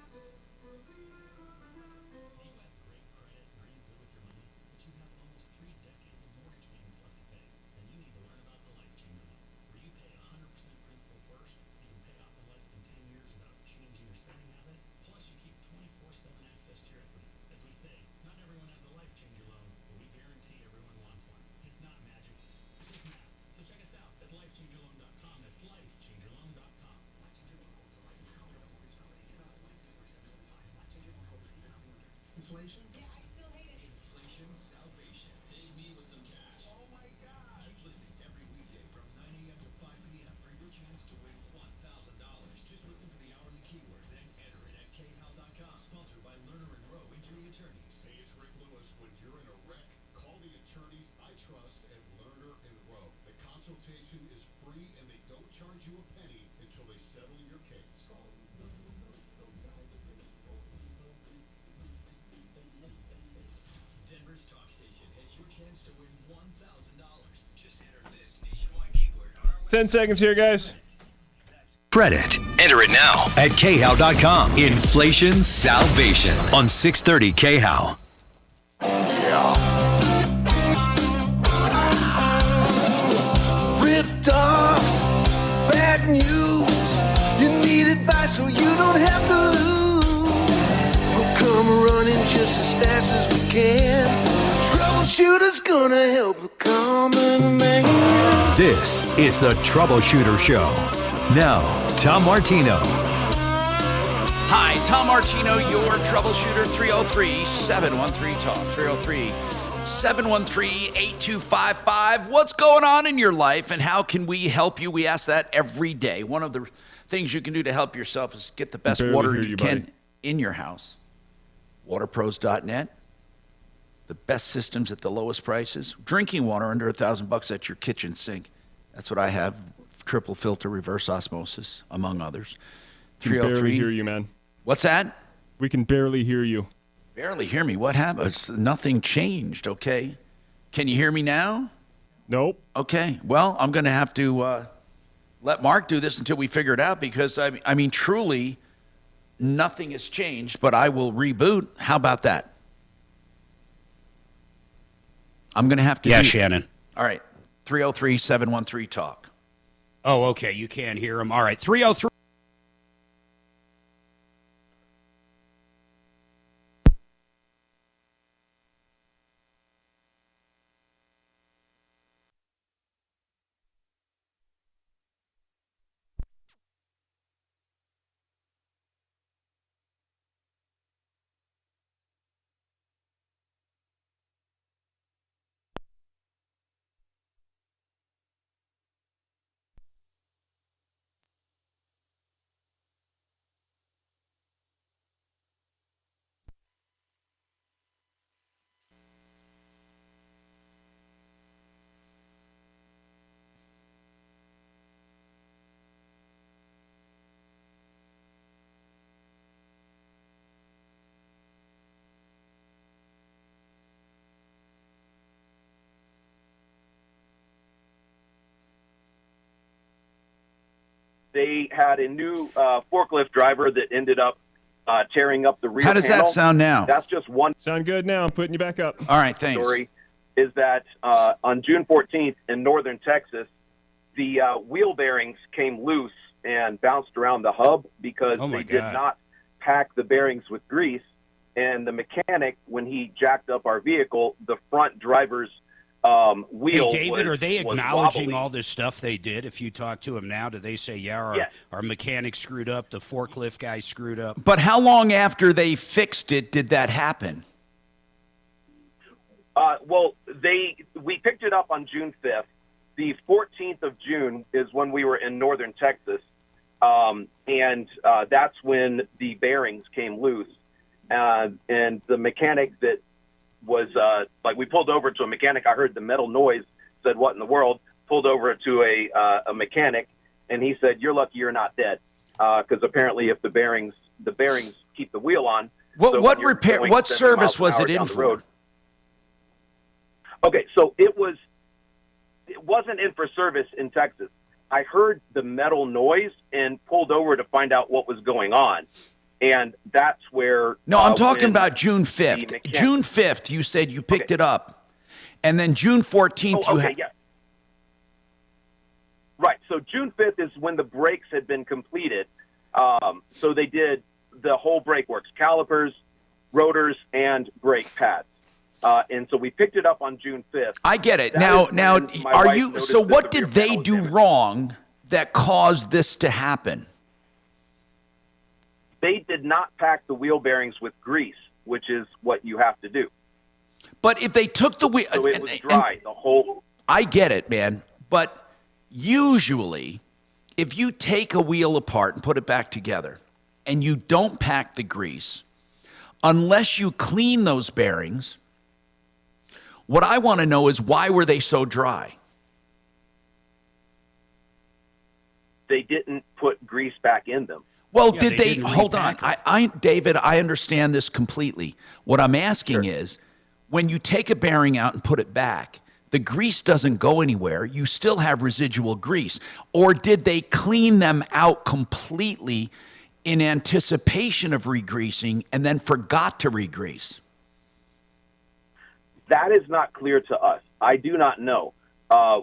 10 seconds here, guys. Credit. Enter it now at khow.com. Inflation salvation on 630 KHOW. Ripped off, bad news. You need advice so you don't have to lose. We'll come running just as fast as we can. Troubleshooter's gonna help the common man. This is the Troubleshooter Show. Now, Tom Martino. Hi, Tom Martino, your troubleshooter, 303-713-TALK, 303-713-8255. What's going on in your life and how can we help you? We ask that every day. One of the things you can do to help yourself is get the best water you can in your house. Waterpros.net. The best systems at the lowest prices. Drinking water under $1,000 at your kitchen sink. That's what I have. Triple filter, reverse osmosis, among others. 303. Barely hear you, man. What's that? We can barely hear you. Barely hear me. What happened? Nothing changed, okay? Can you hear me now? Nope. Okay. Well, I'm going to have to let Mark do this until we figure it out because, I mean, truly, nothing has changed, but I will reboot. How about that? I'm going to have to Yeah, Shannon. All right. 303-713-TALK. Oh, okay. You can't hear him. All right. 303. They had a new forklift driver that ended up tearing up the rear How does panel. that sound now? That's just one. Sound good now. I'm putting you back up. All right, thanks. Story is that on June 14th in northern Texas, the wheel bearings came loose and bounced around the hub because they did not pack the bearings with grease. And the mechanic, when he jacked up our vehicle, the front driver's wheel. Hey, David, was, are they was acknowledging wobbly. all this stuff they did? If you talk to them now, do they say, yeah, our mechanic screwed up, the forklift guy screwed up? But how long after they fixed it did that happen? Well, we picked it up on June 5th. The 14th of June is when we were in northern Texas, and that's when the bearings came loose. And the mechanic that was we pulled over to a mechanic. I heard the metal noise, said, what in the world? Pulled over to a mechanic, and he said, you're lucky you're not dead, because apparently if the bearings keep the wheel on. What repair? What service was it in for? Okay, so it wasn't in for service in Texas. I heard the metal noise and pulled over to find out what was going on. And that's where... No, I'm talking about June 5th. June 5th, you said you picked it up. And then June 14th, you had... Yeah. Right. So June 5th is when the brakes had been completed. So they did the whole brake works, calipers, rotors, and brake pads. And so we picked it up on June 5th. I get it. Now, are you... So what did they do wrong that caused this to happen? They did not pack the wheel bearings with grease, which is what you have to do. But if they took the wheel... So it was dry, the whole... I get it, man. But usually, if you take a wheel apart and put it back together, and you don't pack the grease, unless you clean those bearings, what I want to know is why were they so dry? They didn't put grease back in them. Well, did they hold on? David, I understand this completely. What I'm asking is, when you take a bearing out and put it back, the grease doesn't go anywhere. You still have residual grease. Or did they clean them out completely in anticipation of regreasing and then forgot to regrease? That is not clear to us. I do not know.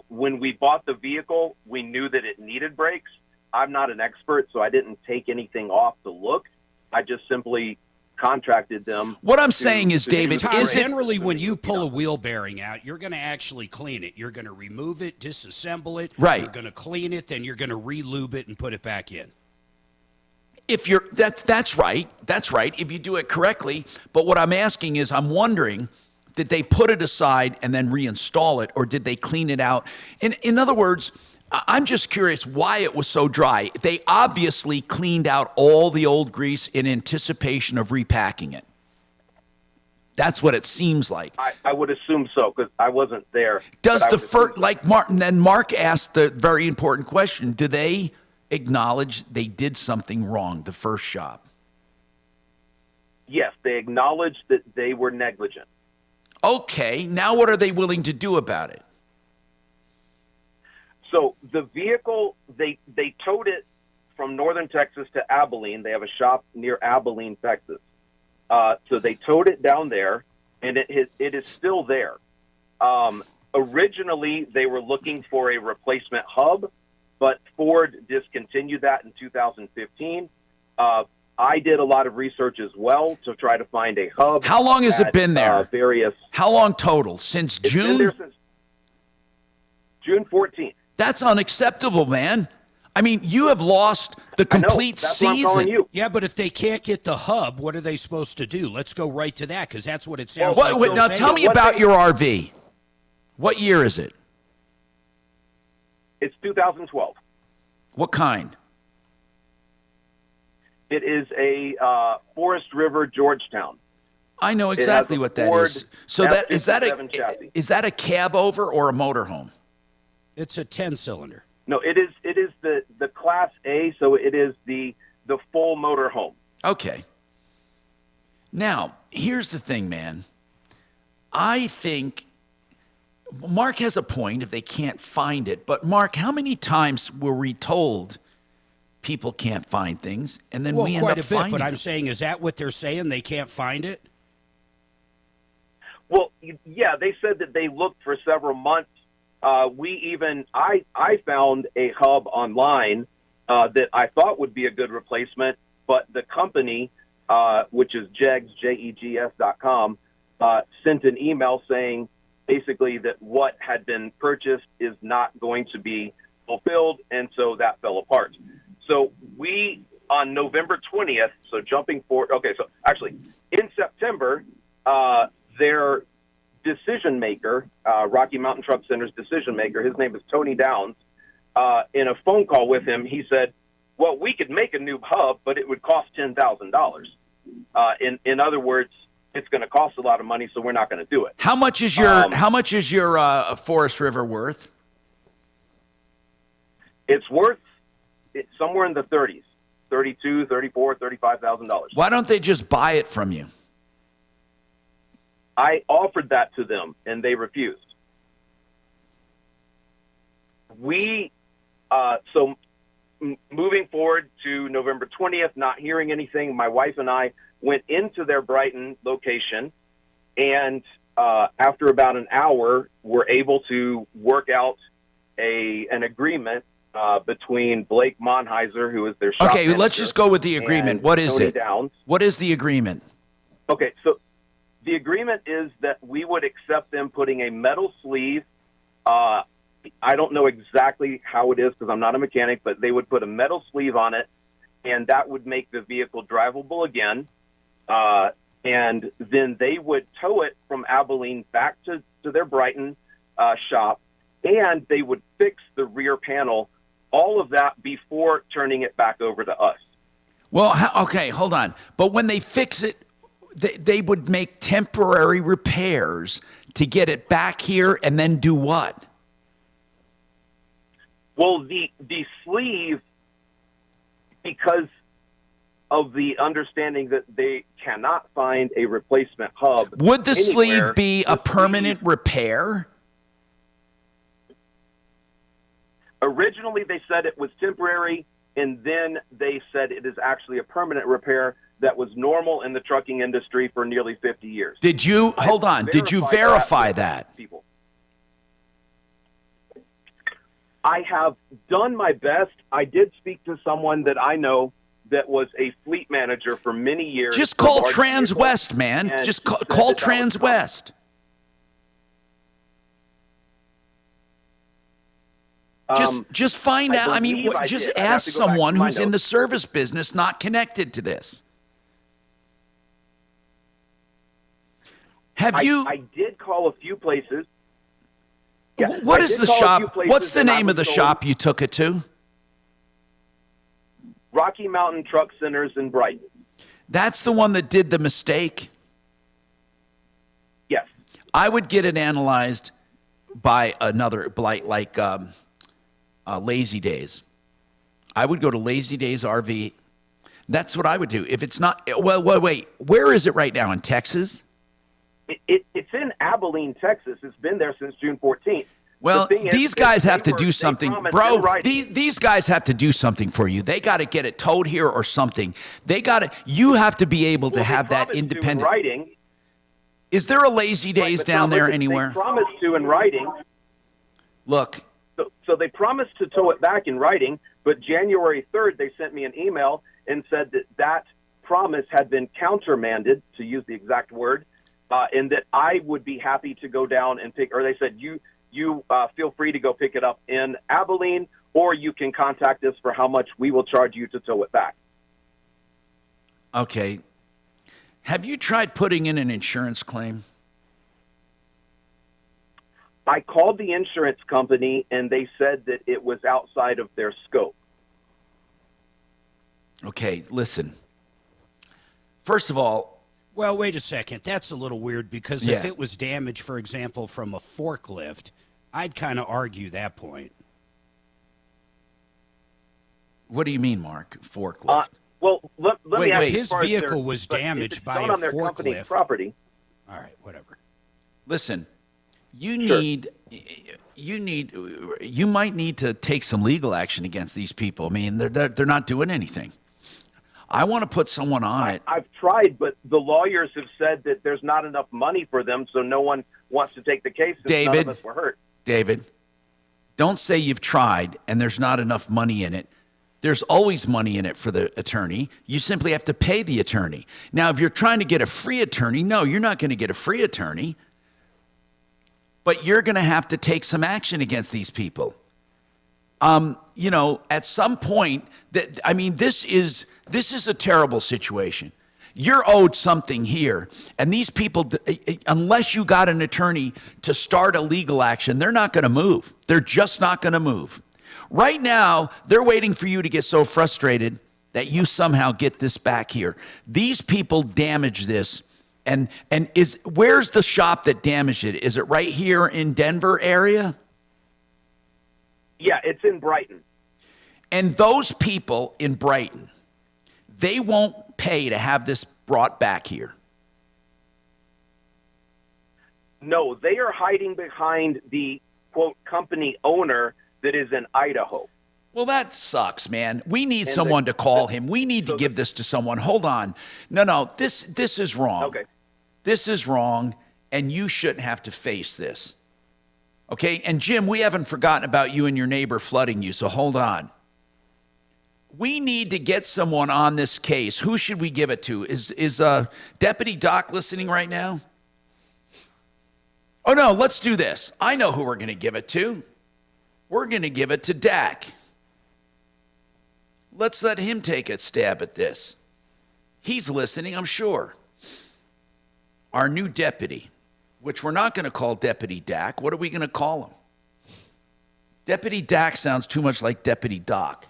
When we bought the vehicle, we knew that it needed brakes. I'm not an expert, so I didn't take anything off to look. I just simply contracted them. What I'm saying is, David, is generally when you pull a wheel bearing out, you're going to actually clean it. You're going to remove it, disassemble it. Right. You're going to clean it, then you're going to re-lube it and put it back in. If you're that's right. That's right. If you do it correctly. But what I'm asking is, I'm wondering, did they put it aside and then reinstall it, or did they clean it out? In other words, I'm just curious why it was so dry. They obviously cleaned out all the old grease in anticipation of repacking it. That's what it seems like. I would assume so, because I wasn't there. Does the first, like Martin, then Mark asked the very important question, do they acknowledge they did something wrong, the first shop? Yes, they acknowledged that they were negligent. Okay, now what are they willing to do about it? So the vehicle, they towed it from northern Texas to Abilene. They have a shop near Abilene, Texas. So they towed it down there, and it is still there. Originally, they were looking for a replacement hub, but Ford discontinued that in 2015. I did a lot of research as well to try to find a hub. How long has it been there? Various. How long total? Since It's June? been there since June 14th. That's unacceptable, man. I mean, you have lost the complete season. Yeah, but if they can't get the hub, what are they supposed to do? Let's go right to that, because that's what it sounds like. Wait, now tell me about your RV. What year is it? It's 2012. What kind? It is a Forest River Georgetown. I know exactly what that is. So is that a cab over or a motorhome? It's a 10-cylinder. No, it is the Class A, so it is the full motorhome. Okay. Now, here's the thing, man. I think Mark has a point if they can't find it. But, Mark, how many times were we told people can't find things, and then we end up finding But I'm it? saying, is that what they're saying? They can't find it? Well, yeah, they said that they looked for several months. I found a hub online that I thought would be a good replacement, but the company, which is Jegs, JEGS.com, sent an email saying basically that what had been purchased is not going to be fulfilled, and so that fell apart. So we, on November 20th, so jumping forward, okay, so actually in September, their decision maker, Rocky Mountain Truck Center's decision maker, his name is Tony Downs, in a phone call with him, he said, well, we could make a new hub, but it would cost $10,000. In other words, it's going to cost a lot of money, so we're not going to do it. How much is your Forest River worth? It's worth somewhere in the 30s, $32,000, $34,000, $35,000. Why don't they just buy it from you? I offered that to them, and they refused. Moving forward to November 20th, not hearing anything, my wife and I went into their Brighton location, and after about an hour, were able to work out an agreement between Blake Monheiser, who is their shop Okay, manager, let's just go with the agreement. What is Tony it? Downs. What is the agreement? Okay, so the agreement is that we would accept them putting a metal sleeve. I don't know exactly how it is because I'm not a mechanic, but they would put a metal sleeve on it, and that would make the vehicle drivable again. And then they would tow it from Abilene back to their Brighton shop, and they would fix the rear panel, all of that before turning it back over to us. Well, okay, hold on. But when they fix it, they would make temporary repairs to get it back here and then do what? Well, the sleeve, because of the understanding that they cannot find a replacement hub. Would the anywhere, sleeve be a permanent repair? Originally, they said it was temporary, and then they said it is actually a permanent repair that was normal in the trucking industry for nearly 50 years. Did you hold on? Did you verify that? People. I have done my best. I did speak to someone that I know that was a fleet manager for many years. Just call Transwest, man. Just call Transwest. Just find out. I mean, just ask someone who's in the service business, not connected to this. I did call a few places. Yeah, what is the shop? What's the name of the shop you took it to? Rocky Mountain Truck Centers in Brighton. That's the one that did the mistake? Yes. I would get it analyzed by another, like Lazy Days. I would go to Lazy Days RV. That's what I would do. If it's not, well, wait, where is it right now? In Texas? It's in Abilene, Texas. It's been there since June 14th. Well, these guys have to do something. Bro, these guys have to do something for you. They got to get it towed here or something. You have to be able to have that independent. Writing. Is there a Lazy Days down there anywhere? They promised to in writing. Look. So they promised to tow it back in writing, but January 3rd, they sent me an email and said that promise had been countermanded, to use the exact word, and that I would be happy to go down and pick, or they said, you feel free to go pick it up in Abilene, or you can contact us for how much we will charge you to tow it back. Okay. Have you tried putting in an insurance claim? I called the insurance company, and they said that it was outside of their scope. Okay, listen. First of all, well, wait a second. That's a little weird because if it was damage, for example, from a forklift, I'd kind of argue that point. What do you mean, Mark? Forklift? Well, let me ask you, his vehicle was damaged by a forklift. Property. All right, whatever. Listen, you might need to take some legal action against these people. I mean, they're not doing anything. I want to put someone on it. I've tried, but the lawyers have said that there's not enough money for them, so no one wants to take the case since none of us were hurt. David, don't say you've tried and there's not enough money in it. There's always money in it for the attorney. You simply have to pay the attorney. Now, if you're trying to get a free attorney, no, you're not going to get a free attorney. But you're going to have to take some action against these people. At some point, this is a terrible situation. You're owed something here, and these people, unless you got an attorney to start a legal action, they're not going to move. They're just not going to move. Right now, they're waiting for you to get so frustrated that you somehow get this back here. These people damage this, and where's the shop that damaged it? Is it right here in Denver area? Yeah, it's in Brighton. And those people in Brighton, they won't pay to have this brought back here. No, they are hiding behind the, quote, company owner that is in Idaho. Well, that sucks, man. We need someone to call him. We need to give this to someone. Hold on. No, this is wrong. Okay. This is wrong, and you shouldn't have to face this. Okay? And Jim, we haven't forgotten about you and your neighbor flooding you, so hold on. We need to get someone on this case. Who should we give it to? Is Deputy Doc listening right now? Oh, no, let's do this. I know who we're going to give it to. We're going to give it to Dak. Let's let him take a stab at this. He's listening, I'm sure. Our new deputy, which we're not going to call Deputy Dak. What are we going to call him? Deputy Dak sounds too much like Deputy Doc.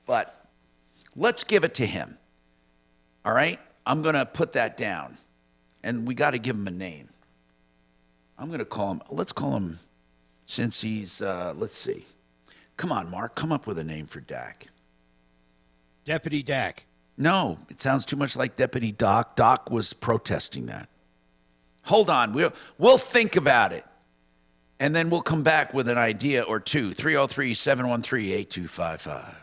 But let's give it to him. All right? I'm going to put that down. And we got to give him a name. I'm going to call him, let's call him, since he's, let's see. Come on, Mark, come up with a name for Dak. Deputy Dak. No, it sounds too much like Deputy Doc. Doc was protesting that. Hold on, we'll think about it. and then we'll come back with an idea or two. 303-713-8255.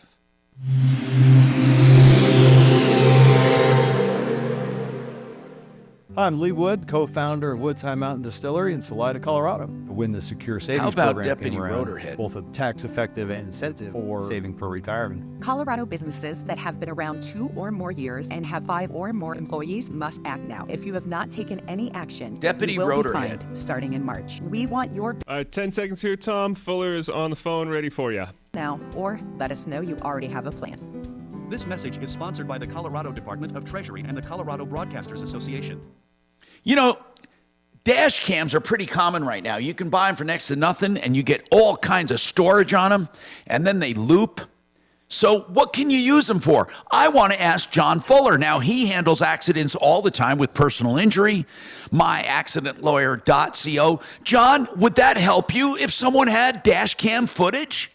I'm Lee Wood, co-founder of Woods High Mountain Distillery in Salida, Colorado. When the Secure Savings How about Program Deputy came around, Rotorhead? both a tax-effective and incentive for saving for retirement. Colorado businesses that have been around 2 or more years and have 5 or more employees must act now. If you have not taken any action, Deputy you will be Rotorhead. fined starting in March. We want your 10 seconds here, Tom. Fuller is on the phone, ready for you. now, or let us know you already have a plan. This message is sponsored by the Colorado Department of Treasury and the Colorado Broadcasters Association. You know, dash cams are pretty common right now. You can buy them for next to nothing, and you get all kinds of storage on them, and then they loop. So what can you use them for? I want to ask John Fuller. Now, he handles accidents all the time with personal injury, myaccidentlawyer.co. John, would that help you if someone had dash cam footage?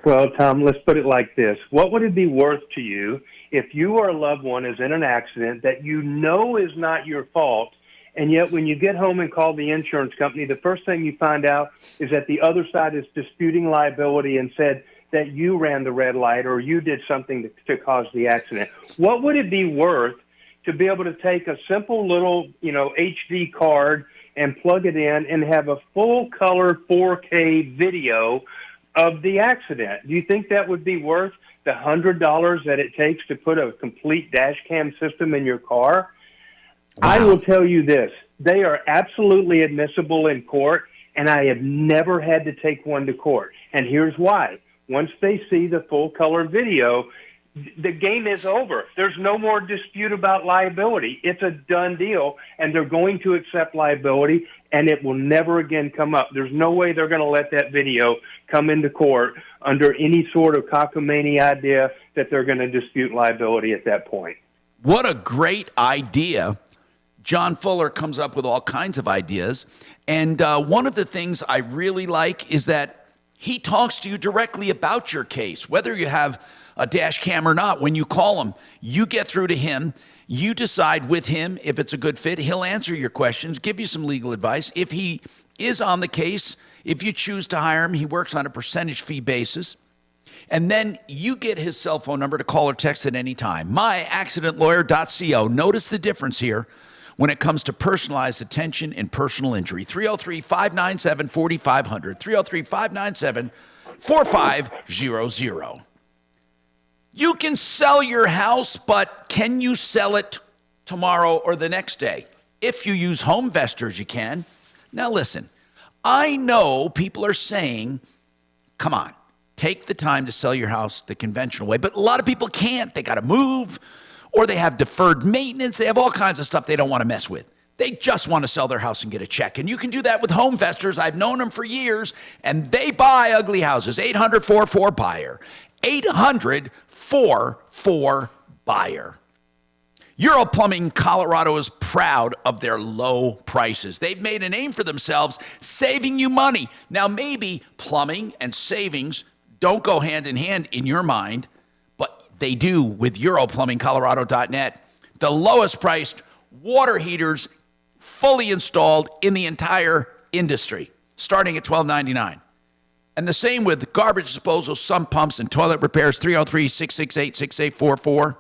Well, Tom, let's put it like this. What would it be worth to you if you or a loved one is in an accident that you know is not your fault, and yet when you get home and call the insurance company, the first thing you find out is that the other side is disputing liability and said that you ran the red light or you did something to cause the accident? What would it be worth to be able to take a simple little, HD card and plug it in and have a full-color 4K video of the accident? Do you think that would be worth the $100 that it takes to put a complete dash cam system in your car? Wow. I will tell you this. They are absolutely admissible in court, and I have never had to take one to court. And here's why. Once they see the full-color video, the game is over. There's no more dispute about liability. It's a done deal, and they're going to accept liability, and it will never again come up. There's no way they're going to let that video come into court under any sort of cockamamie idea that they're going to dispute liability at that point. What a great idea. John Fuller comes up with all kinds of ideas. And one of the things I really like is that he talks to you directly about your case, whether you have a dash cam or not. When you call him, you get through to him. You decide with him if it's a good fit. He'll answer your questions, give you some legal advice. If he is on the case, if you choose to hire him, he works on a percentage fee basis. And then you get his cell phone number to call or text at any time. myaccidentlawyer.co. Notice the difference here when it comes to personalized attention in personal injury. 303-597-4500. 303-597-4500. You can sell your house, but can you sell it tomorrow or the next day? If you use HomeVestors, you can. Now listen, I know people are saying, come on, take the time to sell your house the conventional way, but a lot of people can't. They got to move, or they have deferred maintenance. They have all kinds of stuff they don't want to mess with. They just want to sell their house and get a check. And you can do that with HomeVestors. I've known them for years, and they buy ugly houses. 800-44-BUYER. 800-44-BUYER. Euro Plumbing Colorado is proud of their low prices. They've made a name for themselves, saving you money. Now, maybe plumbing and savings don't go hand in hand in your mind, but they do with EuroPlumbingColorado.net. The lowest priced water heaters fully installed in the entire industry, starting at $12.99. And the same with garbage disposal, sump pumps, and toilet repairs. 303-668-6844.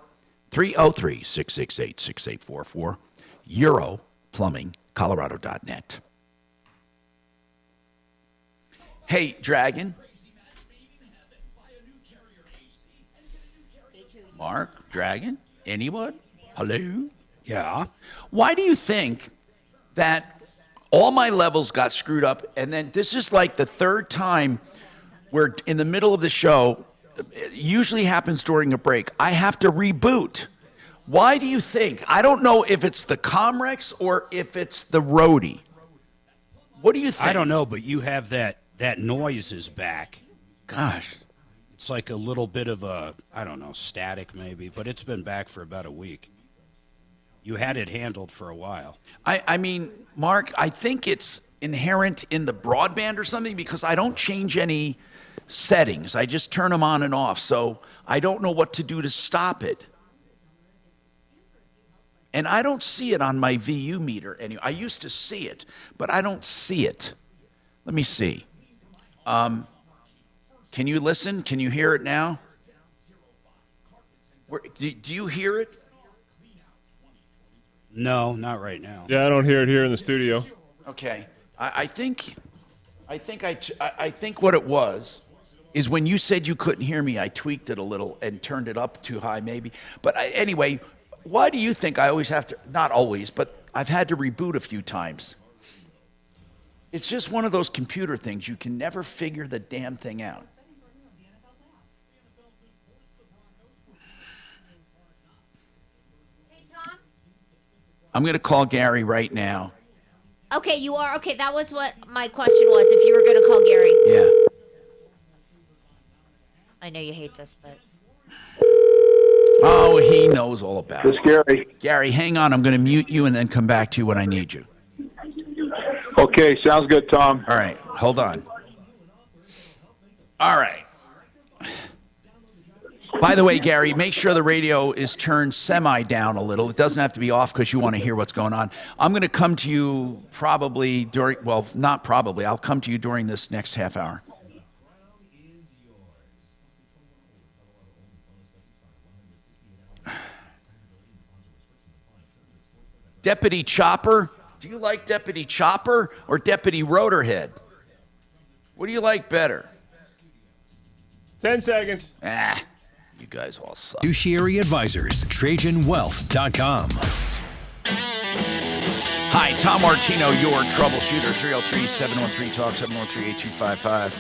303-668-6844. EuroPlumbingColorado.net. Hey, Dragon. Mark, Dragon, anyone? Hello? Yeah. Why do you think that all my levels got screwed up, and then this is like the third time we're in the middle of the show? It usually happens during a break. I have to reboot. Why do you think? I don't know if it's the Comrex or if it's the roadie. What do you think? I don't know, but you have that noise is back. Gosh. It's like a little bit of a, I don't know, static maybe, but it's been back for about a week. You had it handled for a while. I mean, Mark, I think it's inherent in the broadband or something because I don't change any settings. I just turn them on and off. So I don't know what to do to stop it. And I don't see it on my VU meter anymore. I used to see it, but I don't see it. Let me see. Can you listen? Can you hear it now? Do you hear it? No, not right now. Yeah, I don't hear it here in the studio. Okay. I think what it was is when you said you couldn't hear me, I tweaked it a little and turned it up too high maybe. But anyway, why do you think I always have to, not always, but I've had to reboot a few times? It's just one of those computer things. You can never figure the damn thing out. I'm going to call Gary right now. Okay, you are. Okay, that was what my question was, if you were going to call Gary. Yeah. I know you hate this, but... Oh, he knows all about it. It's Gary. Gary, hang on. I'm going to mute you and then come back to you when I need you. Okay, sounds good, Tom. All right, hold on. All right. By the way, Gary, make sure the radio is turned semi-down a little. It doesn't have to be off because you want to hear what's going on. I'm going to come to you probably during, well, not probably. I'll come to you during this next half hour. Deputy Chopper? Do you like Deputy Chopper or Deputy Rotorhead? What do you like better? 10 seconds. You guys all suck. Fiduciary Advisors, TrajanWealth.com. Hi, Tom Martino, your troubleshooter, 303-713-TALK, 713-8255.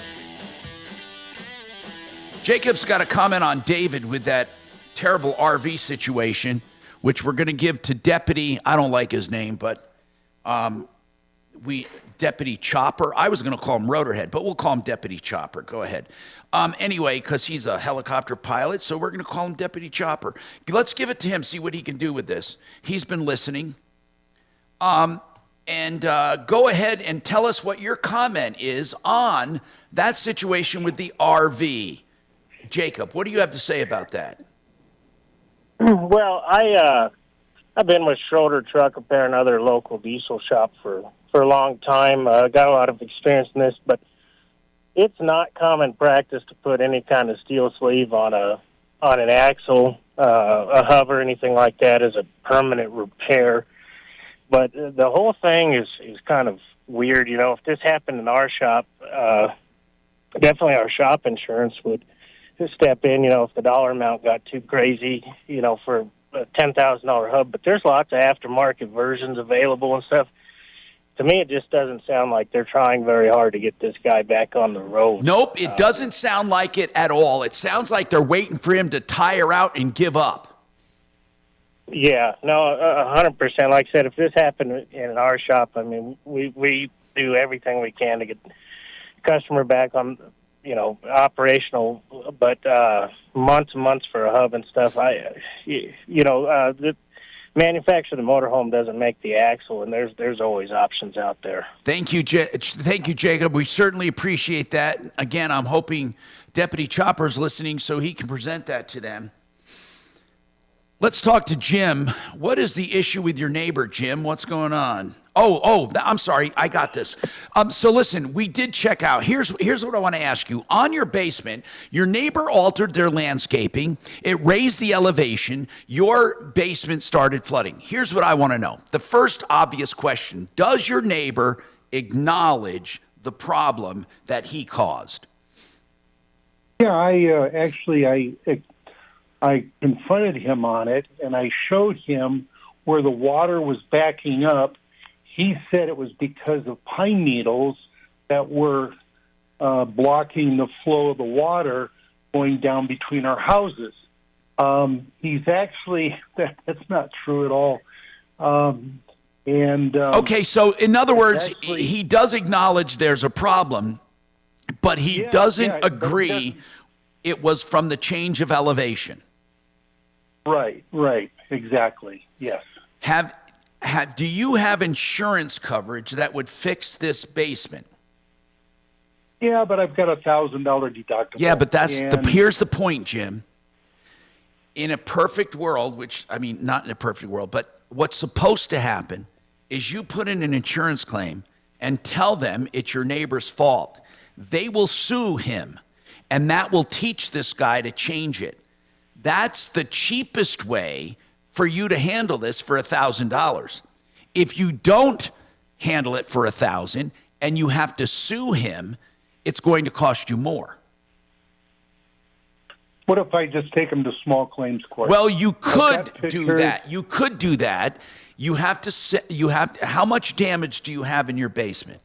Jacob's got a comment on David with that terrible RV situation, which we're going to give to Deputy, I don't like his name, but Deputy Chopper. I was going to call him Rotorhead, but we'll call him Deputy Chopper. Go ahead. Anyway, because he's a helicopter pilot, so we're going to call him Deputy Chopper. Let's give it to him, see what he can do with this. He's been listening. Go ahead and tell us what your comment is on that situation with the RV. Jacob, what do you have to say about that? Well, I've been with Schroeder Truck Repair and other local diesel shop for a long time. Got a lot of experience in this, but it's not common practice to put any kind of steel sleeve on an axle, a hub, or anything like that as a permanent repair. But the whole thing is kind of weird. You know, if this happened in our shop, definitely our shop insurance would step in, you know, if the dollar amount got too crazy, you know, for a $10,000 hub. But there's lots of aftermarket versions available and stuff. To me, it just doesn't sound like they're trying very hard to get this guy back on the road. Nope, it doesn't sound like it at all. It sounds like they're waiting for him to tire out and give up. Yeah, no, 100%. Like I said, if this happened in our shop, I mean, we do everything we can to get the customer back on, you know, operational, but months and months for a hub and stuff. The manufacturer of the motorhome doesn't make the axle, and there's always options out there. Thank you, Jacob. We certainly appreciate that. Again, I'm hoping Deputy Chopper's listening so he can present that to them. Let's talk to Jim. What is the issue with your neighbor, Jim? What's going on? Oh, I'm sorry. I got this. So listen, we did check out. Here's what I want to ask you. On your basement, your neighbor altered their landscaping. It raised the elevation. Your basement started flooding. Here's what I want to know. The first obvious question, does your neighbor acknowledge the problem that he caused? Yeah, I confronted him on it, and I showed him where the water was backing up. He said it was because of pine needles that were blocking the flow of the water going down between our houses. He's actually, that's not true at all. Okay, so in other words, he does acknowledge there's a problem, but he doesn't agree it was from the change of elevation. Right, exactly, yes. Do you have insurance coverage that would fix this basement? Yeah, but I've got $1,000 deductible. Yeah, but here's the point, Jim. In a perfect world, not in a perfect world, but what's supposed to happen is you put in an insurance claim and tell them it's your neighbor's fault. They will sue him, and that will teach this guy to change it. That's the cheapest way for you to handle this for $1,000. If you don't handle it for $1,000 and you have to sue him, it's going to cost you more. What if I just take him to small claims court? Well, you could do that. You could do that. You have to. How much damage do you have in your basement?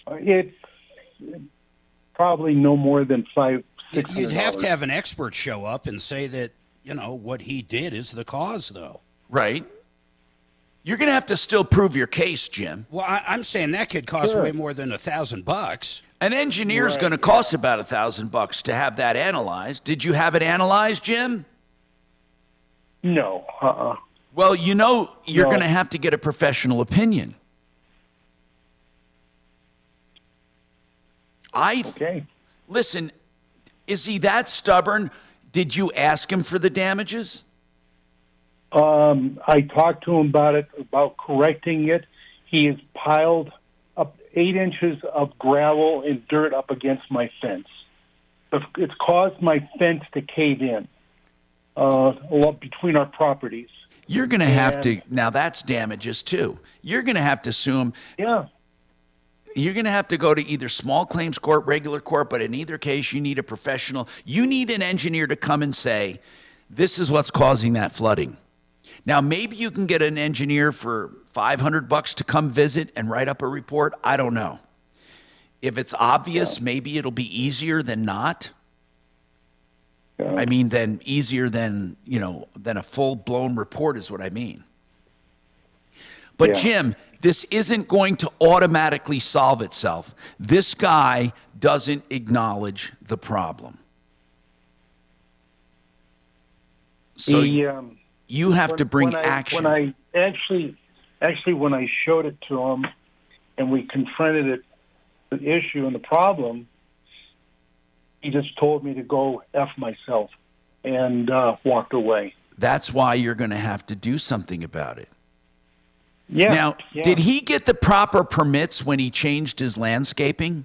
It's probably no more than $500-600. You'd have to have an expert show up and say that, what he did is the cause, though. Right. You're going to have to still prove your case, Jim. Well, I'm saying that could cost way more than $1,000. An engineer is going to cost about $1,000 to have that analyzed. Did you have it analyzed, Jim? No. Well, you're going to have to get a professional opinion. Listen, is he that stubborn? Did you ask him for the damages? I talked to him about correcting it. He has piled up 8 inches of gravel and dirt up against my fence. It's caused my fence to cave in between our properties. You're going to have to, now that's damages too. You're going to have to sue him. Yeah. You're going to have to go to either small claims court, regular court, but in either case, you need a professional. You need an engineer to come and say, this is what's causing that flooding. Now, maybe you can get an engineer for $500 to come visit and write up a report. I don't know. If it's obvious, maybe it'll be easier than not. I mean, then easier than a full-blown report is what I mean. But Jim, this isn't going to automatically solve itself. This guy doesn't acknowledge the problem. So you have to bring action. When I showed it to him and we confronted the issue and the problem, he just told me to go F myself and walked away. That's why you're going to have to do something about it. Yeah. Now, did he get the proper permits when he changed his landscaping?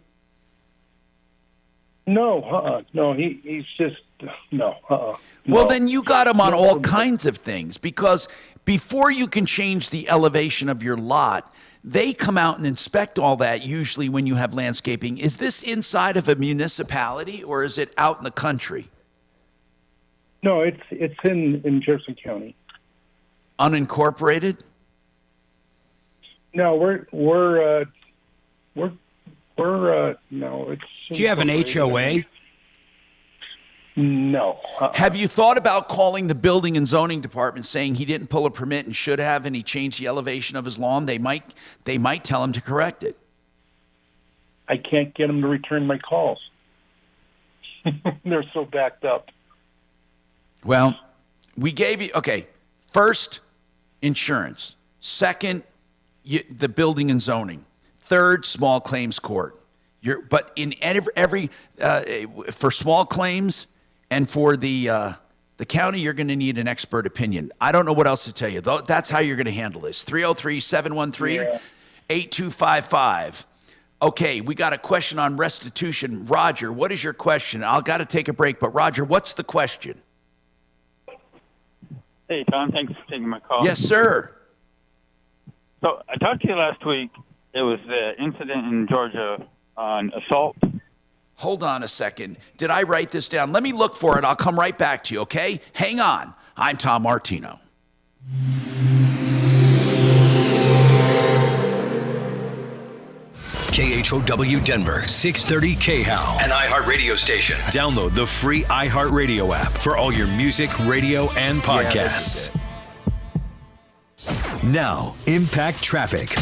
No, no, he's just, no. Well, then you got him on all kinds of things, because before you can change the elevation of your lot, they come out and inspect all that usually when you have landscaping. Is this inside of a municipality or is it out in the country? No, it's in Jefferson County. Unincorporated? No, no, it's. Do you have an HOA? No. Have you thought about calling the building and zoning department saying he didn't pull a permit and should have, and he changed the elevation of his lawn? They might tell him to correct it. I can't get him to return my calls. They're so backed up. Well, we gave you, first, insurance. Second, the building and zoning. Third, small claims court. But in every for small claims and for the county, you're going to need an expert opinion. I don't know what else to tell you. That's how you're going to handle this. 303-713-8255. Okay, we got a question on restitution. Roger, what is your question? I've got to take a break, but Roger, what's the question? Hey, Tom, thanks for taking my call. Yes, sir. So I talked to you last week. It was the incident in Georgia on assault. Hold on a second. Did I write this down? Let me look for it. I'll come right back to you, okay? Hang on. I'm Tom Martino. KHOW Denver, 630 KHOW, an iHeart radio station. Download the free iHeart radio app for all your music, radio, and podcasts. Now, Impact Traffic.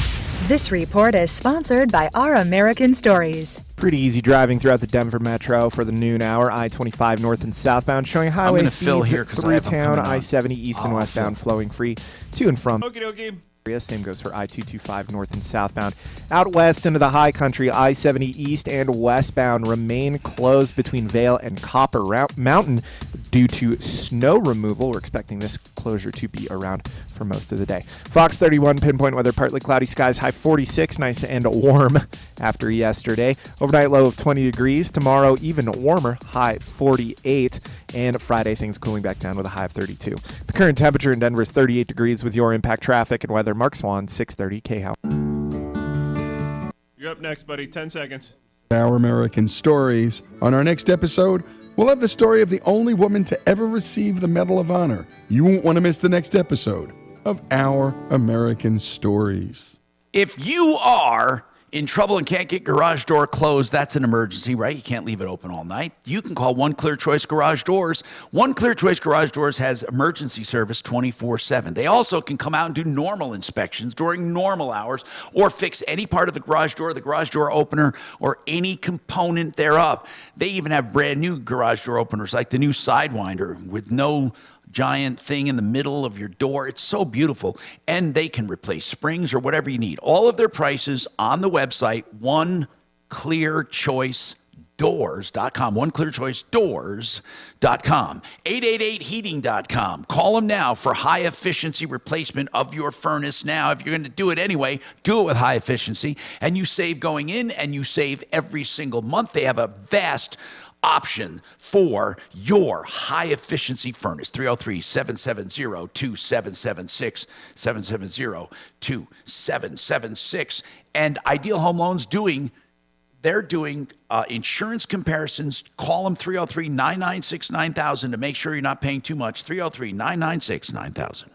This report is sponsored by Our American Stories. Pretty easy driving throughout the Denver Metro for the noon hour. I-25 north and southbound showing highway speeds through town. I-70 east and westbound flowing free to and from. Okie Same goes for I-225 north and southbound. Out west into the high country, I-70 east and westbound remain closed between Vale and Copper Mountain due to snow removal. We're expecting this closure to be around for most of the day. Fox 31 pinpoint weather, partly cloudy skies, high 46, nice and warm after yesterday. Overnight low of 20 degrees. Tomorrow even warmer, high 48. And Friday things cooling back down with a high of 32. The current temperature in Denver is 38 degrees with your impact traffic and weather. Mark Swan, 630 KHOW. You're up next, buddy. 10 seconds. Our American Stories. On our next episode, we'll have the story of the only woman to ever receive the Medal of Honor. You won't want to miss the next episode of Our American Stories. If you are in trouble and can't get garage door closed, that's an emergency, right? You can't leave it open all night. You can call One Clear Choice Garage Doors. One Clear Choice Garage Doors has emergency service 24/7. They also can come out and do normal inspections during normal hours or fix any part of the garage door opener, or any component thereof. They even have brand new garage door openers like the new Sidewinder with no giant thing in the middle of your door. It's so beautiful. And they can replace springs or whatever you need. All of their prices on the website, oneclearchoicedoors.com, oneclearchoicedoors.com, 888heating.com. Call them now for high efficiency replacement of your furnace now. If you're going to do it anyway, do it with high efficiency, and you save going in and you save every single month. They have a vast option for your high-efficiency furnace. 303-770-2776, 770-2776. And Ideal Home Loans they're doing insurance comparisons. Call them 303-996-9000 to make sure you're not paying too much. 303-996-9000.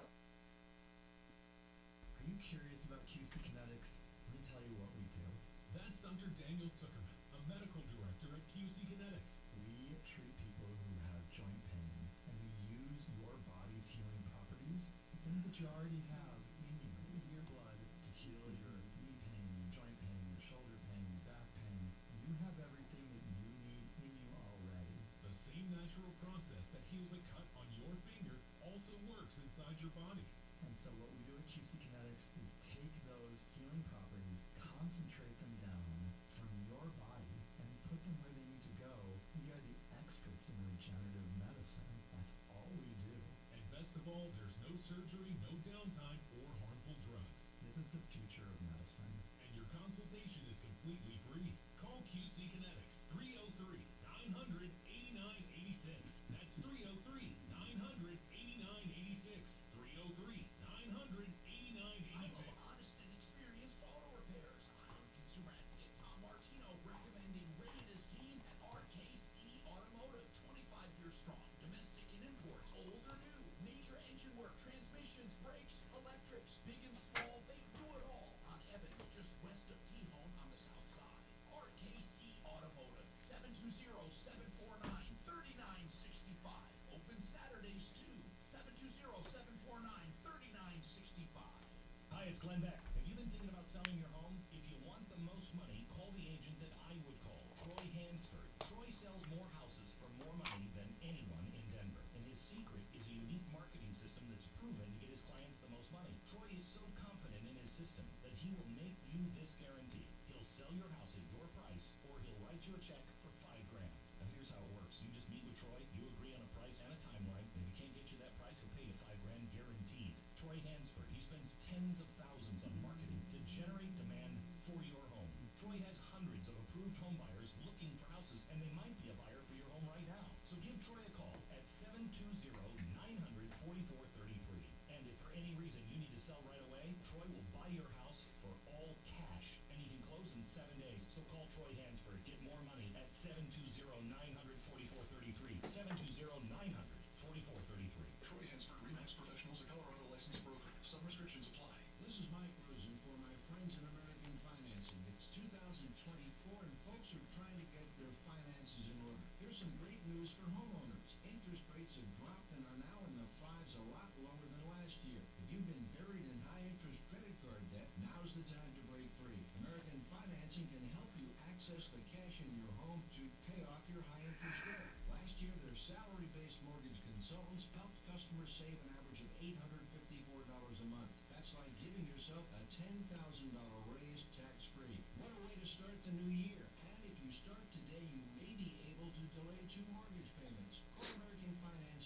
Start today, you may be able to delay 2 mortgage payments. Call American Finance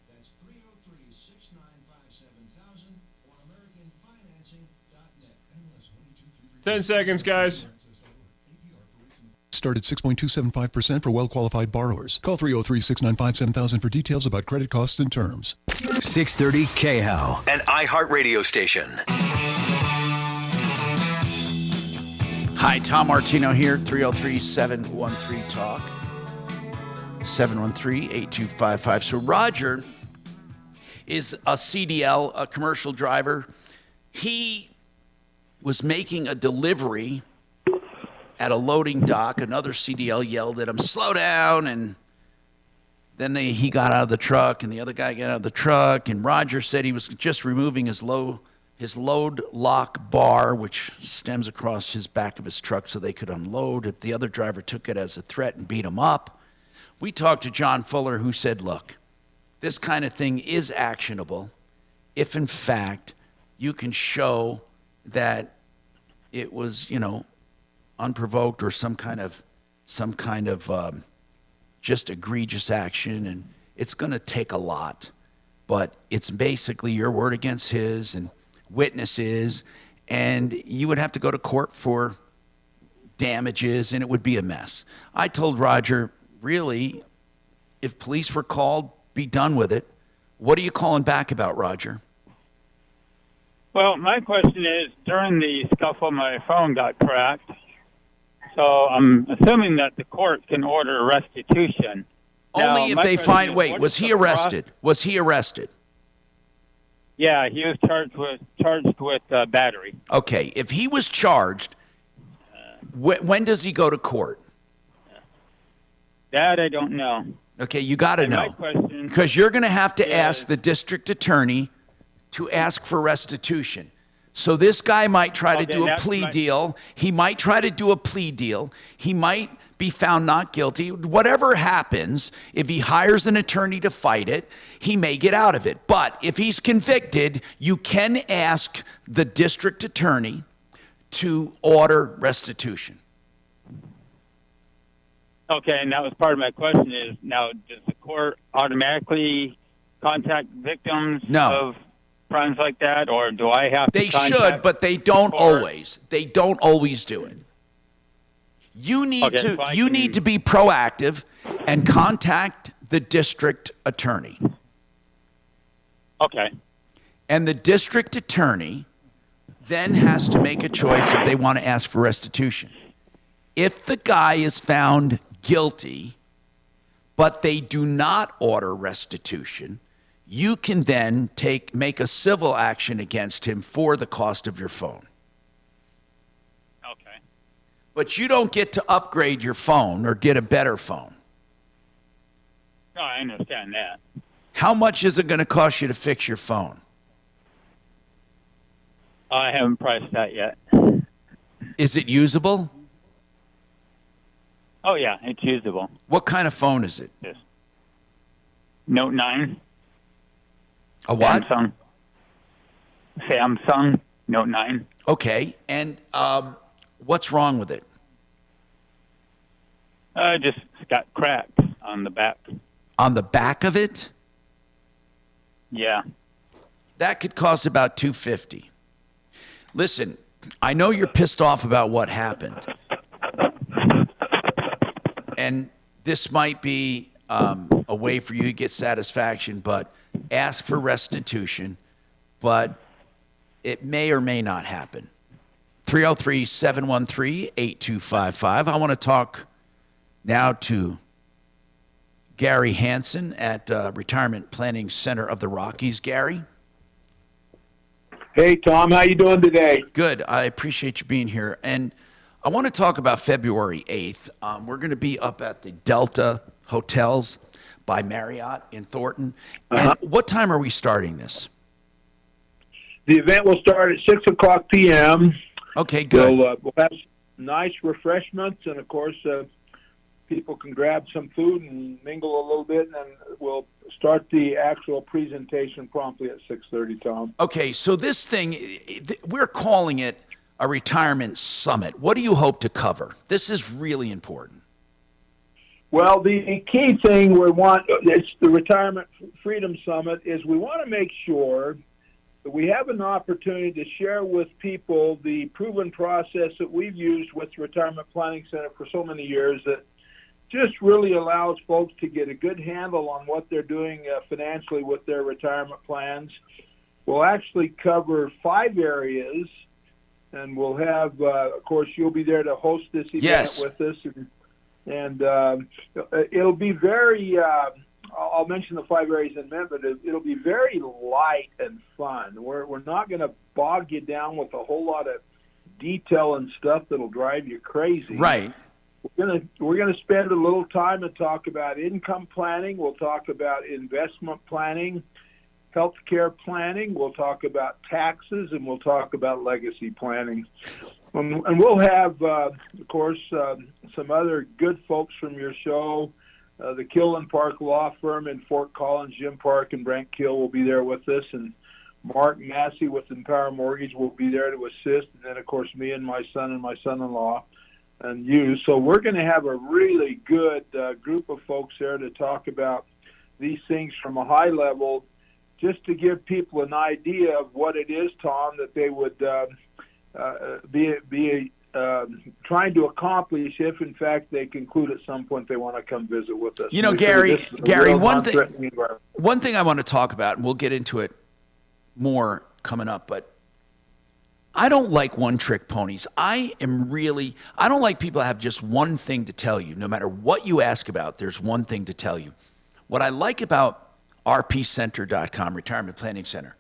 That's 303-695-7000 or AmericanFinancing.net. MLS 18233. 10 seconds, guys. Start at 6.275% for well-qualified borrowers. Call 303-695-7000 for details about credit costs and terms. 630 KHOW, an iHeartRadio station. Hi, Tom Martino here, 303-713-TALK, 713-8255. So Roger is a CDL, a commercial driver. He was making a delivery at a loading dock. Another CDL yelled at him, slow down, and then he got out of the truck, and the other guy got out of the truck, and Roger said he was just removing his load lock bar, which stems across his back of his truck so they could unload. If the other driver took it as a threat and beat him up. We talked to John Fuller, who said, look, this kind of thing is actionable if, in fact, you can show that it was, unprovoked or some kind of just egregious action, and it's going to take a lot, but it's basically your word against his and witnesses, and you would have to go to court for damages, and it would be a mess. I told Roger, really, if police were called, be done with it. What are you calling back about, Roger? Well, my question is, during the scuffle, my phone got cracked. So I'm assuming that the court can order restitution. Only if they find. Wait, was he arrested? Was he arrested? Yeah, he was charged with battery. Okay, if he was charged, when does he go to court? That I don't know. Okay, you got to know. My question, because you're going to have to ask the district attorney to ask for restitution. So this guy might try to do a plea deal. He might try to do a plea deal. He might be found not guilty. Whatever happens, if he hires an attorney to fight it, he may get out of it. But if he's convicted, you can ask the district attorney to order restitution. Okay, and that was part of my question is, now, does the court automatically contact victims of crimes like that, or do I have to contact? They should, but they don't always. They don't always do it. You need need to be proactive and contact the district attorney. Okay. And the district attorney then has to make a choice if they want to ask for restitution. If the guy is found guilty, but they do not order restitution, you can then make a civil action against him for the cost of your phone. Okay. But you don't get to upgrade your phone or get a better phone. No, I understand that. How much is it going to cost you to fix your phone? I haven't priced that yet. Is it usable? Oh, yeah, it's usable. What kind of phone is it? Yes. Note 9. A what? Samsung Note 9. Okay, and what's wrong with it? Just got cracked on the back. On the back of it? Yeah. That could cost about $250. Listen, I know you're pissed off about what happened. And this might be a way for you to get satisfaction, but ask for restitution, but it may or may not happen. 303-713-8255. I want to talk now to Gary Hansen at Retirement Planning Center of the Rockies. Gary? Hey, Tom. How you doing today? Good. I appreciate you being here. And I want to talk about February 8th. We're going to be up at the Delta Hotels by Marriott in Thornton. And what time are we starting this? The event will start at 6 o'clock p.m. Okay, good. We'll have nice refreshments, and, of course, people can grab some food and mingle a little bit, and then we'll start the actual presentation promptly at 6:30, Tom. Okay, so this thing, we're calling it a retirement summit. What do you hope to cover? This is really important. Well, the key thing we want, it's the Retirement Freedom Summit, is we want to make sure that we have an opportunity to share with people the proven process that we've used with the Retirement Planning Center for so many years that just really allows folks to get a good handle on what they're doing financially with their retirement plans. We'll actually cover 5 areas, and we'll have, of course, you'll be there to host this event with us. And it'll be very, I'll mention the 5 areas in a minute, but it'll be very light and fun. We're not going to bog you down with a whole lot of detail and stuff that'll drive you crazy. Right. We're gonna spend a little time and talk about income planning. We'll talk about investment planning, healthcare planning. We'll talk about taxes, and we'll talk about legacy planning. And we'll have, of course, some other good folks from your show. The Kill and Park Law Firm in Fort Collins, Jim Park and Brent Kill will be there with us, and Mark Massey with Empower Mortgage will be there to assist, and then, of course, me and my son and my son-in-law and you. So we're going to have a really good group of folks there to talk about these things from a high level, just to give people an idea of what it is, Tom, that they would be trying to accomplish if, in fact, they conclude at some point they want to come visit with us. You know, Gary, one thing I want to talk about, and we'll get into it more coming up, but I don't like one-trick ponies. I don't like people that have just one thing to tell you. No matter what you ask about, there's one thing to tell you. What I like about rpcenter.com, Retirement Planning Center,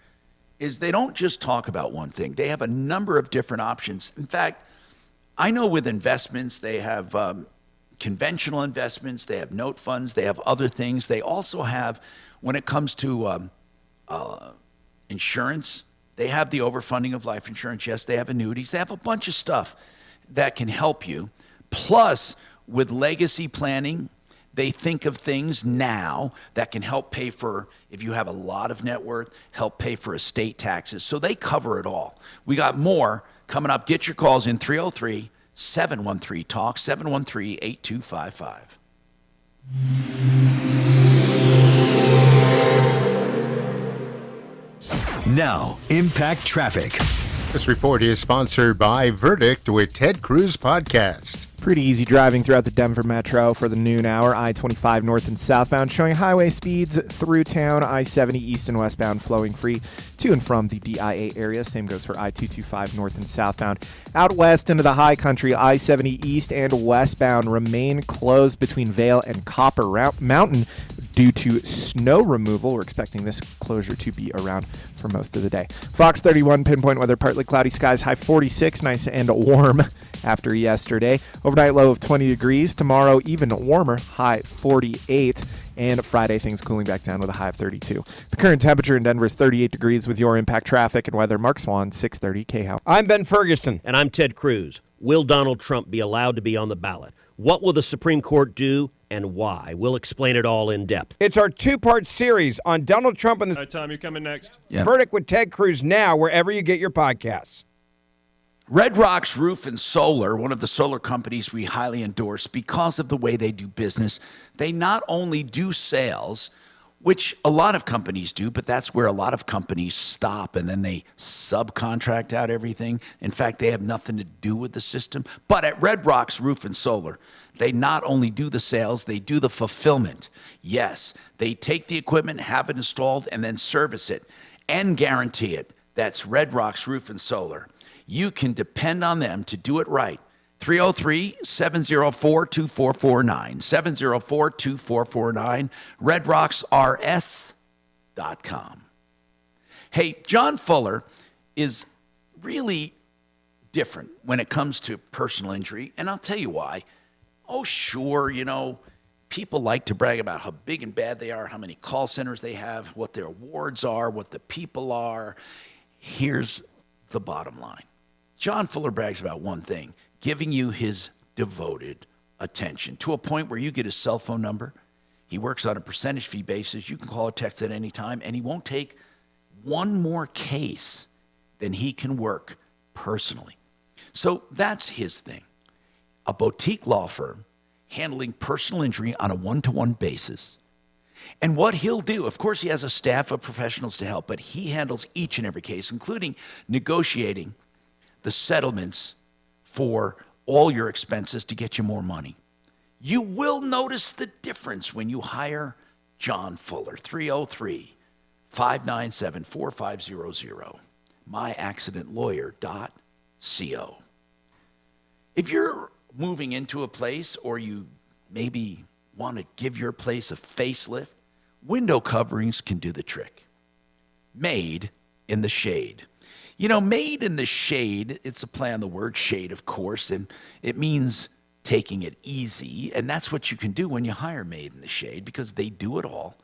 is they don't just talk about one thing. They have a number of different options. In fact, I know with investments, they have conventional investments, they have note funds, they have other things. They also have, when it comes to insurance, they have the overfunding of life insurance. Yes, they have annuities. They have a bunch of stuff that can help you. Plus, with legacy planning, they think of things now that can help pay for, if you have a lot of net worth, help pay for estate taxes. So they cover it all. We got more coming up. Get your calls in 303-713-TALK, 713-8255. Now, Impact Traffic. This report is sponsored by Verdict with Ted Cruz Podcast. Pretty easy driving throughout the Denver Metro for the noon hour. I-25 north and southbound showing highway speeds through town. I-70 east and westbound flowing free to and from the DIA area. Same goes for I-225 north and southbound. Out west into the high country, I-70 east and westbound remain closed between Vale and Copper Mountain due to snow removal. We're expecting this closure to be around for most of the day. Fox 31 pinpoint weather, partly cloudy skies, high 46, nice and warm after yesterday. Overnight low of 20 degrees. Tomorrow even warmer, high 48. And Friday things cooling back down with a high of 32. The current temperature in Denver is 38 degrees with your Impact Traffic and weather. Mark Swan, 630 KHOW. I'm Ben Ferguson. And I'm Ted Cruz. Will Donald Trump be allowed to be on the ballot? What will the Supreme Court do and why? We'll explain it all in depth. It's our 2-part series on Donald Trump and the... All right, Tom, you're coming next. Yeah. Verdict with Ted Cruz now, wherever you get your podcasts. Red Rocks Roof and Solar, one of the solar companies we highly endorse because of the way they do business. They not only do sales, which a lot of companies do, but that's where a lot of companies stop and then they subcontract out everything. In fact, they have nothing to do with the system. But at Red Rocks Roof and Solar, they not only do the sales, they do the fulfillment. Yes, they take the equipment, have it installed, and then service it and guarantee it. That's Red Rocks Roof and Solar. You can depend on them to do it right. 303-704-2449, 704-2449, redrocksrs.com. Hey, John Fuller is really different when it comes to personal injury, and I'll tell you why. Oh, sure, you know, people like to brag about how big and bad they are, how many call centers they have, what their awards are, what the people are. Here's the bottom line. John Fuller brags about one thing, giving you his devoted attention to a point where you get his cell phone number. He works on a percentage fee basis. You can call or text at any time, and he won't take one more case than he can work personally. So that's his thing. A boutique law firm. handling personal injury on a one-to-one basis. And what he'll do, of course, he has a staff of professionals to help, but he handles each and every case, including negotiating the settlements for all your expenses to get you more money. You will notice the difference when you hire John Fuller, 303-597-4500, myaccidentlawyer.co. If you're moving into a place or you maybe want to give your place a facelift, window coverings can do the trick. Made in the shade. You know, made in the shade, it's a play on the word shade, of course, and it means taking it easy. And that's what you can do when you hire Made in the Shade, because they do it all,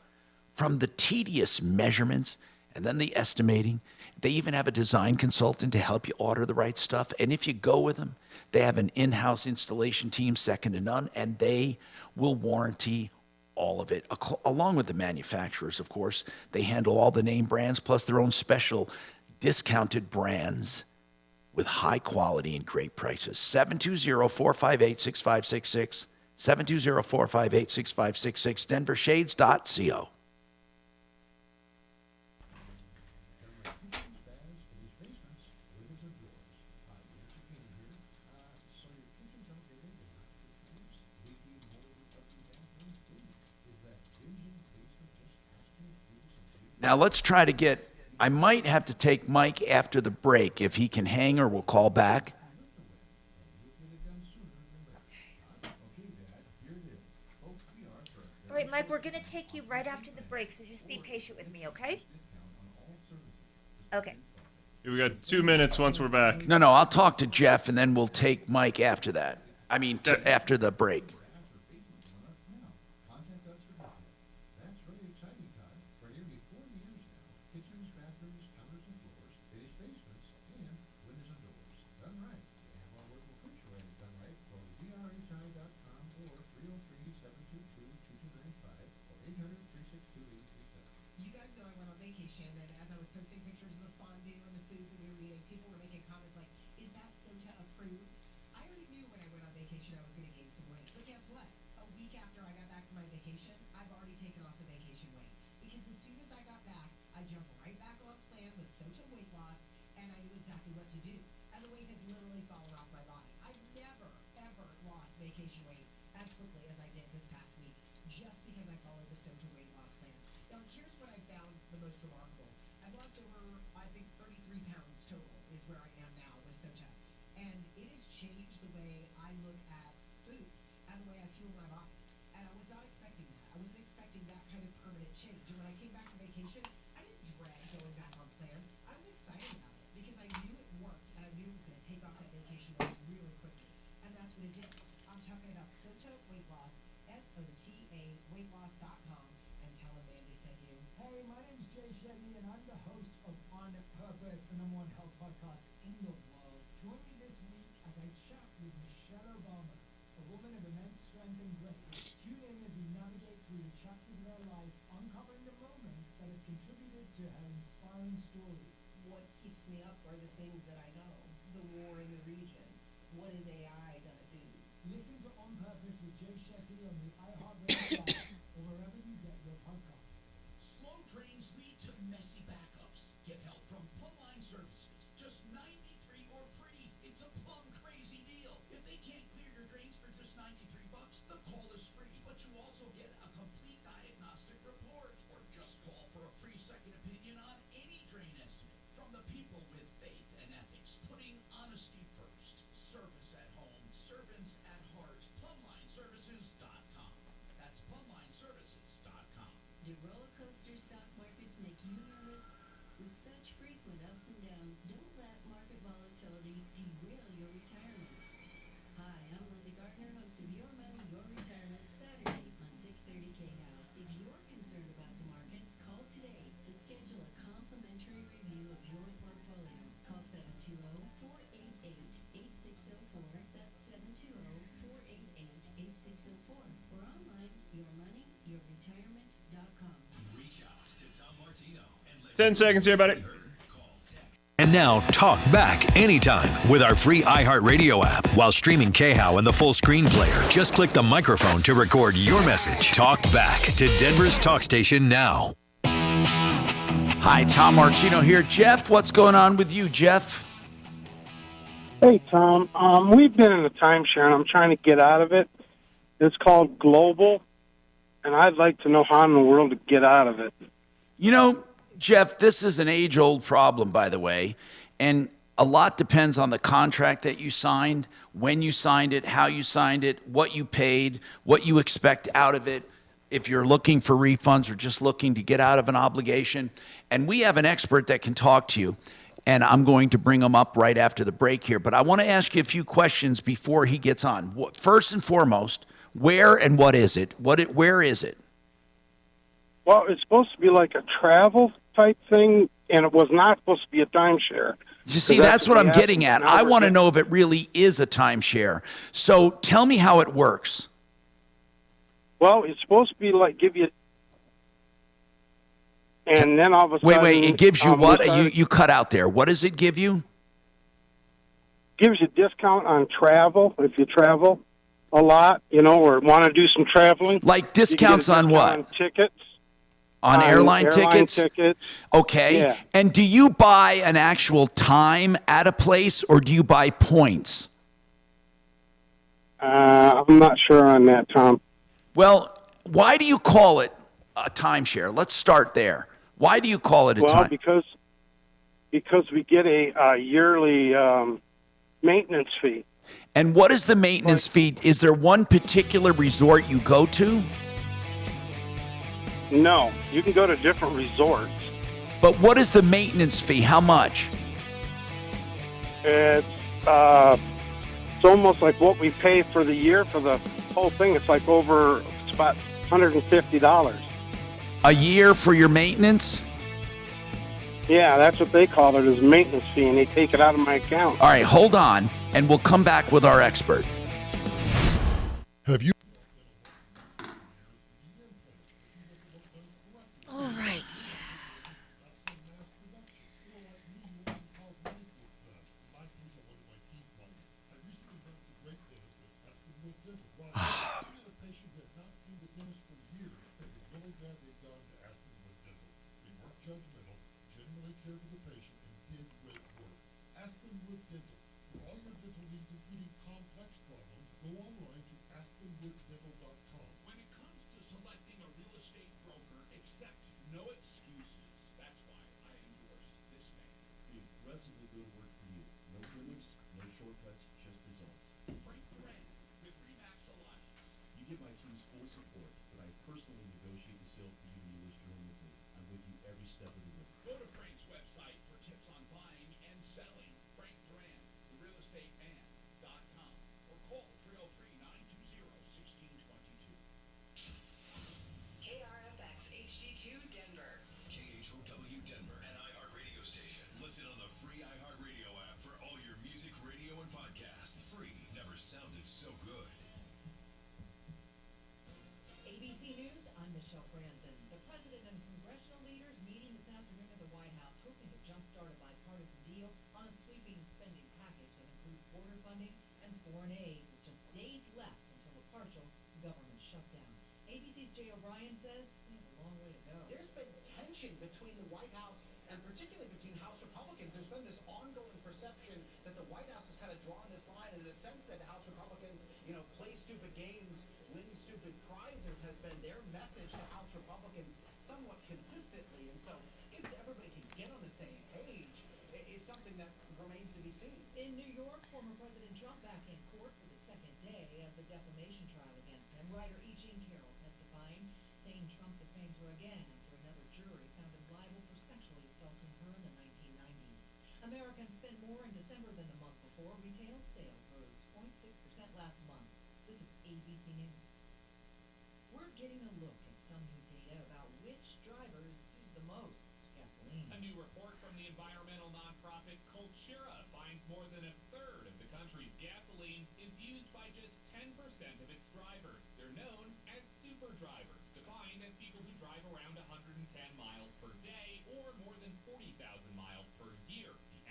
from the tedious measurements and then the estimating. They even have a design consultant to help you order the right stuff. And if you go with them, they have an in-house installation team, second to none, and they will warranty all of it, along with the manufacturers, of course. They handle all the name brands, plus their own special discounted brands with high quality and great prices. 720-458-6566, 720-458-6566, denvershades.co. Now let's try to get, I might have to take Mike after the break if he can hang, or we'll call back. All right, Mike, we're going to take you right after the break, so just be patient with me, okay? Okay. We got 2 minutes once we're back. No, I'll talk to Jeff, and then we'll take Mike after that. I mean, after the break. Ten seconds here, buddy. And now, talk back anytime with our free iHeartRadio app. While streaming KHOW and the full screen player, just click the microphone to record your message. Talk back to Denver's talk station now. Hi, Tom Martino here. Jeff, what's going on with you, Jeff? Hey, Tom. We've been in a timeshare, and I'm trying to get out of it. It's called Global, and I'd like to know how in the world to get out of it. You know, Jeff, this is an age-old problem, by the way, and a lot depends on the contract that you signed, when you signed it, how you signed it, what you paid, what you expect out of it, if you're looking for refunds or just looking to get out of an obligation. And we have an expert that can talk to you, and I'm going to bring him up right after the break here. But I want to ask you a few questions before he gets on. First and foremost, where and what is it? Where is it? Well, it's supposed to be like a travel type thing, and it was not supposed to be a timeshare. You see, that's what I'm getting at. I want to know if it really is a timeshare. So tell me how it works. Well, it's supposed to be like give you, and then all of a sudden... Wait, it gives you what? You cut out there. What does it give you? Gives you discount on travel if you travel a lot, or want to do some traveling. Like discounts on what? On tickets. On airline tickets? Okay. Yeah. And do you buy an actual time at a place, or do you buy points? I'm not sure on that, Tom. Well, why do you call it a timeshare? Let's start there. Why do you call it a time? Well, because we get a yearly maintenance fee. And what is the maintenance fee? Is there one particular resort you go to? No, you can go to different resorts. But what is the maintenance fee? How much? It's almost like what we pay for the year for the whole thing. It's about $150. A year for your maintenance? Yeah, that's what they call it, is maintenance fee, and they take it out of my account. All right, hold on, and we'll come back with our expert. Have you? All right. Between the White House and particularly between House Republicans, there's been this ongoing perception that the White House has kind of drawn this line, and in a sense that House Republicans, play stupid games, win stupid prizes, has been their message to House Republicans somewhat consistently. And so if everybody can get on the same page, it's something that remains to be seen. In New York, former President Trump back in court for the second day of the defamation trial against him. Writer E. Jean Carroll testifying, saying Trump defamed her again after another jury found him liable for sexually assaulting her in the 1990s. Americans spent more in December than the month before. Retail sales rose 0.6% last month. This is ABC News. We're getting a look at some new data about which drivers use the most gasoline. A new report from the environmental nonprofit Colchera finds more than a third of the country's gasoline is used by just 10% of its drivers. They're known as super drivers, defined as people who drive around 110 miles per day or more than 40,000 miles per year. The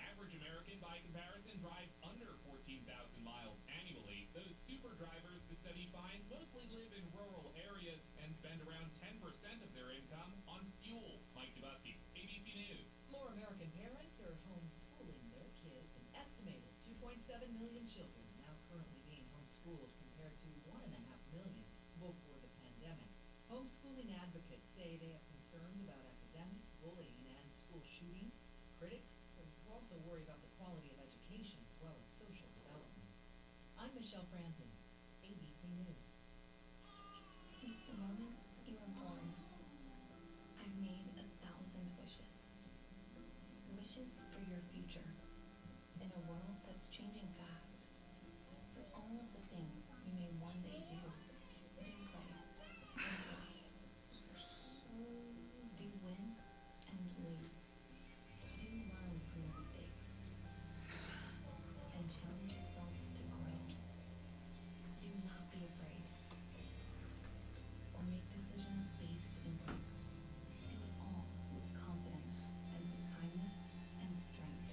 and by comparison, drives under 14,000 miles annually. Those super drivers the study finds mostly live in rural areas and spend around 10% of their income on fuel. Mike Dubusky, ABC News. More American parents are homeschooling their kids. An estimated 2.7 million children now currently being homeschooled compared to 1.5 million before the pandemic. Homeschooling advocates say they have concerns about academics, bullying, and school shootings. Critics also worry about the quality of education as well as social development. I'm Michelle Franzen, ABC News. Since the moment you were born, I've made 1,000 wishes. Wishes for your future. In a world that's changing fast. For all of the things you may one day do. Do play. And laugh. Do win and lose. Do learn from your mistakes. And challenge yourself to grow. Do not be afraid. Or make decisions based in fear. Do it all with confidence and with kindness and strength.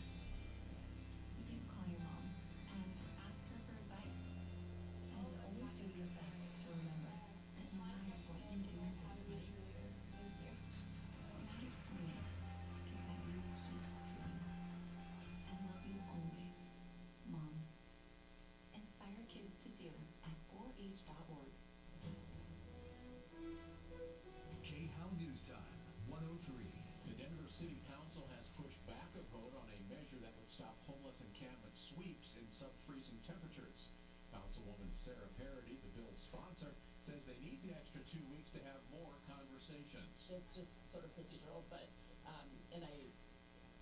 Do call your mom and ask her for advice. And always do your best to remember that no matter what you do in this life, what matters to me is that you keep dreaming. I love you always, Mom. Inspire kids to do at 4h.org. KHOW News Time, 103. The Denver City Council has pushed back a vote on a measure that would stop homeless encampment sweeps in sub-freezing temperatures. Councilwoman Sarah Parody, the bill's sponsor, says they need the extra 2 weeks to have more conversations. It's just sort of procedural, but, and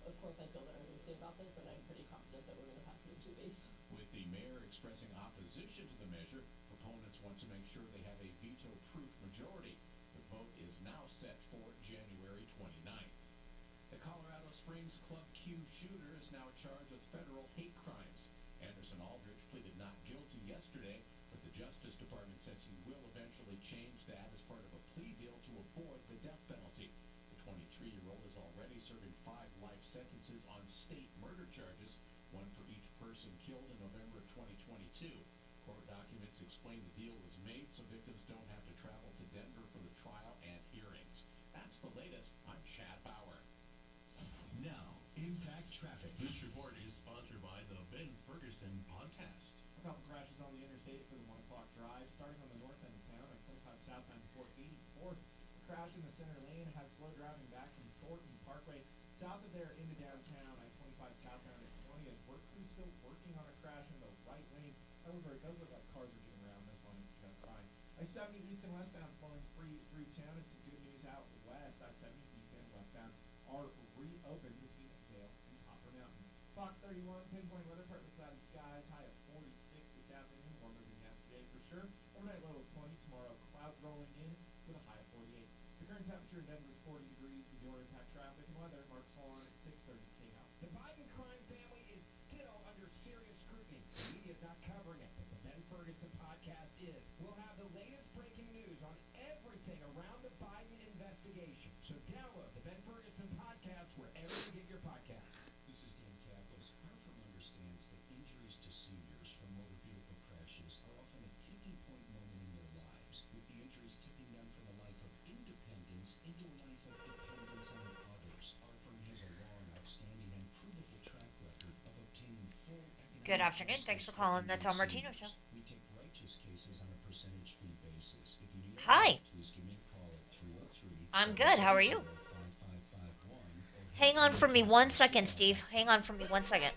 of course, I feel very urgency about this, and I'm pretty confident that we're going to pass it in 2 weeks. With the mayor expressing opposition to the measure, proponents want to make sure they have a veto-proof majority. The vote is now set for January 29th. The Colorado Springs Club Q shooter is now charged with federal hate crimes. Anderson Aldrich pleaded not guilty yesterday, but the Justice Department says he will eventually change that as part of a plea deal to avoid the death penalty. The 23-year-old is already serving 5 life sentences on state murder charges, one for each person killed in November of 2022. Court documents explain the deal was made so victims don't have to travel to Denver for the trial and hearings. That's the latest. I'm Chad Bauer. Now, Impact Traffic. This report is sponsored by the Ben Ferguson Podcast. A couple crashes on the interstate for the 1 o'clock drive, starting on the north end of town at 25 southbound before 84th. A crash in the center lane has slow driving back from Thornton Parkway. South of there into downtown at 25 southbound at 20 as work crews still working on a crash in the right lane. However, it does look like cars are getting around this one just fine. I-70 east and westbound flowing free through town. And some good news out west. I-70 east and westbound are reopened between Vale and Copper Mountain. Fox 31, pinpoint weather, partly cloudy skies, high of 46 this afternoon, warmer than yesterday for sure. Overnight low of 20, tomorrow clouds rolling in with a high of 48. The current temperature in Denver is 40 degrees. With your Impact Traffic and weather, Mark Swan at 6:30 KHOW. The Biden crime family is still under serious scrutiny. The media's not covering it, but the Ben Ferguson Podcast is. We'll have the latest breaking news on everything around the Biden investigation. So download the Ben Ferguson Podcast wherever you get your podcasts. This is Dan Kaplis. Our firm understands that injuries to seniors from motor vehicle crashes are often a tipping point moment in their lives, with the injuries tipping them from a life of independence into a life of dependence on others. Our firm has a long, outstanding, and provable track record of obtaining full economic Good afternoon. Thanks for calling the Tom Martino Show. We take righteous cases on a percentage fee basis. If you need Hi. help, please give me a call at 303. I'm good. How are you? Hang on for me 1 second, Steve. Hang on for me 1 second.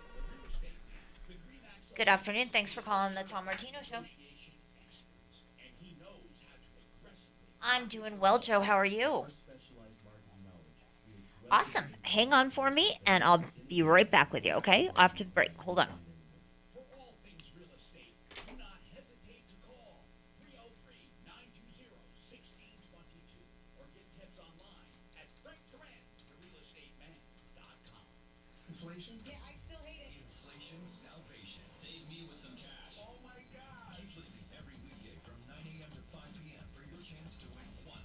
Good afternoon. Thanks for calling the Tom Martino Show. I'm doing well, Joe. How are you? Awesome. Hang on for me, and I'll be right back with you, okay? After the break. Hold on. For all things real estate, do not hesitate to call 303-920-1622 or get tips online at franktarrantrealestateman.com. Inflation? Yeah, I still hate it. Inflation salvation. Save me with some cash. Oh my God! Keep listening every weekday from 9 a.m. to 5 p.m. for your chance to win $1,000.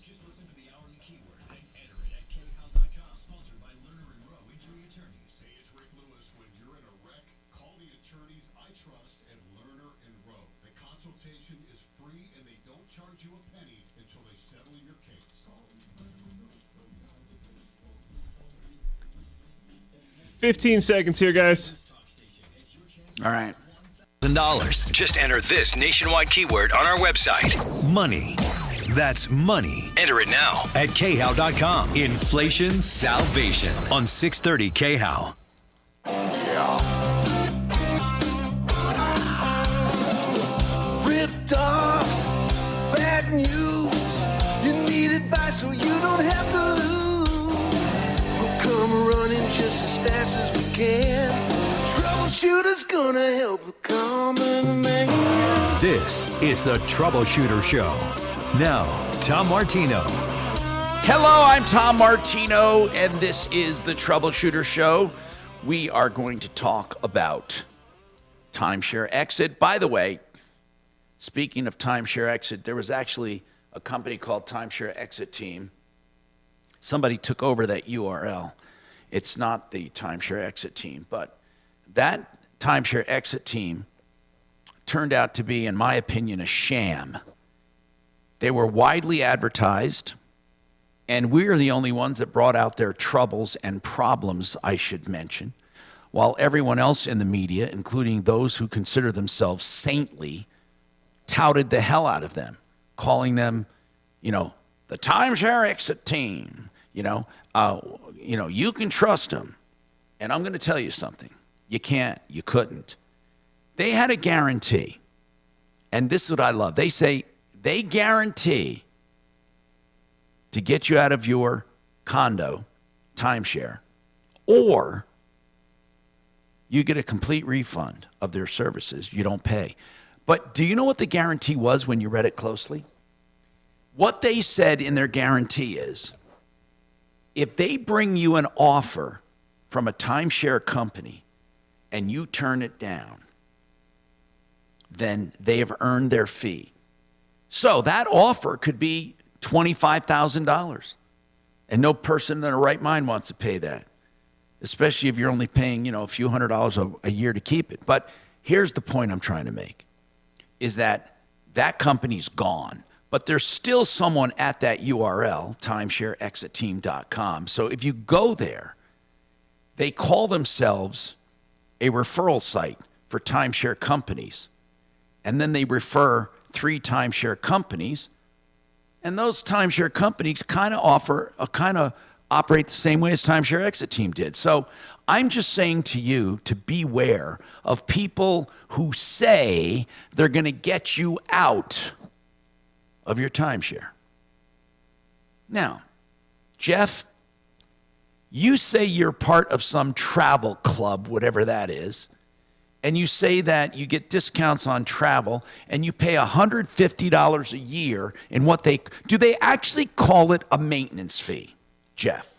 Just listen for the hourly keyword and enter it at khow.com. Sponsored by Lerner and Rowe Injury Attorneys. Hey, it's Rick Lewis with 15 seconds here, guys. All right. $1,000. Just enter this nationwide keyword on our website. Money. That's money. Enter it now at khow.com. Inflation salvation on 630 KHOW. Ripped off, bad news. You need advice so you don't have to lose. We'll come running just as fast as we can. Troubleshooter's gonna help the common man. This is the Troubleshooter Show. Now, Tom Martino. Hello, I'm Tom Martino, and this is the Troubleshooter Show. We are going to talk about timeshare exit. By the way, speaking of timeshare exit, there was actually a company called Timeshare Exit Team. Somebody took over that URL. It's not the Timeshare Exit Team, but that Timeshare Exit Team turned out to be, in my opinion, a sham. They were widely advertised, and we're the only ones that brought out their troubles and problems, I should mention, while everyone else in the media, including those who consider themselves saintly, touted the hell out of them, calling them, the Timeshare Exit Team. You can trust them. And I'm going to tell you something. You can't. You couldn't. They had a guarantee. And this is what I love. They say they guarantee to get you out of your condo, timeshare, or you get a complete refund of their services. You don't pay. But do you know what the guarantee was when you read it closely? What they said in their guarantee is, if they bring you an offer from a timeshare company and you turn it down, then they have earned their fee. So that offer could be $25,000. And no person in their right mind wants to pay that, especially if you're only paying, a few $100s a year to keep it. But here's the point I'm trying to make, is that company's gone. But there's still someone at that URL, timeshareexitteam.com. So if you go there, they call themselves a referral site for timeshare companies. And then they refer 3 timeshare companies. And those timeshare companies kind of operate the same way as Timeshare Exit Team did. So I'm just saying to you to beware of people who say they're going to get you out of your timeshare. Now, Jeff, you say you're part of some travel club, whatever that is, and you say that you get discounts on travel and you pay $150 a year in do they actually call it a maintenance fee, Jeff?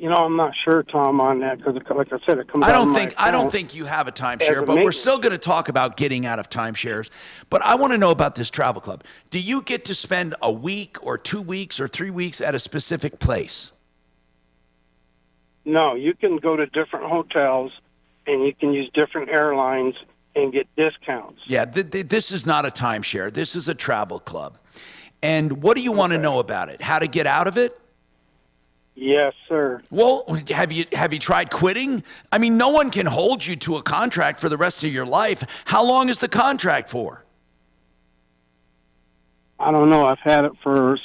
I'm not sure, Tom, on that because, like I said, it comes. I don't think you have a timeshare, but we're still going to talk about getting out of timeshares. But I want to know about this travel club. Do you get to spend a week or 2 weeks or 3 weeks at a specific place? No, you can go to different hotels and you can use different airlines and get discounts. Yeah, this is not a timeshare. This is a travel club. And what do you want to know about it? How to get out of it? Yes, sir. Well, have you tried quitting? I mean, no one can hold you to a contract for the rest of your life. How long is the contract for? I don't know. I've had it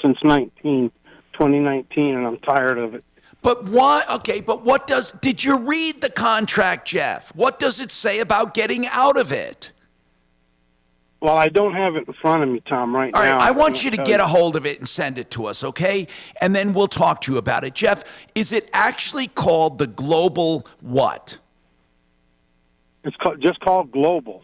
since 2019, and I'm tired of it. But why? Okay, but did you read the contract, Jeff? What does it say about getting out of it? Well, I don't have it in front of me, Tom, right now. All right, I want you to get a hold of it and send it to us, okay? And then we'll talk to you about it. Jeff, is it actually called the Global what? It's just called Global.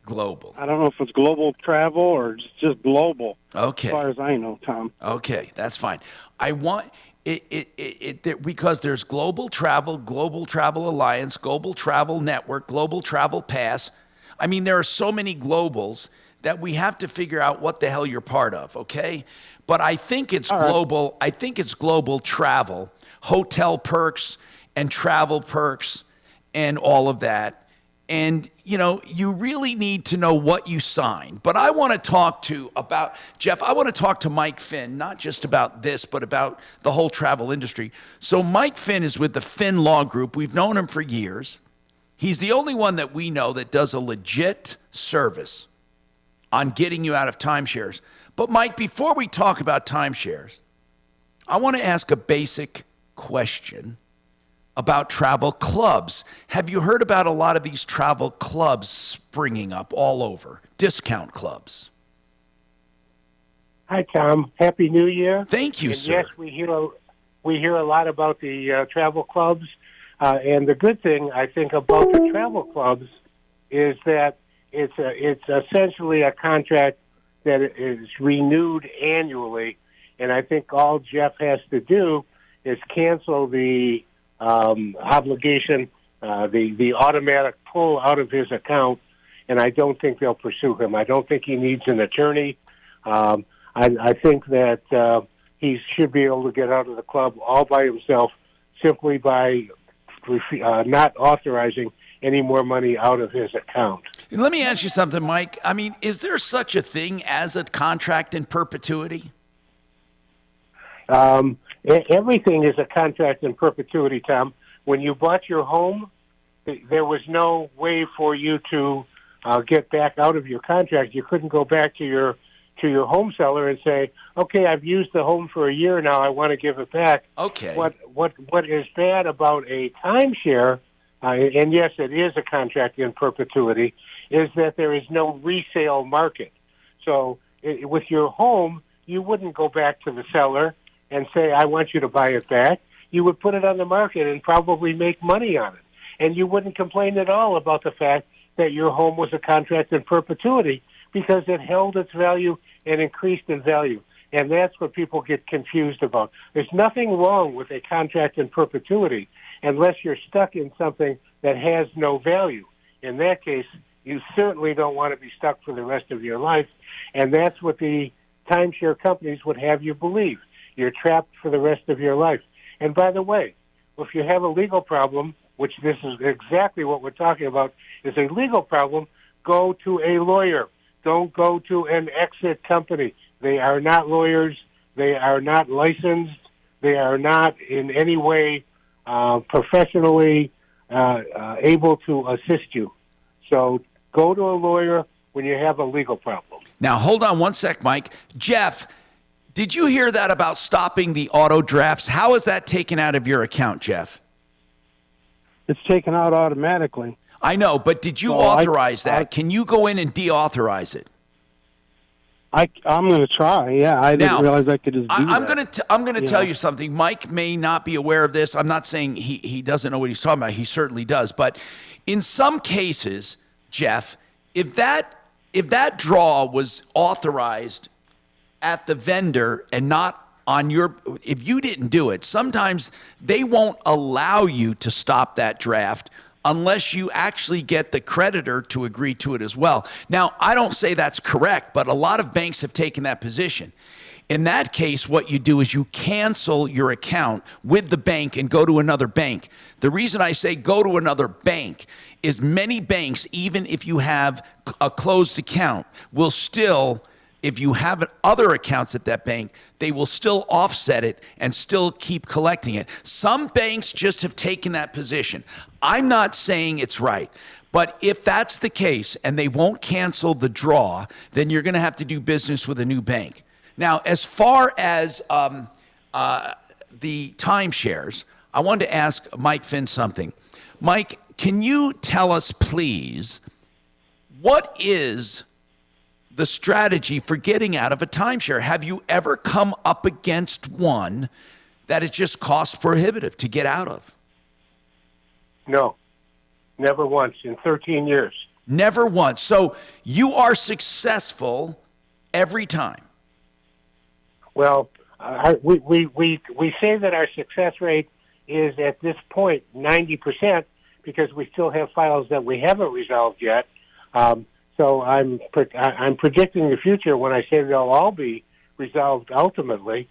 Global. I don't know if it's Global Travel or just Global. Okay. As far as I know, Tom. Okay, that's fine. I want it because there's Global Travel Alliance, Global Travel Network, Global Travel Pass. I mean, there are so many globals that we have to figure out what the hell you're part of, okay? But I think it's global. I think it's Global Travel, hotel perks and travel perks and all of that. And, you really need to know what you sign. But I want to talk Jeff, I want to talk to Mike Finn, not just about this, but about the whole travel industry. So Mike Finn is with the Finn Law Group. We've known him for years. He's the only one that we know that does a legit service on getting you out of timeshares. But Mike, before we talk about timeshares, I want to ask a basic question about travel clubs. Have you heard about a lot of these travel clubs springing up all over, discount clubs? Hi, Tom. Happy New Year. Thank you, and sir. Yes, we hear a lot about the travel clubs, and the good thing I think about the travel clubs is that it's essentially a contract that is renewed annually, and I think all Jeff has to do is cancel the obligation, the automatic pull out of his account, and I don't think they'll pursue him. I don't think he needs an attorney. I think that he should be able to get out of the club all by himself simply by not authorizing any more money out of his account. Let me ask you something, Mike. I mean, is there such a thing as a contract in perpetuity? Everything is a contract in perpetuity, Tom. When you bought your home, there was no way for you to get back out of your contract. You couldn't go back to your home seller and say, "Okay, I've used the home for a year now. I want to give it back." Okay. What is bad about a timeshare, and yes, it is a contract in perpetuity, is that there is no resale market. So with your home, you wouldn't go back to the seller and say, "I want you to buy it back." You would put it on the market and probably make money on it. And you wouldn't complain at all about the fact that your home was a contract in perpetuity because it held its value and increased in value. And that's what people get confused about. There's nothing wrong with a contract in perpetuity unless you're stuck in something that has no value. In that case, you certainly don't want to be stuck for the rest of your life. And that's what the timeshare companies would have you believe. You're trapped for the rest of your life. And by the way, if you have a legal problem, which this is exactly what we're talking about, is a legal problem, go to a lawyer. Don't go to an exit company. They are not lawyers. They are not licensed. They are not in any way professionally able to assist you. So go to a lawyer when you have a legal problem. Now, hold on one sec, Mike. Jeff, did you hear that about stopping the auto drafts? How is that taken out of your account, Jeff? It's taken out automatically. I know, but did you authorize that? Can you go in and deauthorize it? I'm going to try. Yeah, I didn't realize I could just do that. I'm going to tell you something. Mike may not be aware of this. I'm not saying he doesn't know what he's talking about. He certainly does. But in some cases, Jeff, if that draw was authorized at the vendor and not on if you didn't do it, sometimes they won't allow you to stop that draft unless you actually get the creditor to agree to it as well. Now, I don't say that's correct, but a lot of banks have taken that position. In that case, what you do is you cancel your account with the bank and go to another bank. The reason I say go to another bank is many banks, even if you have a closed account, will still, if you have other accounts at that bank, they will still offset it and still keep collecting it. Some banks just have taken that position. I'm not saying it's right, but if that's the case and they won't cancel the draw, then you're going to have to do business with a new bank. Now, as far as the timeshares, I wanted to ask Mike Finn something. Mike, can you tell us, please, what is the strategy for getting out of a timeshare? Have you ever come up against one that is just cost prohibitive to get out of? No, never once in 13 years. Never once. So you are successful every time. Well, we say that our success rate is at this point 90% because we still have files that we haven't resolved yet. So I'm predicting the future when I say they'll all be resolved ultimately.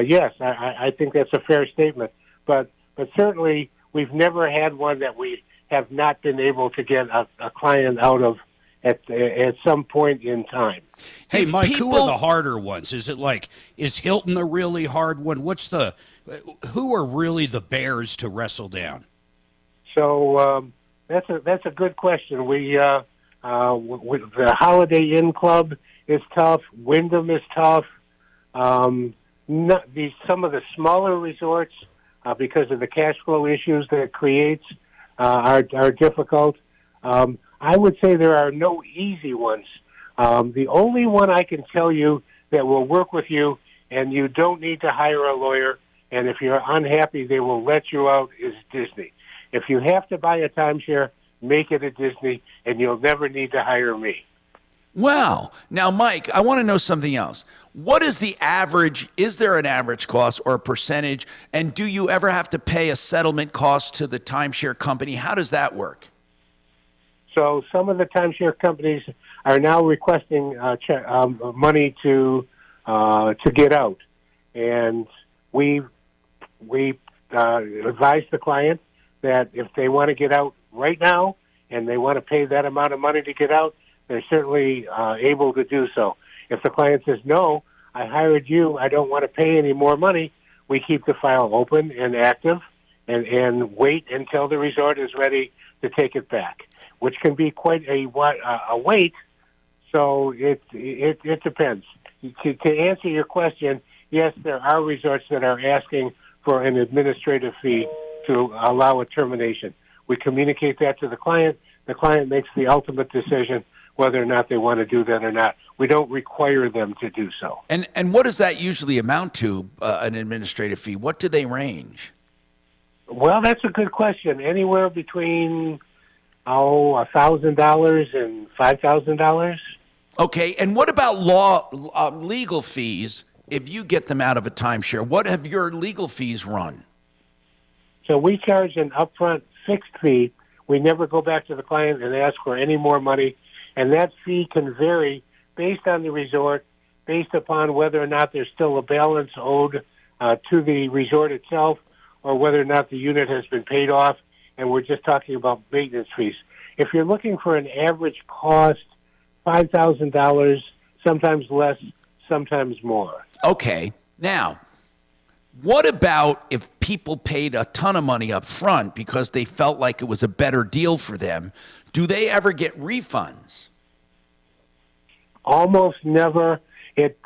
Yes, I think that's a fair statement. But certainly we've never had one that we have not been able to get a client out of at some point in time. Hey, Mike, who are the harder ones? Is it like, is Hilton a really hard one? Who are really the bears to wrestle down? So that's a good question. The Holiday Inn Club is tough. Wyndham is tough. Some of the smaller resorts, because of the cash flow issues that it creates, are difficult. I would say there are no easy ones. The only one I can tell you that will work with you, and you don't need to hire a lawyer, and if you're unhappy, they will let you out, is Disney. If you have to buy a timeshare, make it a Disney, and you'll never need to hire me. Wow. Now, Mike, I want to know something else. What is the average? Is there an average cost or a percentage? And do you ever have to pay a settlement cost to the timeshare company? How does that work? So some of the timeshare companies are now requesting money to get out, and we advise the client that if they want to get out right now and they want to pay that amount of money to get out, they're certainly able to do so. If the client says, no, I hired you, I don't want to pay any more money, we keep the file open and active and wait until the resort is ready to take it back, which can be quite a wait. So it depends. To answer your question, yes, there are resorts that are asking for an administrative fee to allow a termination. We communicate that to the client. The client makes the ultimate decision whether or not they want to do that or not. We don't require them to do so. And what does that usually amount to, an administrative fee? What do they range? Well, that's a good question. Anywhere between $1,000 and $5,000. Okay, and what about legal fees if you get them out of a timeshare? What have your legal fees run? So we charge an upfront fixed fee. We never go back to the client and ask for any more money, and that fee can vary based on the resort, based upon whether or not there's still a balance owed to the resort itself, or whether or not the unit has been paid off, and we're just talking about maintenance fees. If you're looking for an average cost, $5,000, sometimes less, sometimes more. Okay. Now, what about if people paid a ton of money up front because they felt like it was a better deal for them? Do they ever get refunds? Almost never.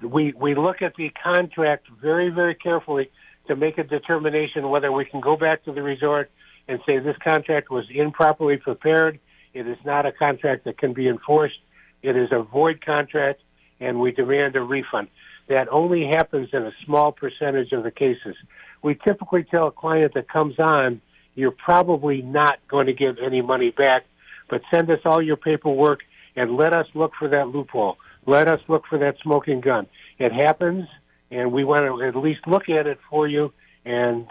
We look at the contract very, very carefully to make a determination whether we can go back to the resort and say this contract was improperly prepared. It is not a contract that can be enforced. It is a void contract, and we demand a refund. That only happens in a small percentage of the cases. We typically tell a client that comes on, you're probably not going to get any money back, but send us all your paperwork and let us look for that loophole. Let us look for that smoking gun. It happens, and we want to at least look at it for you and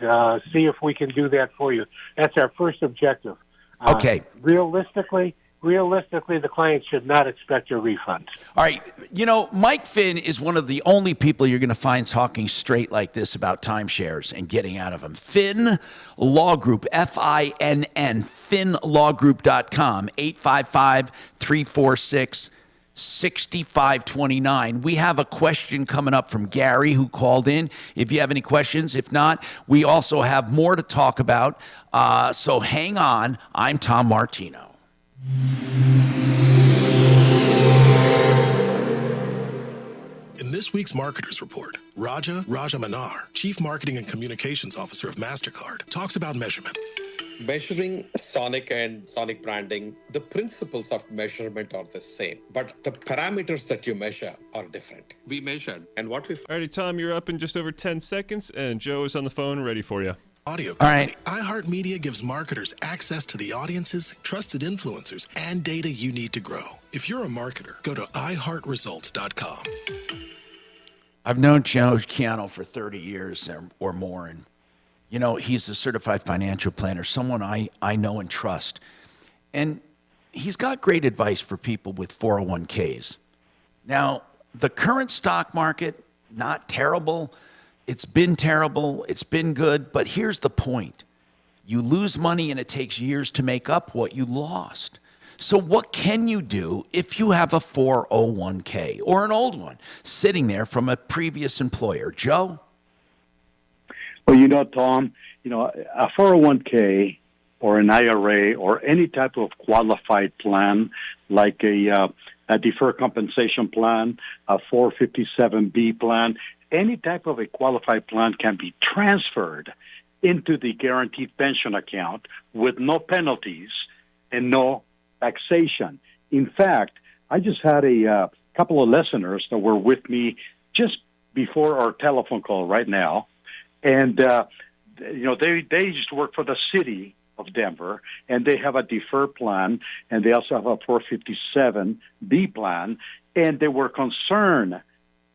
see if we can do that for you. That's our first objective. Okay. Realistically, the client should not expect a refund. All right. You know, Mike Finn is one of the only people you're going to find talking straight like this about timeshares and getting out of them. Finn Law Group, Finn, FinnLawGroup.com, 855-346-6529. We have a question coming up from Gary who called in. If you have any questions, if not, we also have more to talk about. So hang on. I'm Tom Martino. In this week's Marketers Report, Raja Manar, Chief Marketing and Communications Officer of MasterCard, talks about measurement. Measuring Sonic and Sonic branding, the principles of measurement are the same, but the parameters that you measure are different. We measured, and what we... Alrighty, Tom, you're up in just over 10 seconds, and Joe is on the phone ready for you. Audio company. iHeartMedia gives marketers access to the audiences, trusted influencers, and data you need to grow. If you're a marketer, go to iHeartResults.com. I've known Joe Chiano for 30 years or more, and you know, he's a certified financial planner, someone I know and trust. And he's got great advice for people with 401ks. Now, the current stock market, not terrible. It's been terrible. It's been good. But here's the point. You lose money and it takes years to make up what you lost. So what can you do if you have a 401k or an old one sitting there from a previous employer? Joe? Well, Tom, a 401k or an IRA or any type of qualified plan like a deferred compensation plan, a 457B plan, any type of a qualified plan can be transferred into the guaranteed pension account with no penalties and no taxation. In fact, I just had a couple of listeners that were with me just before our telephone call right now, and they used to work for the city of Denver, and they have a deferred plan, and they also have a 457B plan, and they were concerned.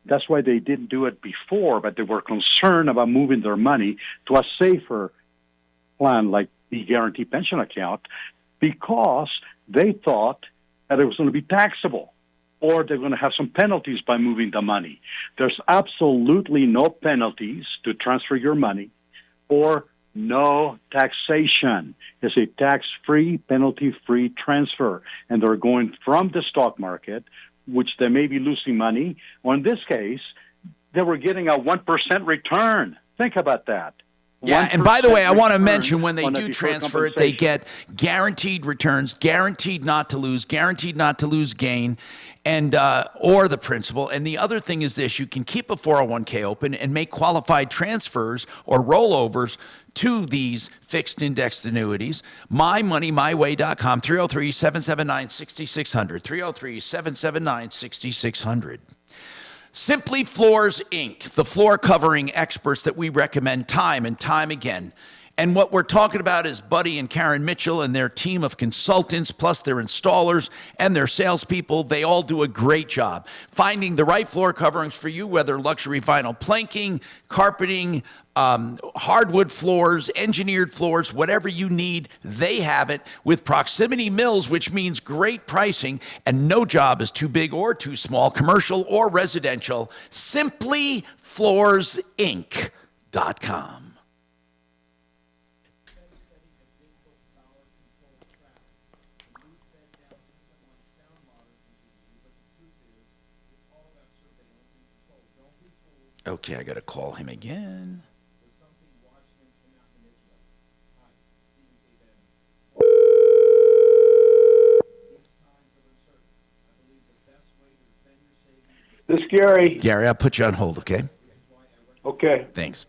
That's why they didn't do it before, but they were concerned about moving their money to a safer plan like the guaranteed pension account because they thought that it was going to be taxable or they're going to have some penalties by moving the money. There's absolutely no penalties to transfer your money or no taxation. It's a tax-free, penalty-free transfer, and they're going from the stock market, which they may be losing money, or in this case, they were getting a 1% return. Think about that. Yeah, and by the way, I want to mention when they do transfer it, they get guaranteed returns, guaranteed not to lose gain, and or the principal. And the other thing is this: you can keep a 401k open and make qualified transfers or rollovers to these fixed indexed annuities. MyMoneyMyWay.com, 303-779-6600, 303-779-6600. Simply Floors, Inc., the floor covering experts that we recommend time and time again. And what we're talking about is Buddy and Karen Mitchell and their team of consultants, plus their installers and their salespeople. They all do a great job finding the right floor coverings for you, whether luxury vinyl planking, carpeting, hardwood floors, engineered floors, whatever you need, they have it with Proximity Mills, which means great pricing, and no job is too big or too small, commercial or residential. SimplyFloorsInc.com. Okay, I got to call him again. This is Gary. Gary, I'll put you on hold, okay? Okay. Thanks.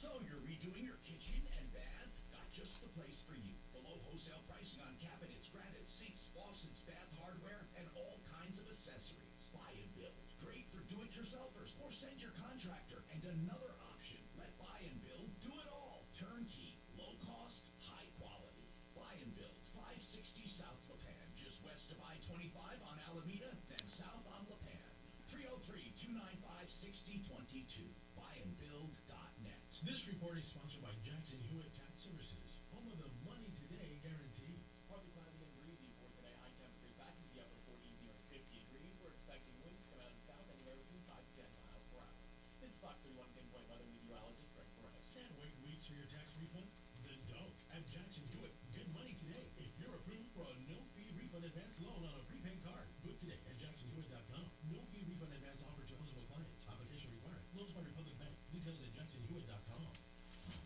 So you're redoing your kitchen and bath? Got just the place for you. Below wholesale pricing on cabinets, granite, sinks, faucets, bath hardware, and all kinds of accessories. Buy and build. Great for do-it-yourselfers or send your contractor. And another option, let Buy and Build do it all. Turnkey, low cost, high quality. Buy and Build, 560 South La Pan, just west of I-25 on Alameda, then south on La Pan. 303-295-6022. Buyandbuild.net. This report is sponsored by Jackson Hewitt Tax Services, home of the Money Today guarantee. Partly cloudy and breezy for today. High temperatures back into the upper 40s, near 50 degrees. We're expecting winds to come out of the south anywhere between 5 to 10 miles per hour. This is Fox 31 pinpoint weather meteorologist Greg Perez. Can't wait weeks for your tax refund? Then don't. At Jackson Hewitt, get money today if you're approved for a no-fee refund advance loan on a prepaid card. Book today at jacksonhewitt.com. No-fee refund advance offer to eligible clients. Application required. Loans by Republic Bank. Details at jacksonhewitt.com.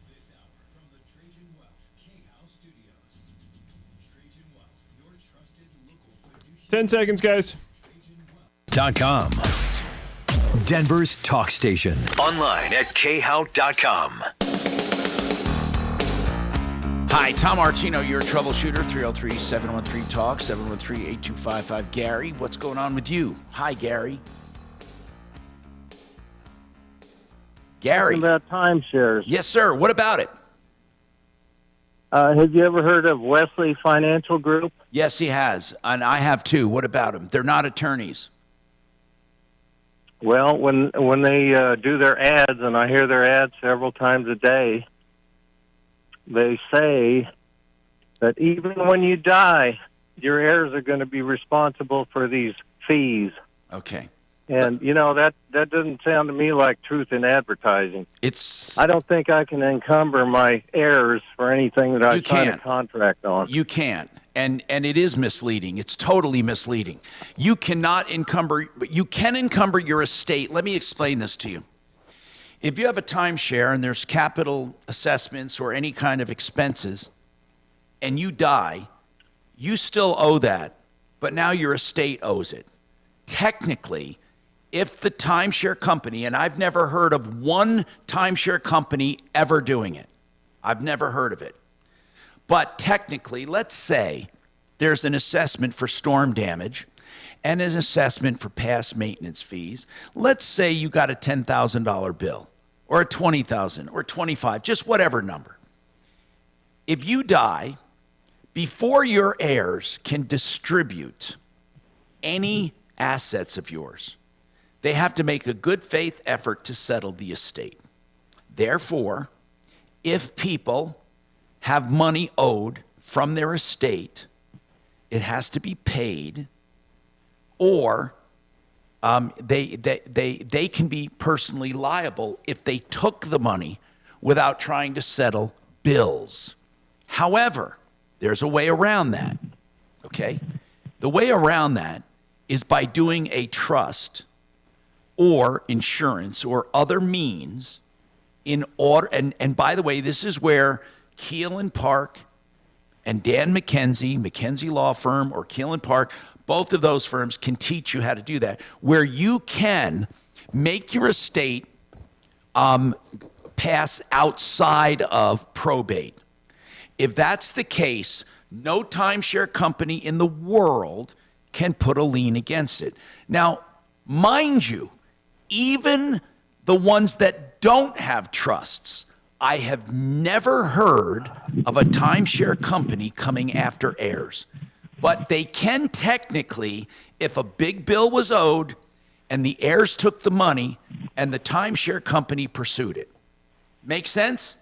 This hour, 10 seconds, guys. .com. Denver's talk station. Online at khout.com. Hi, Tom Martino, your troubleshooter, 303-713-TALK, 713-8255. Gary, what's going on with you? Hi, Gary. Gary. Talking about timeshares. Yes, sir. What about it? Have you ever heard of Wesley Financial Group? Yes, he has, and I have too. What about them? They're not attorneys. Well, when they do their ads, and I hear their ads several times a day, they say that even when you die, your heirs are going to be responsible for these fees. Okay. And, you know, that doesn't sound to me like truth in advertising. I don't think I can encumber my heirs for anything that I sign a contract on. You can't. And it is misleading. It's totally misleading. You cannot encumber, but you can encumber your estate. Let me explain this to you. If you have a timeshare and there's capital assessments or any kind of expenses, and you die, you still owe that, but now your estate owes it. Technically, if the timeshare company, and I've never heard of one timeshare company ever doing it. I've never heard of it. But technically, let's say there's an assessment for storm damage and an assessment for past maintenance fees. Let's say you got a $10,000 bill or a $20,000 or $25,000, just whatever number. If you die, before your heirs can distribute any assets of yours, they have to make a good faith effort to settle the estate. Therefore, if people have money owed from their estate, it has to be paid, or they can be personally liable if they took the money without trying to settle bills. However, there's a way around that, okay? The way around that is by doing a trust or insurance or other means in order, and by the way, this is where Keel and Park and Dan McKenzie Law Firm, or Keel and Park, both of those firms can teach you how to do that, where you can make your estate pass outside of probate. If that's the case, no timeshare company in the world can put a lien against it. Now, mind you, even the ones that don't have trusts, I have never heard of a timeshare company coming after heirs. But they can technically, if a big bill was owed and the heirs took the money and the timeshare company pursued it. Make sense?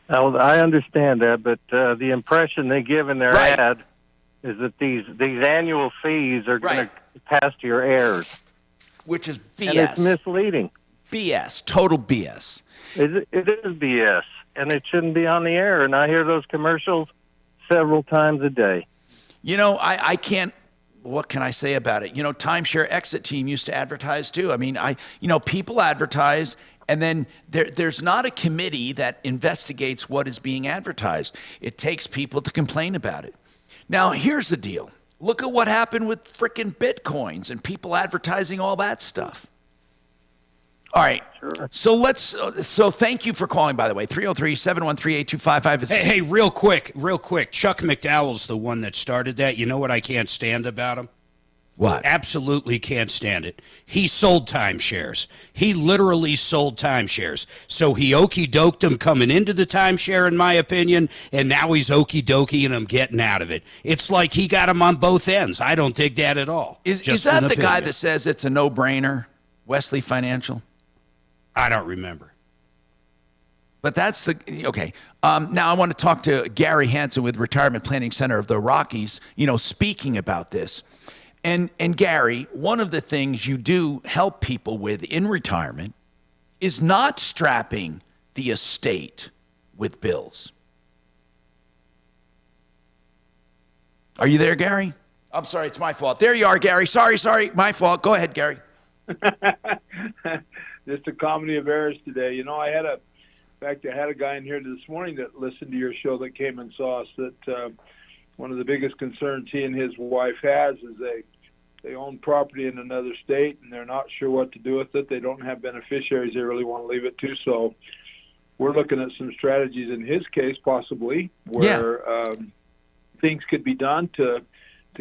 Well, I understand that, but the impression they give in their ad is that these annual fees are going to pass to your heirs. Which is BS. And it's misleading. BS. Total BS. It is BS, and it shouldn't be on the air. And I hear those commercials several times a day. You know, I can't, what can I say about it? You know, Timeshare Exit Team used to advertise too. I mean, people advertise, and then there's not a committee that investigates what is being advertised. It takes people to complain about it. Now, here's the deal. Look at what happened with frickin' Bitcoins and people advertising all that stuff. All right. Sure. So thank you for calling, by the way. 303-713-8255. Hey, real quick. Chuck McDowell's the one that started that. You know what I can't stand about him? What? Absolutely can't stand it. He sold timeshares. He literally sold timeshares. So he okey-doked them coming into the timeshare, in my opinion, and now he's okey-doking them getting out of it. It's like he got them on both ends. I don't dig that at all. Is that the guy that says it's a no-brainer, Wesley Financial? I don't remember. But that's okay. Now I want to talk to Gary Hansen with Retirement Planning Center of the Rockies, speaking about this. And Gary, one of the things you do help people with in retirement is not strapping the estate with bills. Are you there, Gary? I'm sorry, it's my fault. There you are, Gary. Sorry, my fault. Go ahead, Gary. Just a comedy of errors today. I had a guy in here this morning that listened to your show that came and saw us that one of the biggest concerns he and his wife has is they own property in another state and they're not sure what to do with it. They don't have beneficiaries they really want to leave it to. So we're looking at some strategies in his case, possibly, where things could be done to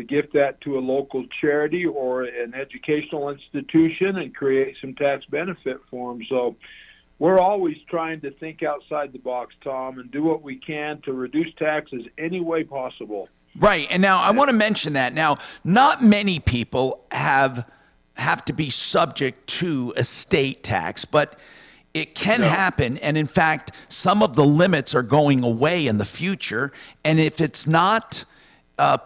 gift that to a local charity or an educational institution and create some tax benefit for them. So we're always trying to think outside the box, Tom, and do what we can to reduce taxes any way possible. Right. And now I want to mention that. Now, not many people have to be subject to estate tax, but it can happen. And in fact, some of the limits are going away in the future. And if it's not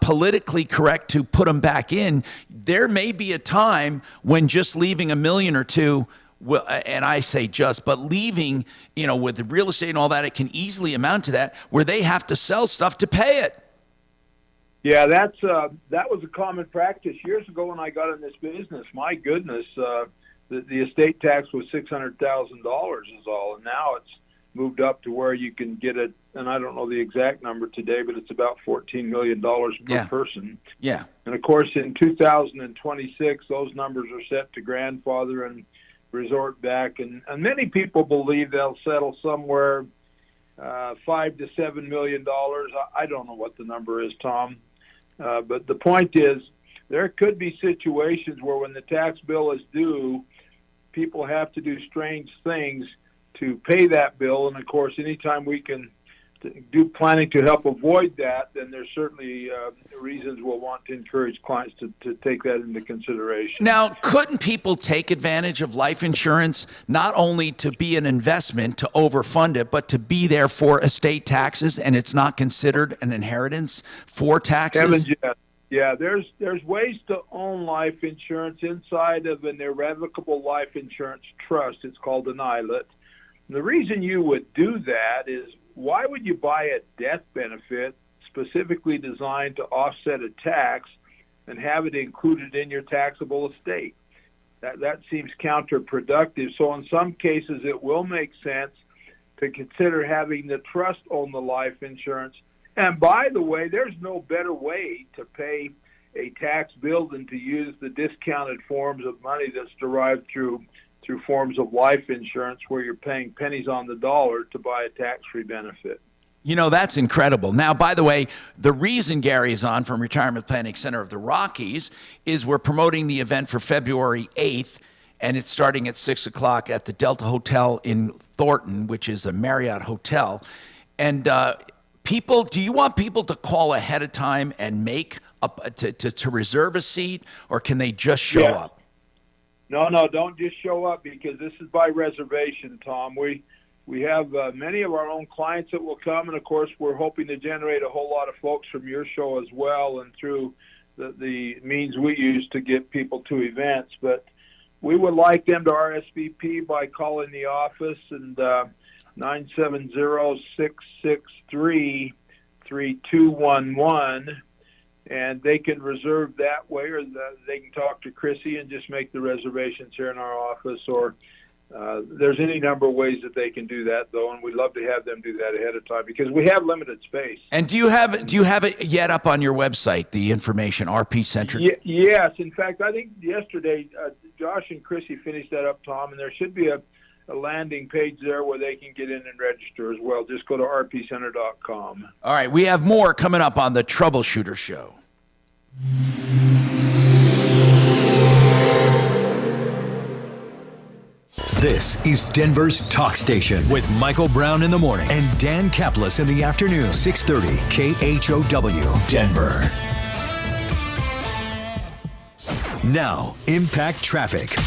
politically correct to put them back in, there may be a time when just leaving $1 million or $2 million, and I say just, but leaving, with the real estate and all that, it can easily amount to that, where they have to sell stuff to pay it. Yeah, that was a common practice years ago when I got in this business. My goodness, the estate tax was $600,000 is all, and now it's moved up to where you can get it, and I don't know the exact number today, but it's about $14 million per person. Yeah. And of course, in 2026, those numbers are set to grandfather and resort back, and many people believe they'll settle somewhere $5 to $7 million. I don't know what the number is, Tom, but the point is there could be situations where when the tax bill is due, people have to do strange things to pay that bill, and of course, anytime we can do planning to help avoid that, then there's certainly reasons we'll want to encourage clients to take that into consideration. Now, couldn't people take advantage of life insurance, not only to be an investment to overfund it, but to be there for estate taxes, and it's not considered an inheritance for taxes? Kevin, yeah, there's ways to own life insurance inside of an irrevocable life insurance trust. It's called an ILIT. And the reason you would do that is, why would you buy a death benefit specifically designed to offset a tax and have it included in your taxable estate? That seems counterproductive. So in some cases, it will make sense to consider having the trust own the life insurance. And by the way, there's no better way to pay a tax bill than to use the discounted forms of money that's derived through forms of life insurance, where you're paying pennies on the dollar to buy a tax-free benefit. That's incredible. Now, by the way, the reason Gary is on from Retirement Planning Center of the Rockies is we're promoting the event for February 8th, and it's starting at 6 o'clock at the Delta Hotel in Thornton, which is a Marriott hotel. And do you want people to call ahead of time and make to reserve a seat, or can they just show up? No, don't just show up, because this is by reservation, Tom. We have many of our own clients that will come, and of course we're hoping to generate a whole lot of folks from your show as well, and through the means we use to get people to events. But we would like them to RSVP by calling the office, and 970-663-3211. And they can reserve that way, or they can talk to Chrissy and just make the reservations here in our office, or there's any number of ways that they can do that, though, and we'd love to have them do that ahead of time, because we have limited space. And do you have it yet up on your website, the information, RP Center? Yes. In fact, I think yesterday Josh and Chrissy finished that up, Tom, and there should be a landing page there where they can get in and register as well. Just go to rpcenter.com. All right, we have more coming up on the Troubleshooter Show. This is Denver's Talk Station with Michael Brown in the morning and Dan Kaplis in the afternoon. 630 KHOW, Denver. Now, Impact Traffic.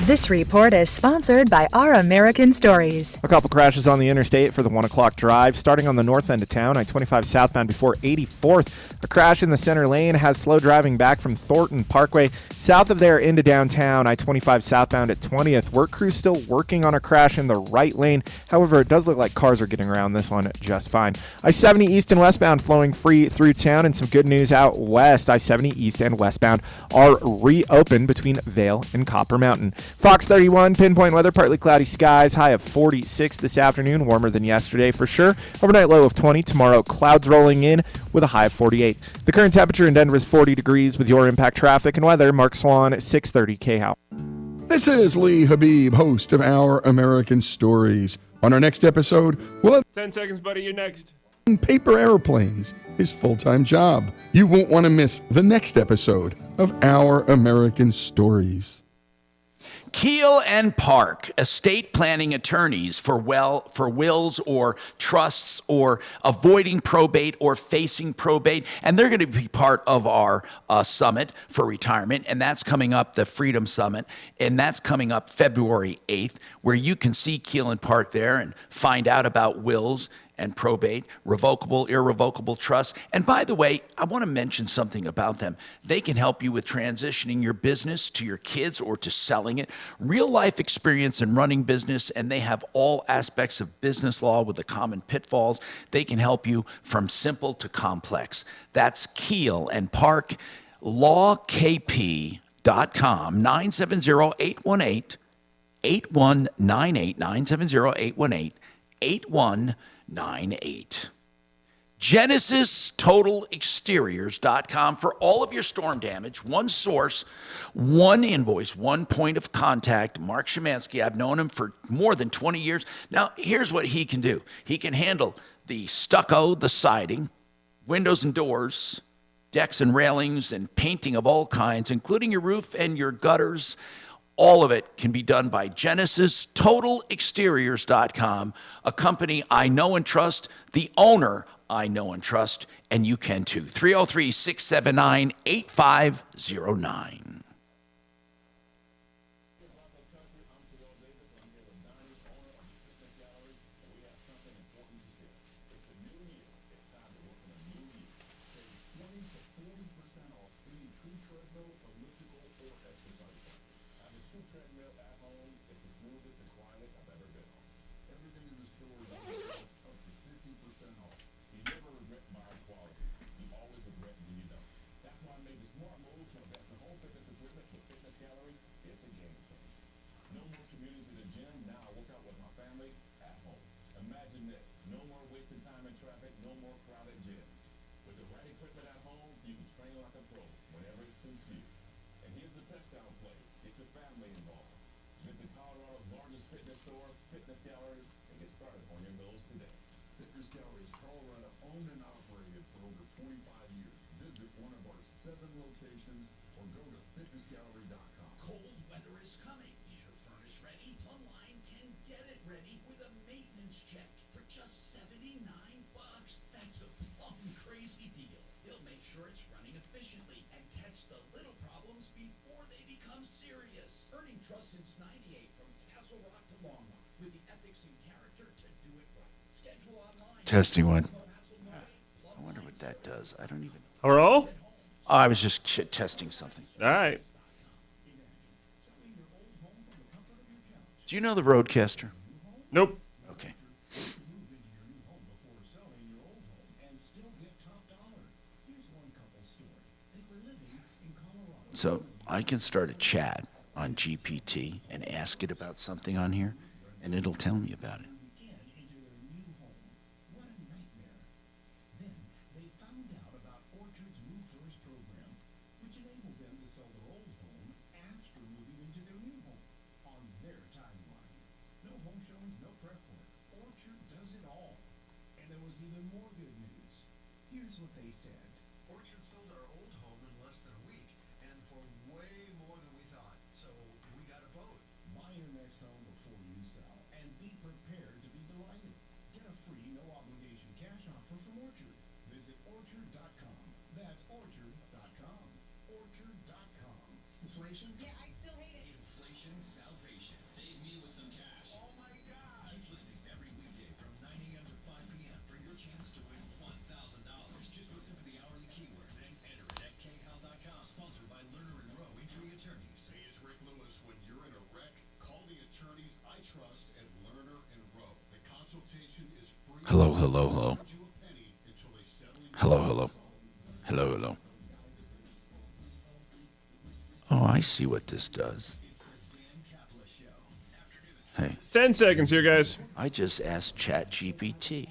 This report is sponsored by Our American Stories. A couple crashes on the interstate for the 1 o'clock drive. Starting on the north end of town, I-25 southbound before 84th. A crash in the center lane has slow driving back from Thornton Parkway. South of there into downtown, I-25 southbound at 20th. Work crews still working on a crash in the right lane. However, it does look like cars are getting around this one just fine. I-70 east and westbound flowing free through town, and some good news out west. I-70 east and westbound are reopened between Vail and Copper Mountain. Fox 31, pinpoint weather, partly cloudy skies, high of 46 this afternoon, warmer than yesterday for sure. Overnight low of 20. Tomorrow, clouds rolling in with a high of 48. The current temperature in Denver is 40 degrees with your impact traffic and weather. Mark Swan at 630 KHOW. This is Lee Habib, host of Our American Stories. On our next episode, we'll have 10 seconds, buddy. You're next. paper airplanes, his full-time job. You won't want to miss the next episode of Our American Stories. Keel and Park, estate planning attorneys for wills or trusts or avoiding probate or facing probate. And they're going to be part of our summit for retirement. And that's coming up, the Freedom Summit. And that's coming up February 8th, where you can see Keel and Park there and find out about wills and probate, revocable, irrevocable trust. And by the way, I want to mention something about them. They can help you with transitioning your business to your kids or to selling it. Real life experience in running business, and they have all aspects of business law with the common pitfalls. They can help you from simple to complex. That's Keel and Park, lawkp.com, 970-818-8198, 970-818-8198. GenesisTotalExteriors.com for all of your storm damage. One source, one invoice, one point of contact. Mark Szymanski, I've known him for more than 20 years. Now, here's what he can do. He can handle the stucco, the siding, windows and doors, decks and railings, and painting of all kinds, including your roof and your gutters. All of it can be done by GenesisTotalExteriors.com, a company I know and trust, the owner I know and trust, and you can too. 303-679-8509. Testing one. I wonder what that does. I don't even. Hello? Oh, I was just testing something. All right. Do you know the Roadcaster? Nope. Okay. So I can start a chat on GPT and ask it about something on here, and it'll tell me about it. Hello, hello, hello. Hello, hello. Hello, hello. Oh, I see what this does. Hey. 10 seconds here, guys. I just asked ChatGPT.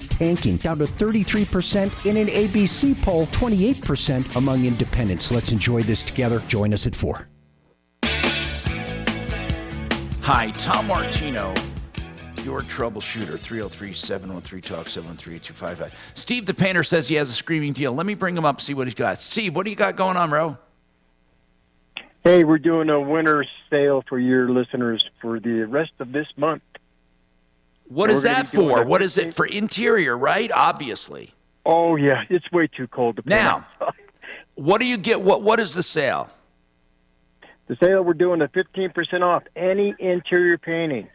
Tanking down to 33% in an ABC poll, 28% among independents. Let's enjoy this together. Join us at 4. Hi, Tom Martino, your troubleshooter, 303-713-TALK, 713-8255. Steve the painter says he has a screaming deal. Let me bring him up, see what he's got. Steve, what do you got going on, bro? Hey, we're doing a winter sale for your listeners for the rest of this month. What is that for? What is it for? Interior, right? Obviously. Oh, yeah. It's way too cold to paint. Now, what do you get? What is the sale? The sale, we're doing a 15% off any interior painting.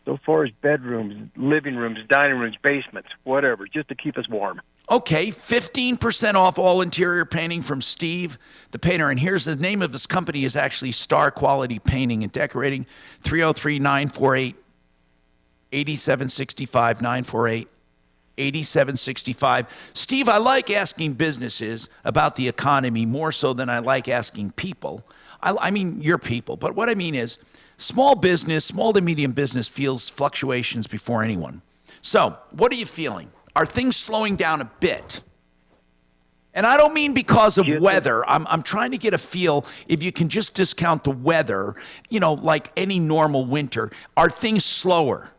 So far as bedrooms, living rooms, dining rooms, basements, whatever, just to keep us warm. Okay, 15% off all interior painting from Steve the painter. And here's the name of his company is actually Star Quality Painting and Decorating, 303-948-8765, 948-8765. Steve, I like asking businesses about the economy more so than I like asking people. I mean, your people. But what I mean is small business, small to medium business feels fluctuations before anyone. So what are you feeling? Are things slowing down a bit? And I don't mean because of weather. I'm trying to get a feel, if you can just discount the weather, you know, like any normal winter, are things slower?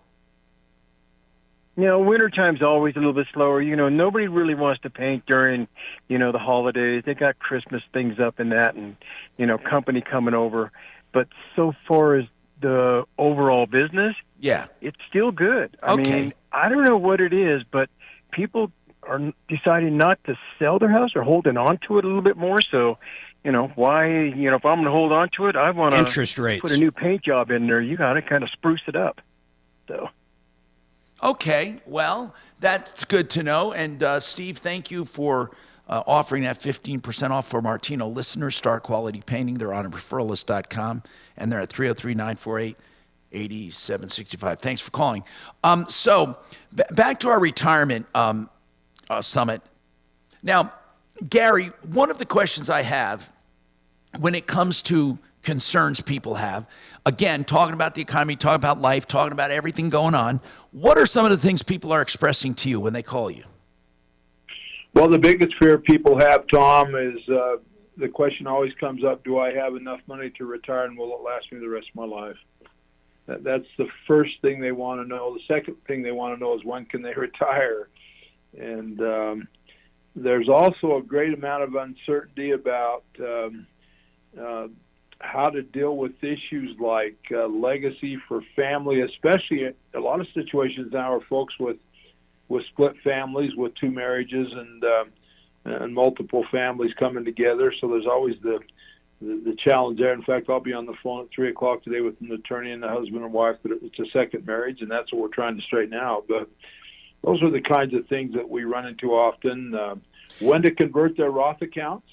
You know, wintertime's always a little bit slower. You know, nobody really wants to paint during, you know, the holidays. They got Christmas things up and that and, you know, company coming over. But so far as the overall business, yeah, it's still good. I Okay. mean, I don't know what it is, but people are deciding not to sell their house or holding on to it a little bit more. So, you know, why, you know, if I'm going to hold on to it, I want to Interest rates. put a new paint job in there. You got to kind of spruce it up. So. Okay, well, that's good to know. And Steve, thank you for offering that 15% off for Martino listeners, Star Quality Painting. They're on referralist.com, and they're at 303-948-8765. Thanks for calling. So back to our retirement summit. Now, Gary, one of the questions I have when it comes to concerns people have, again, talking about the economy, talking about life, talking about everything going on, what are some of the things people are expressing to you when they call you? Well, the biggest fear people have, Tom, is the question always comes up, do I have enough money to retire and will it last me the rest of my life? That's the first thing they want to know. The second thing they want to know is when can they retire? And there's also a great amount of uncertainty about how to deal with issues like legacy for family, especially a lot of situations now are folks with split families, with two marriages and multiple families coming together. So there's always the challenge there. In fact, I'll be on the phone at 3 o'clock today with an attorney and a husband and wife, but it's a second marriage, and that's what we're trying to straighten out. But those are the kinds of things that we run into often. When to convert their Roth accounts.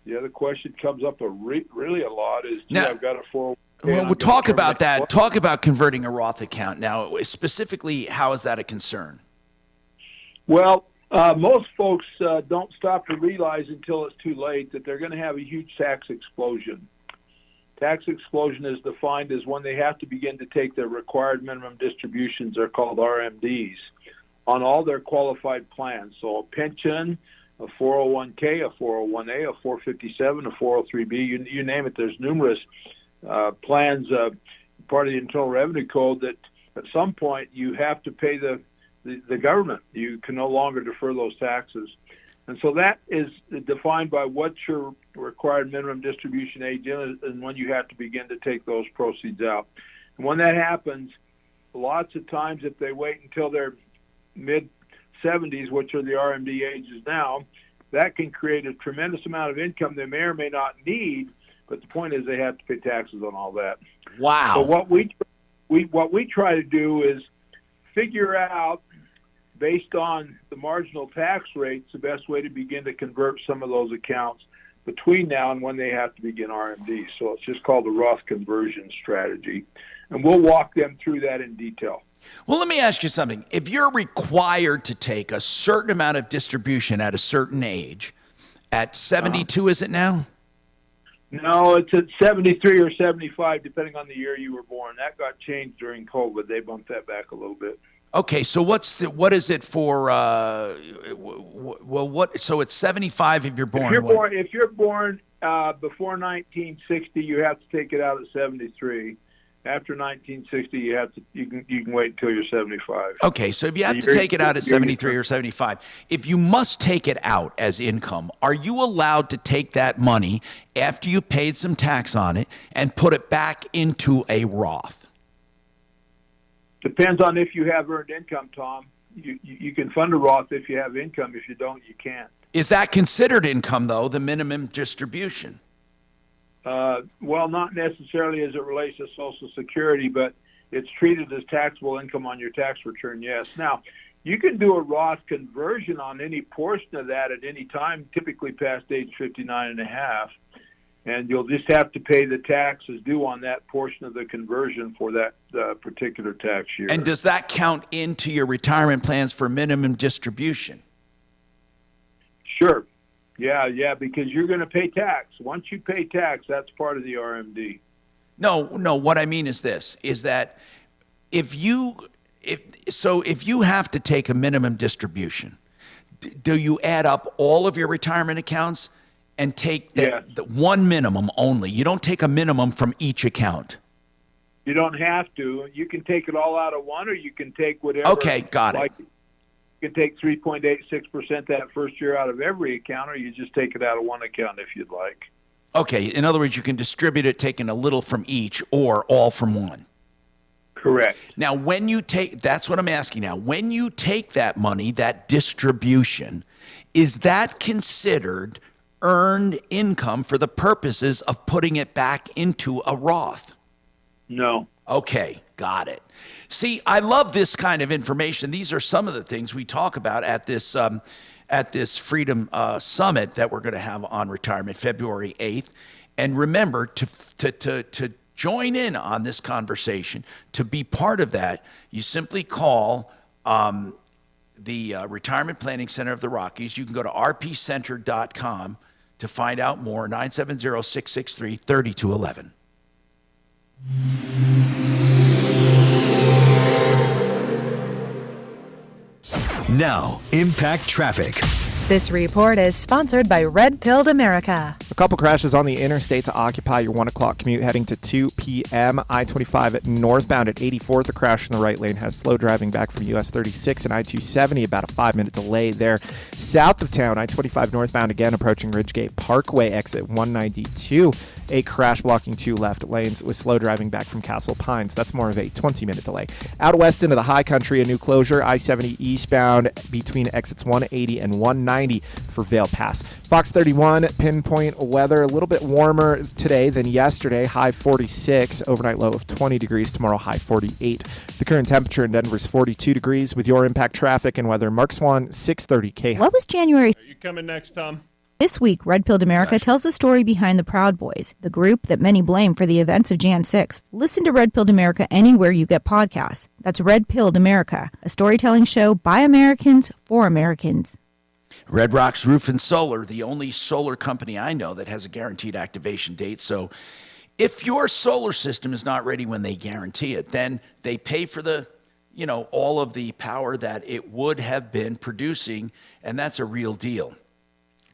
The other question comes up really a lot is, gee, I've got a 401k. Well, we'll talk about that. Talk about converting a Roth account. Now, specifically, how is that a concern? Well, most folks don't stop to realize until it's too late that they're going to have a huge tax explosion. Tax explosion is defined as when they have to begin to take their required minimum distributions, they're called RMDs, on all their qualified plans. So a pension, a 401k, a 401a, a 457, a 403b, you name it. There's numerous plans, part of the Internal Revenue Code, that at some point you have to pay the government. You can no longer defer those taxes. And so that is defined by what your required minimum distribution age is and when you have to begin to take those proceeds out. And when that happens, lots of times if they wait until their mid-70s, which are the RMD ages now, that can create a tremendous amount of income they may or may not need, but the point is they have to pay taxes on all that. Wow. So what we try to do is figure out, based on the marginal tax rates, the best way to begin to convert some of those accounts between now and when they have to begin RMD. So it's just called the Roth conversion strategy. And we'll walk them through that in detail. Well, let me ask you something. If you're required to take a certain amount of distribution at a certain age, at 72, is it now? No, it's at 73 or 75, depending on the year you were born. That got changed during COVID. They bumped that back a little bit. Okay, so what is it for? So it's 75 if you're born. If you're born before 1960, you have to take it out at 73. After 1960, you can wait until you're 75. Okay, so if you have to take it out at 73 or 75, if you must take it out as income, are you allowed to take that money after you paid some tax on it and put it back into a Roth? Depends on if you have earned income, Tom. You can fund a Roth if you have income. If you don't, you can't. Is that considered income, though, the minimum distribution? Well, not necessarily as it relates to Social Security, but it's treated as taxable income on your tax return, yes. Now, you can do a Roth conversion on any portion of that at any time, typically past age 59 and a half, and you'll just have to pay the taxes due on that portion of the conversion for that particular tax year. And does that count into your retirement plans for minimum distribution? Sure. Yeah, because you're going to pay tax. Once you pay tax, that's part of the RMD. No, what I mean is this, is that if you have to take a minimum distribution, do you add up all of your retirement accounts and take the one minimum only? You don't take a minimum from each account. You don't have to. You can take it all out of one, or you can take whatever. Okay, got it. You can take 3.86% that first year out of every account, or you just take it out of one account if you'd like. Okay, in other words, you can distribute it taking a little from each or all from one. Correct. Now, when you take, that's what I'm asking now, when you take that money, that distribution, is that considered earned income for the purposes of putting it back into a Roth? No. Okay, got it. See, I love this kind of information. These are some of the things we talk about at this Freedom Summit that we're going to have on retirement, February 8th. And remember, to join in on this conversation, to be part of that, you simply call the Retirement Planning Center of the Rockies. You can go to rpcenter.com to find out more, 970-663-3211. Now, Impact Traffic. This report is sponsored by Red Pilled America. A couple crashes on the interstate to occupy your 1 o'clock commute heading to 2 p.m. I-25 northbound at 84th. A crash in the right lane has slow driving back from US 36 and I-270, about a 5-minute delay there. South of town, I-25 northbound again approaching Ridgegate Parkway, exit 192. A crash blocking 2 left lanes with slow driving back from Castle Pines. That's more of a 20-minute delay. Out west into the high country, a new closure, I-70 eastbound between exits 180 and 190 for Vale Pass. Fox 31, pinpoint weather, a little bit warmer today than yesterday, high 46, overnight low of 20 degrees, tomorrow high 48. The current temperature in Denver is 42 degrees. With your Impact Traffic and weather, Mark Swan, 630 K. What was January? Are you coming next, Tom? This week, Red Pilled America tells the story behind the Proud Boys, the group that many blame for the events of Jan 6th. Listen to Red Pilled America anywhere you get podcasts. That's Red Pilled America, a storytelling show by Americans for Americans. Red Rocks Roof and Solar, the only solar company I know that has a guaranteed activation date. So if your solar system is not ready when they guarantee it, then they pay for the, all of the power that it would have been producing, and that's a real deal.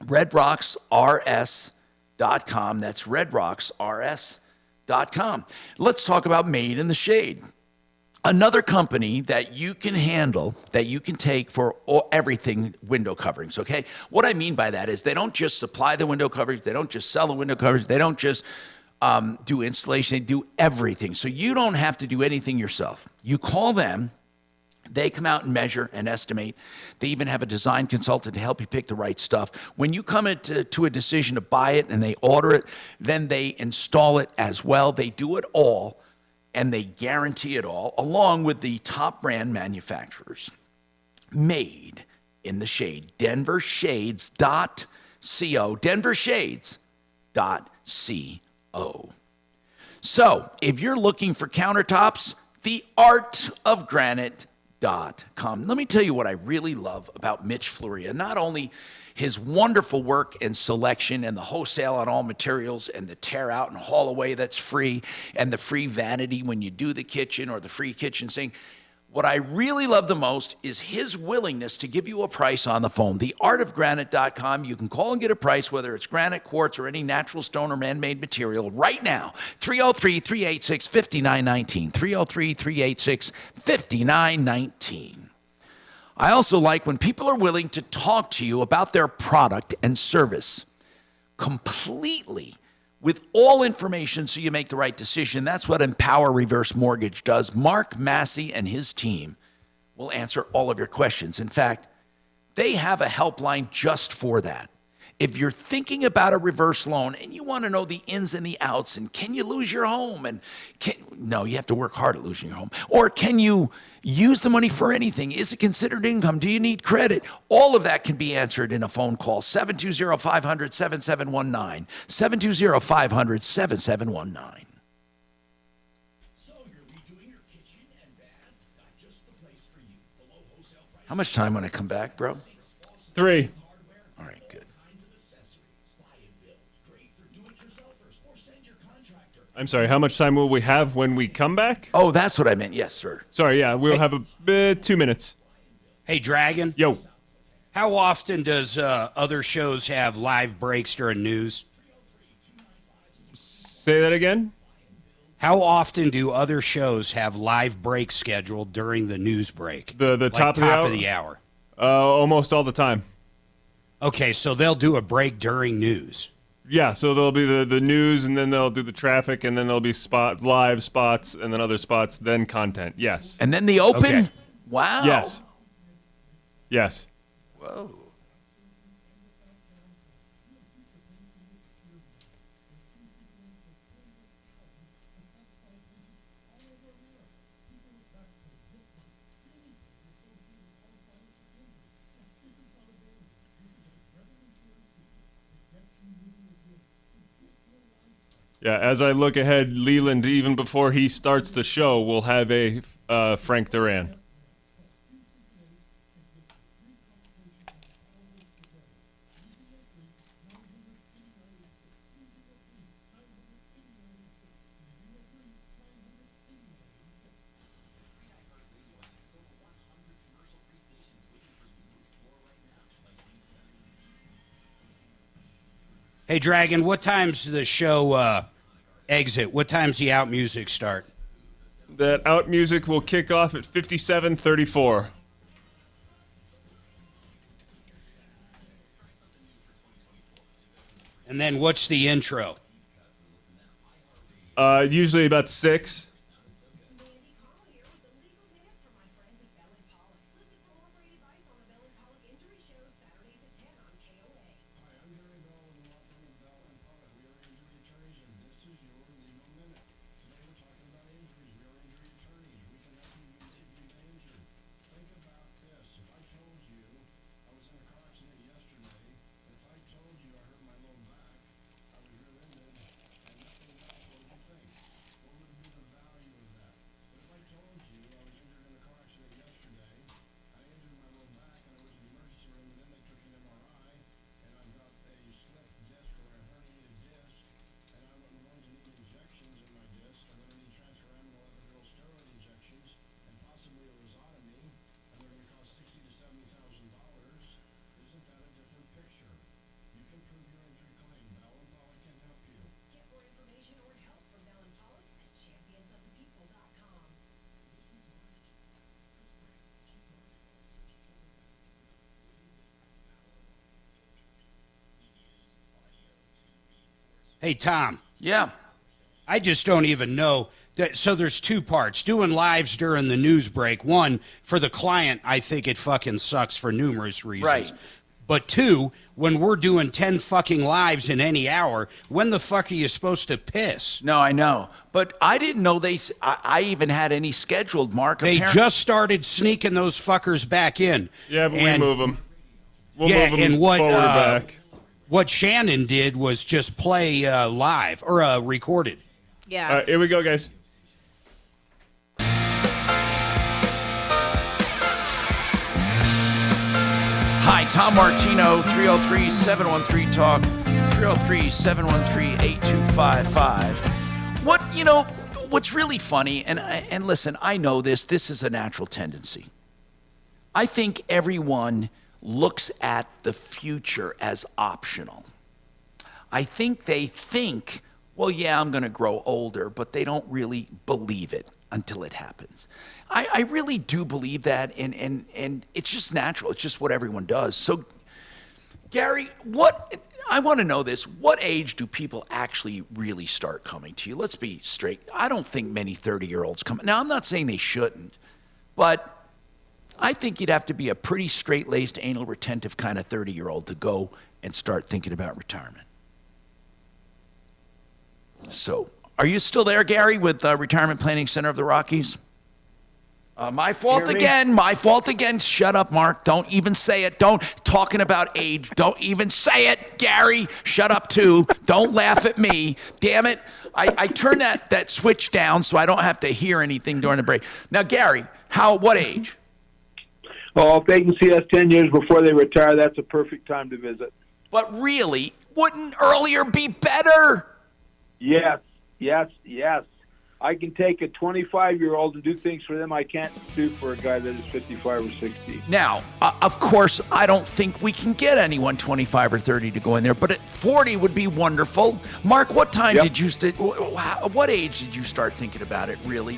RedRocksRS.com. That's RedRocksRS.com. Let's talk about Made in the Shade. Another company that you can handle, that you can take for everything window coverings, okay? What I mean by that is they don't just supply the window coverage. They don't just sell the window coverage. They don't just do installation. They do everything. So you don't have to do anything yourself. You call them. They come out and measure and estimate. They even have a design consultant to help you pick the right stuff. When you come to a decision to buy it and they order it, then they install it as well. They do it all, and they guarantee it all, along with the top brand manufacturers. Made in the Shade. DenverShades.co. DenverShades.co. So, if you're looking for countertops, the art of granite Let me tell you what I really love about Mitch Floria. Not only his wonderful work and selection and the wholesale on all materials and the tear out and haul away that's free and the free vanity when you do the kitchen or the free kitchen sink. What I really love the most is his willingness to give you a price on the phone. TheArtOfGranite.com. You can call and get a price, whether it's granite, quartz, or any natural stone or man-made material right now. 303-386-5919. 303-386-5919. I also like when people are willing to talk to you about their product and service completely with all information so you make the right decision. That's what Empower Reverse Mortgage does. Mark Massey and his team will answer all of your questions. In fact, they have a helpline just for that. If you're thinking about a reverse loan and you want to know the ins and the outs and can you lose your home and no, you have to work hard at losing your home. Or can you use the money for anything? Is it considered income? Do you need credit? All of that can be answered in a phone call. 720-500-7719. 720-500-7719. How much time when I come back, bro? 3. All right, good. I'm sorry, how much time will we have when we come back? Oh, that's what I meant. Yes, sir. Sorry, yeah, we'll have 2 minutes. Hey, Dragon. Yo. How often does other shows have live breaks during news? Say that again? How often do other shows have live breaks scheduled during the news break? The like top of the hour? Almost all the time. Okay, so they'll do a break during news. Yeah, so there'll be the news, and then they'll do the traffic, and then there'll be live spots, and then other spots, then content. Yes. And then the open? Okay. Wow. Yes. Yes. Whoa. Yeah, as I look ahead, Leland, even before he starts the show, will have a Frank Duran. Hey, Dragon, what time's the show exit? What time's the out music start? That out music will kick off at 57:34. And then what's the intro? Usually about 6. Hey, Tom. Yeah. I just don't even know. So there's 2 parts. Doing lives during the news break. 1, for the client, I think it fucking sucks for numerous reasons. Right. But 2, when we're doing 10 fucking lives in any hour, when the fuck are you supposed to piss? No, I know. But I didn't know I even had any scheduled, Mark. They just started sneaking those fuckers back in. Yeah, but we move them. We'll yeah, move them and what, forward back. What Shannon did was just play live or recorded. Yeah. All right, here we go, guys. Hi, Tom Martino, 303-713-TALK, 303-713-8255. What's really funny, and listen, I know this is a natural tendency. I think everyone looks at the future as optional. I think they think, well, yeah, I'm going to grow older, but they don't really believe it until it happens. I really do believe that, and it's just natural. It's just what everyone does. So, Gary, I want to know this. What age do people actually really start coming to you? Let's be straight. I don't think many 30-year-olds come. Now, I'm not saying they shouldn't, but I think you'd have to be a pretty straight-laced, anal retentive kind of 30-year-old to go and start thinking about retirement. So, are you still there, Gary, with Retirement Planning Center of the Rockies? My fault again. Shut up, Mark. Don't even say it. Don't talking about age. Don't even say it, Gary. Shut up, too. Don't laugh at me. Damn it. I turned that switch down so I don't have to hear anything during the break. Now, Gary, what age? Well, if they can see us 10 years before they retire, that's a perfect time to visit. But really, wouldn't earlier be better? Yes. I can take a 25-year-old and do things for them I can't do for a guy that is 55 or 60. Now, of course, I don't think we can get anyone 25 or 30 to go in there, but at 40 would be wonderful. Mark, what time did you what age did you start thinking about it, really?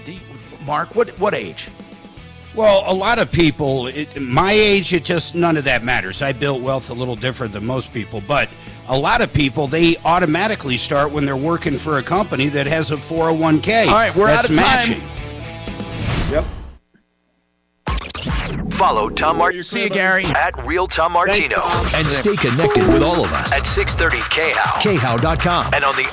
Mark, what age? Well, a lot of people, my age, none of that matters. I built wealth a little different than most people, but a lot of people, they automatically start when they're working for a company that has a 401k. All right, we're out of matching. Yep. Follow Tom Martino. See you, Gary. At Real Tom Martino. And stay connected with all of us at 630 KHOW, KHOW.com, and on the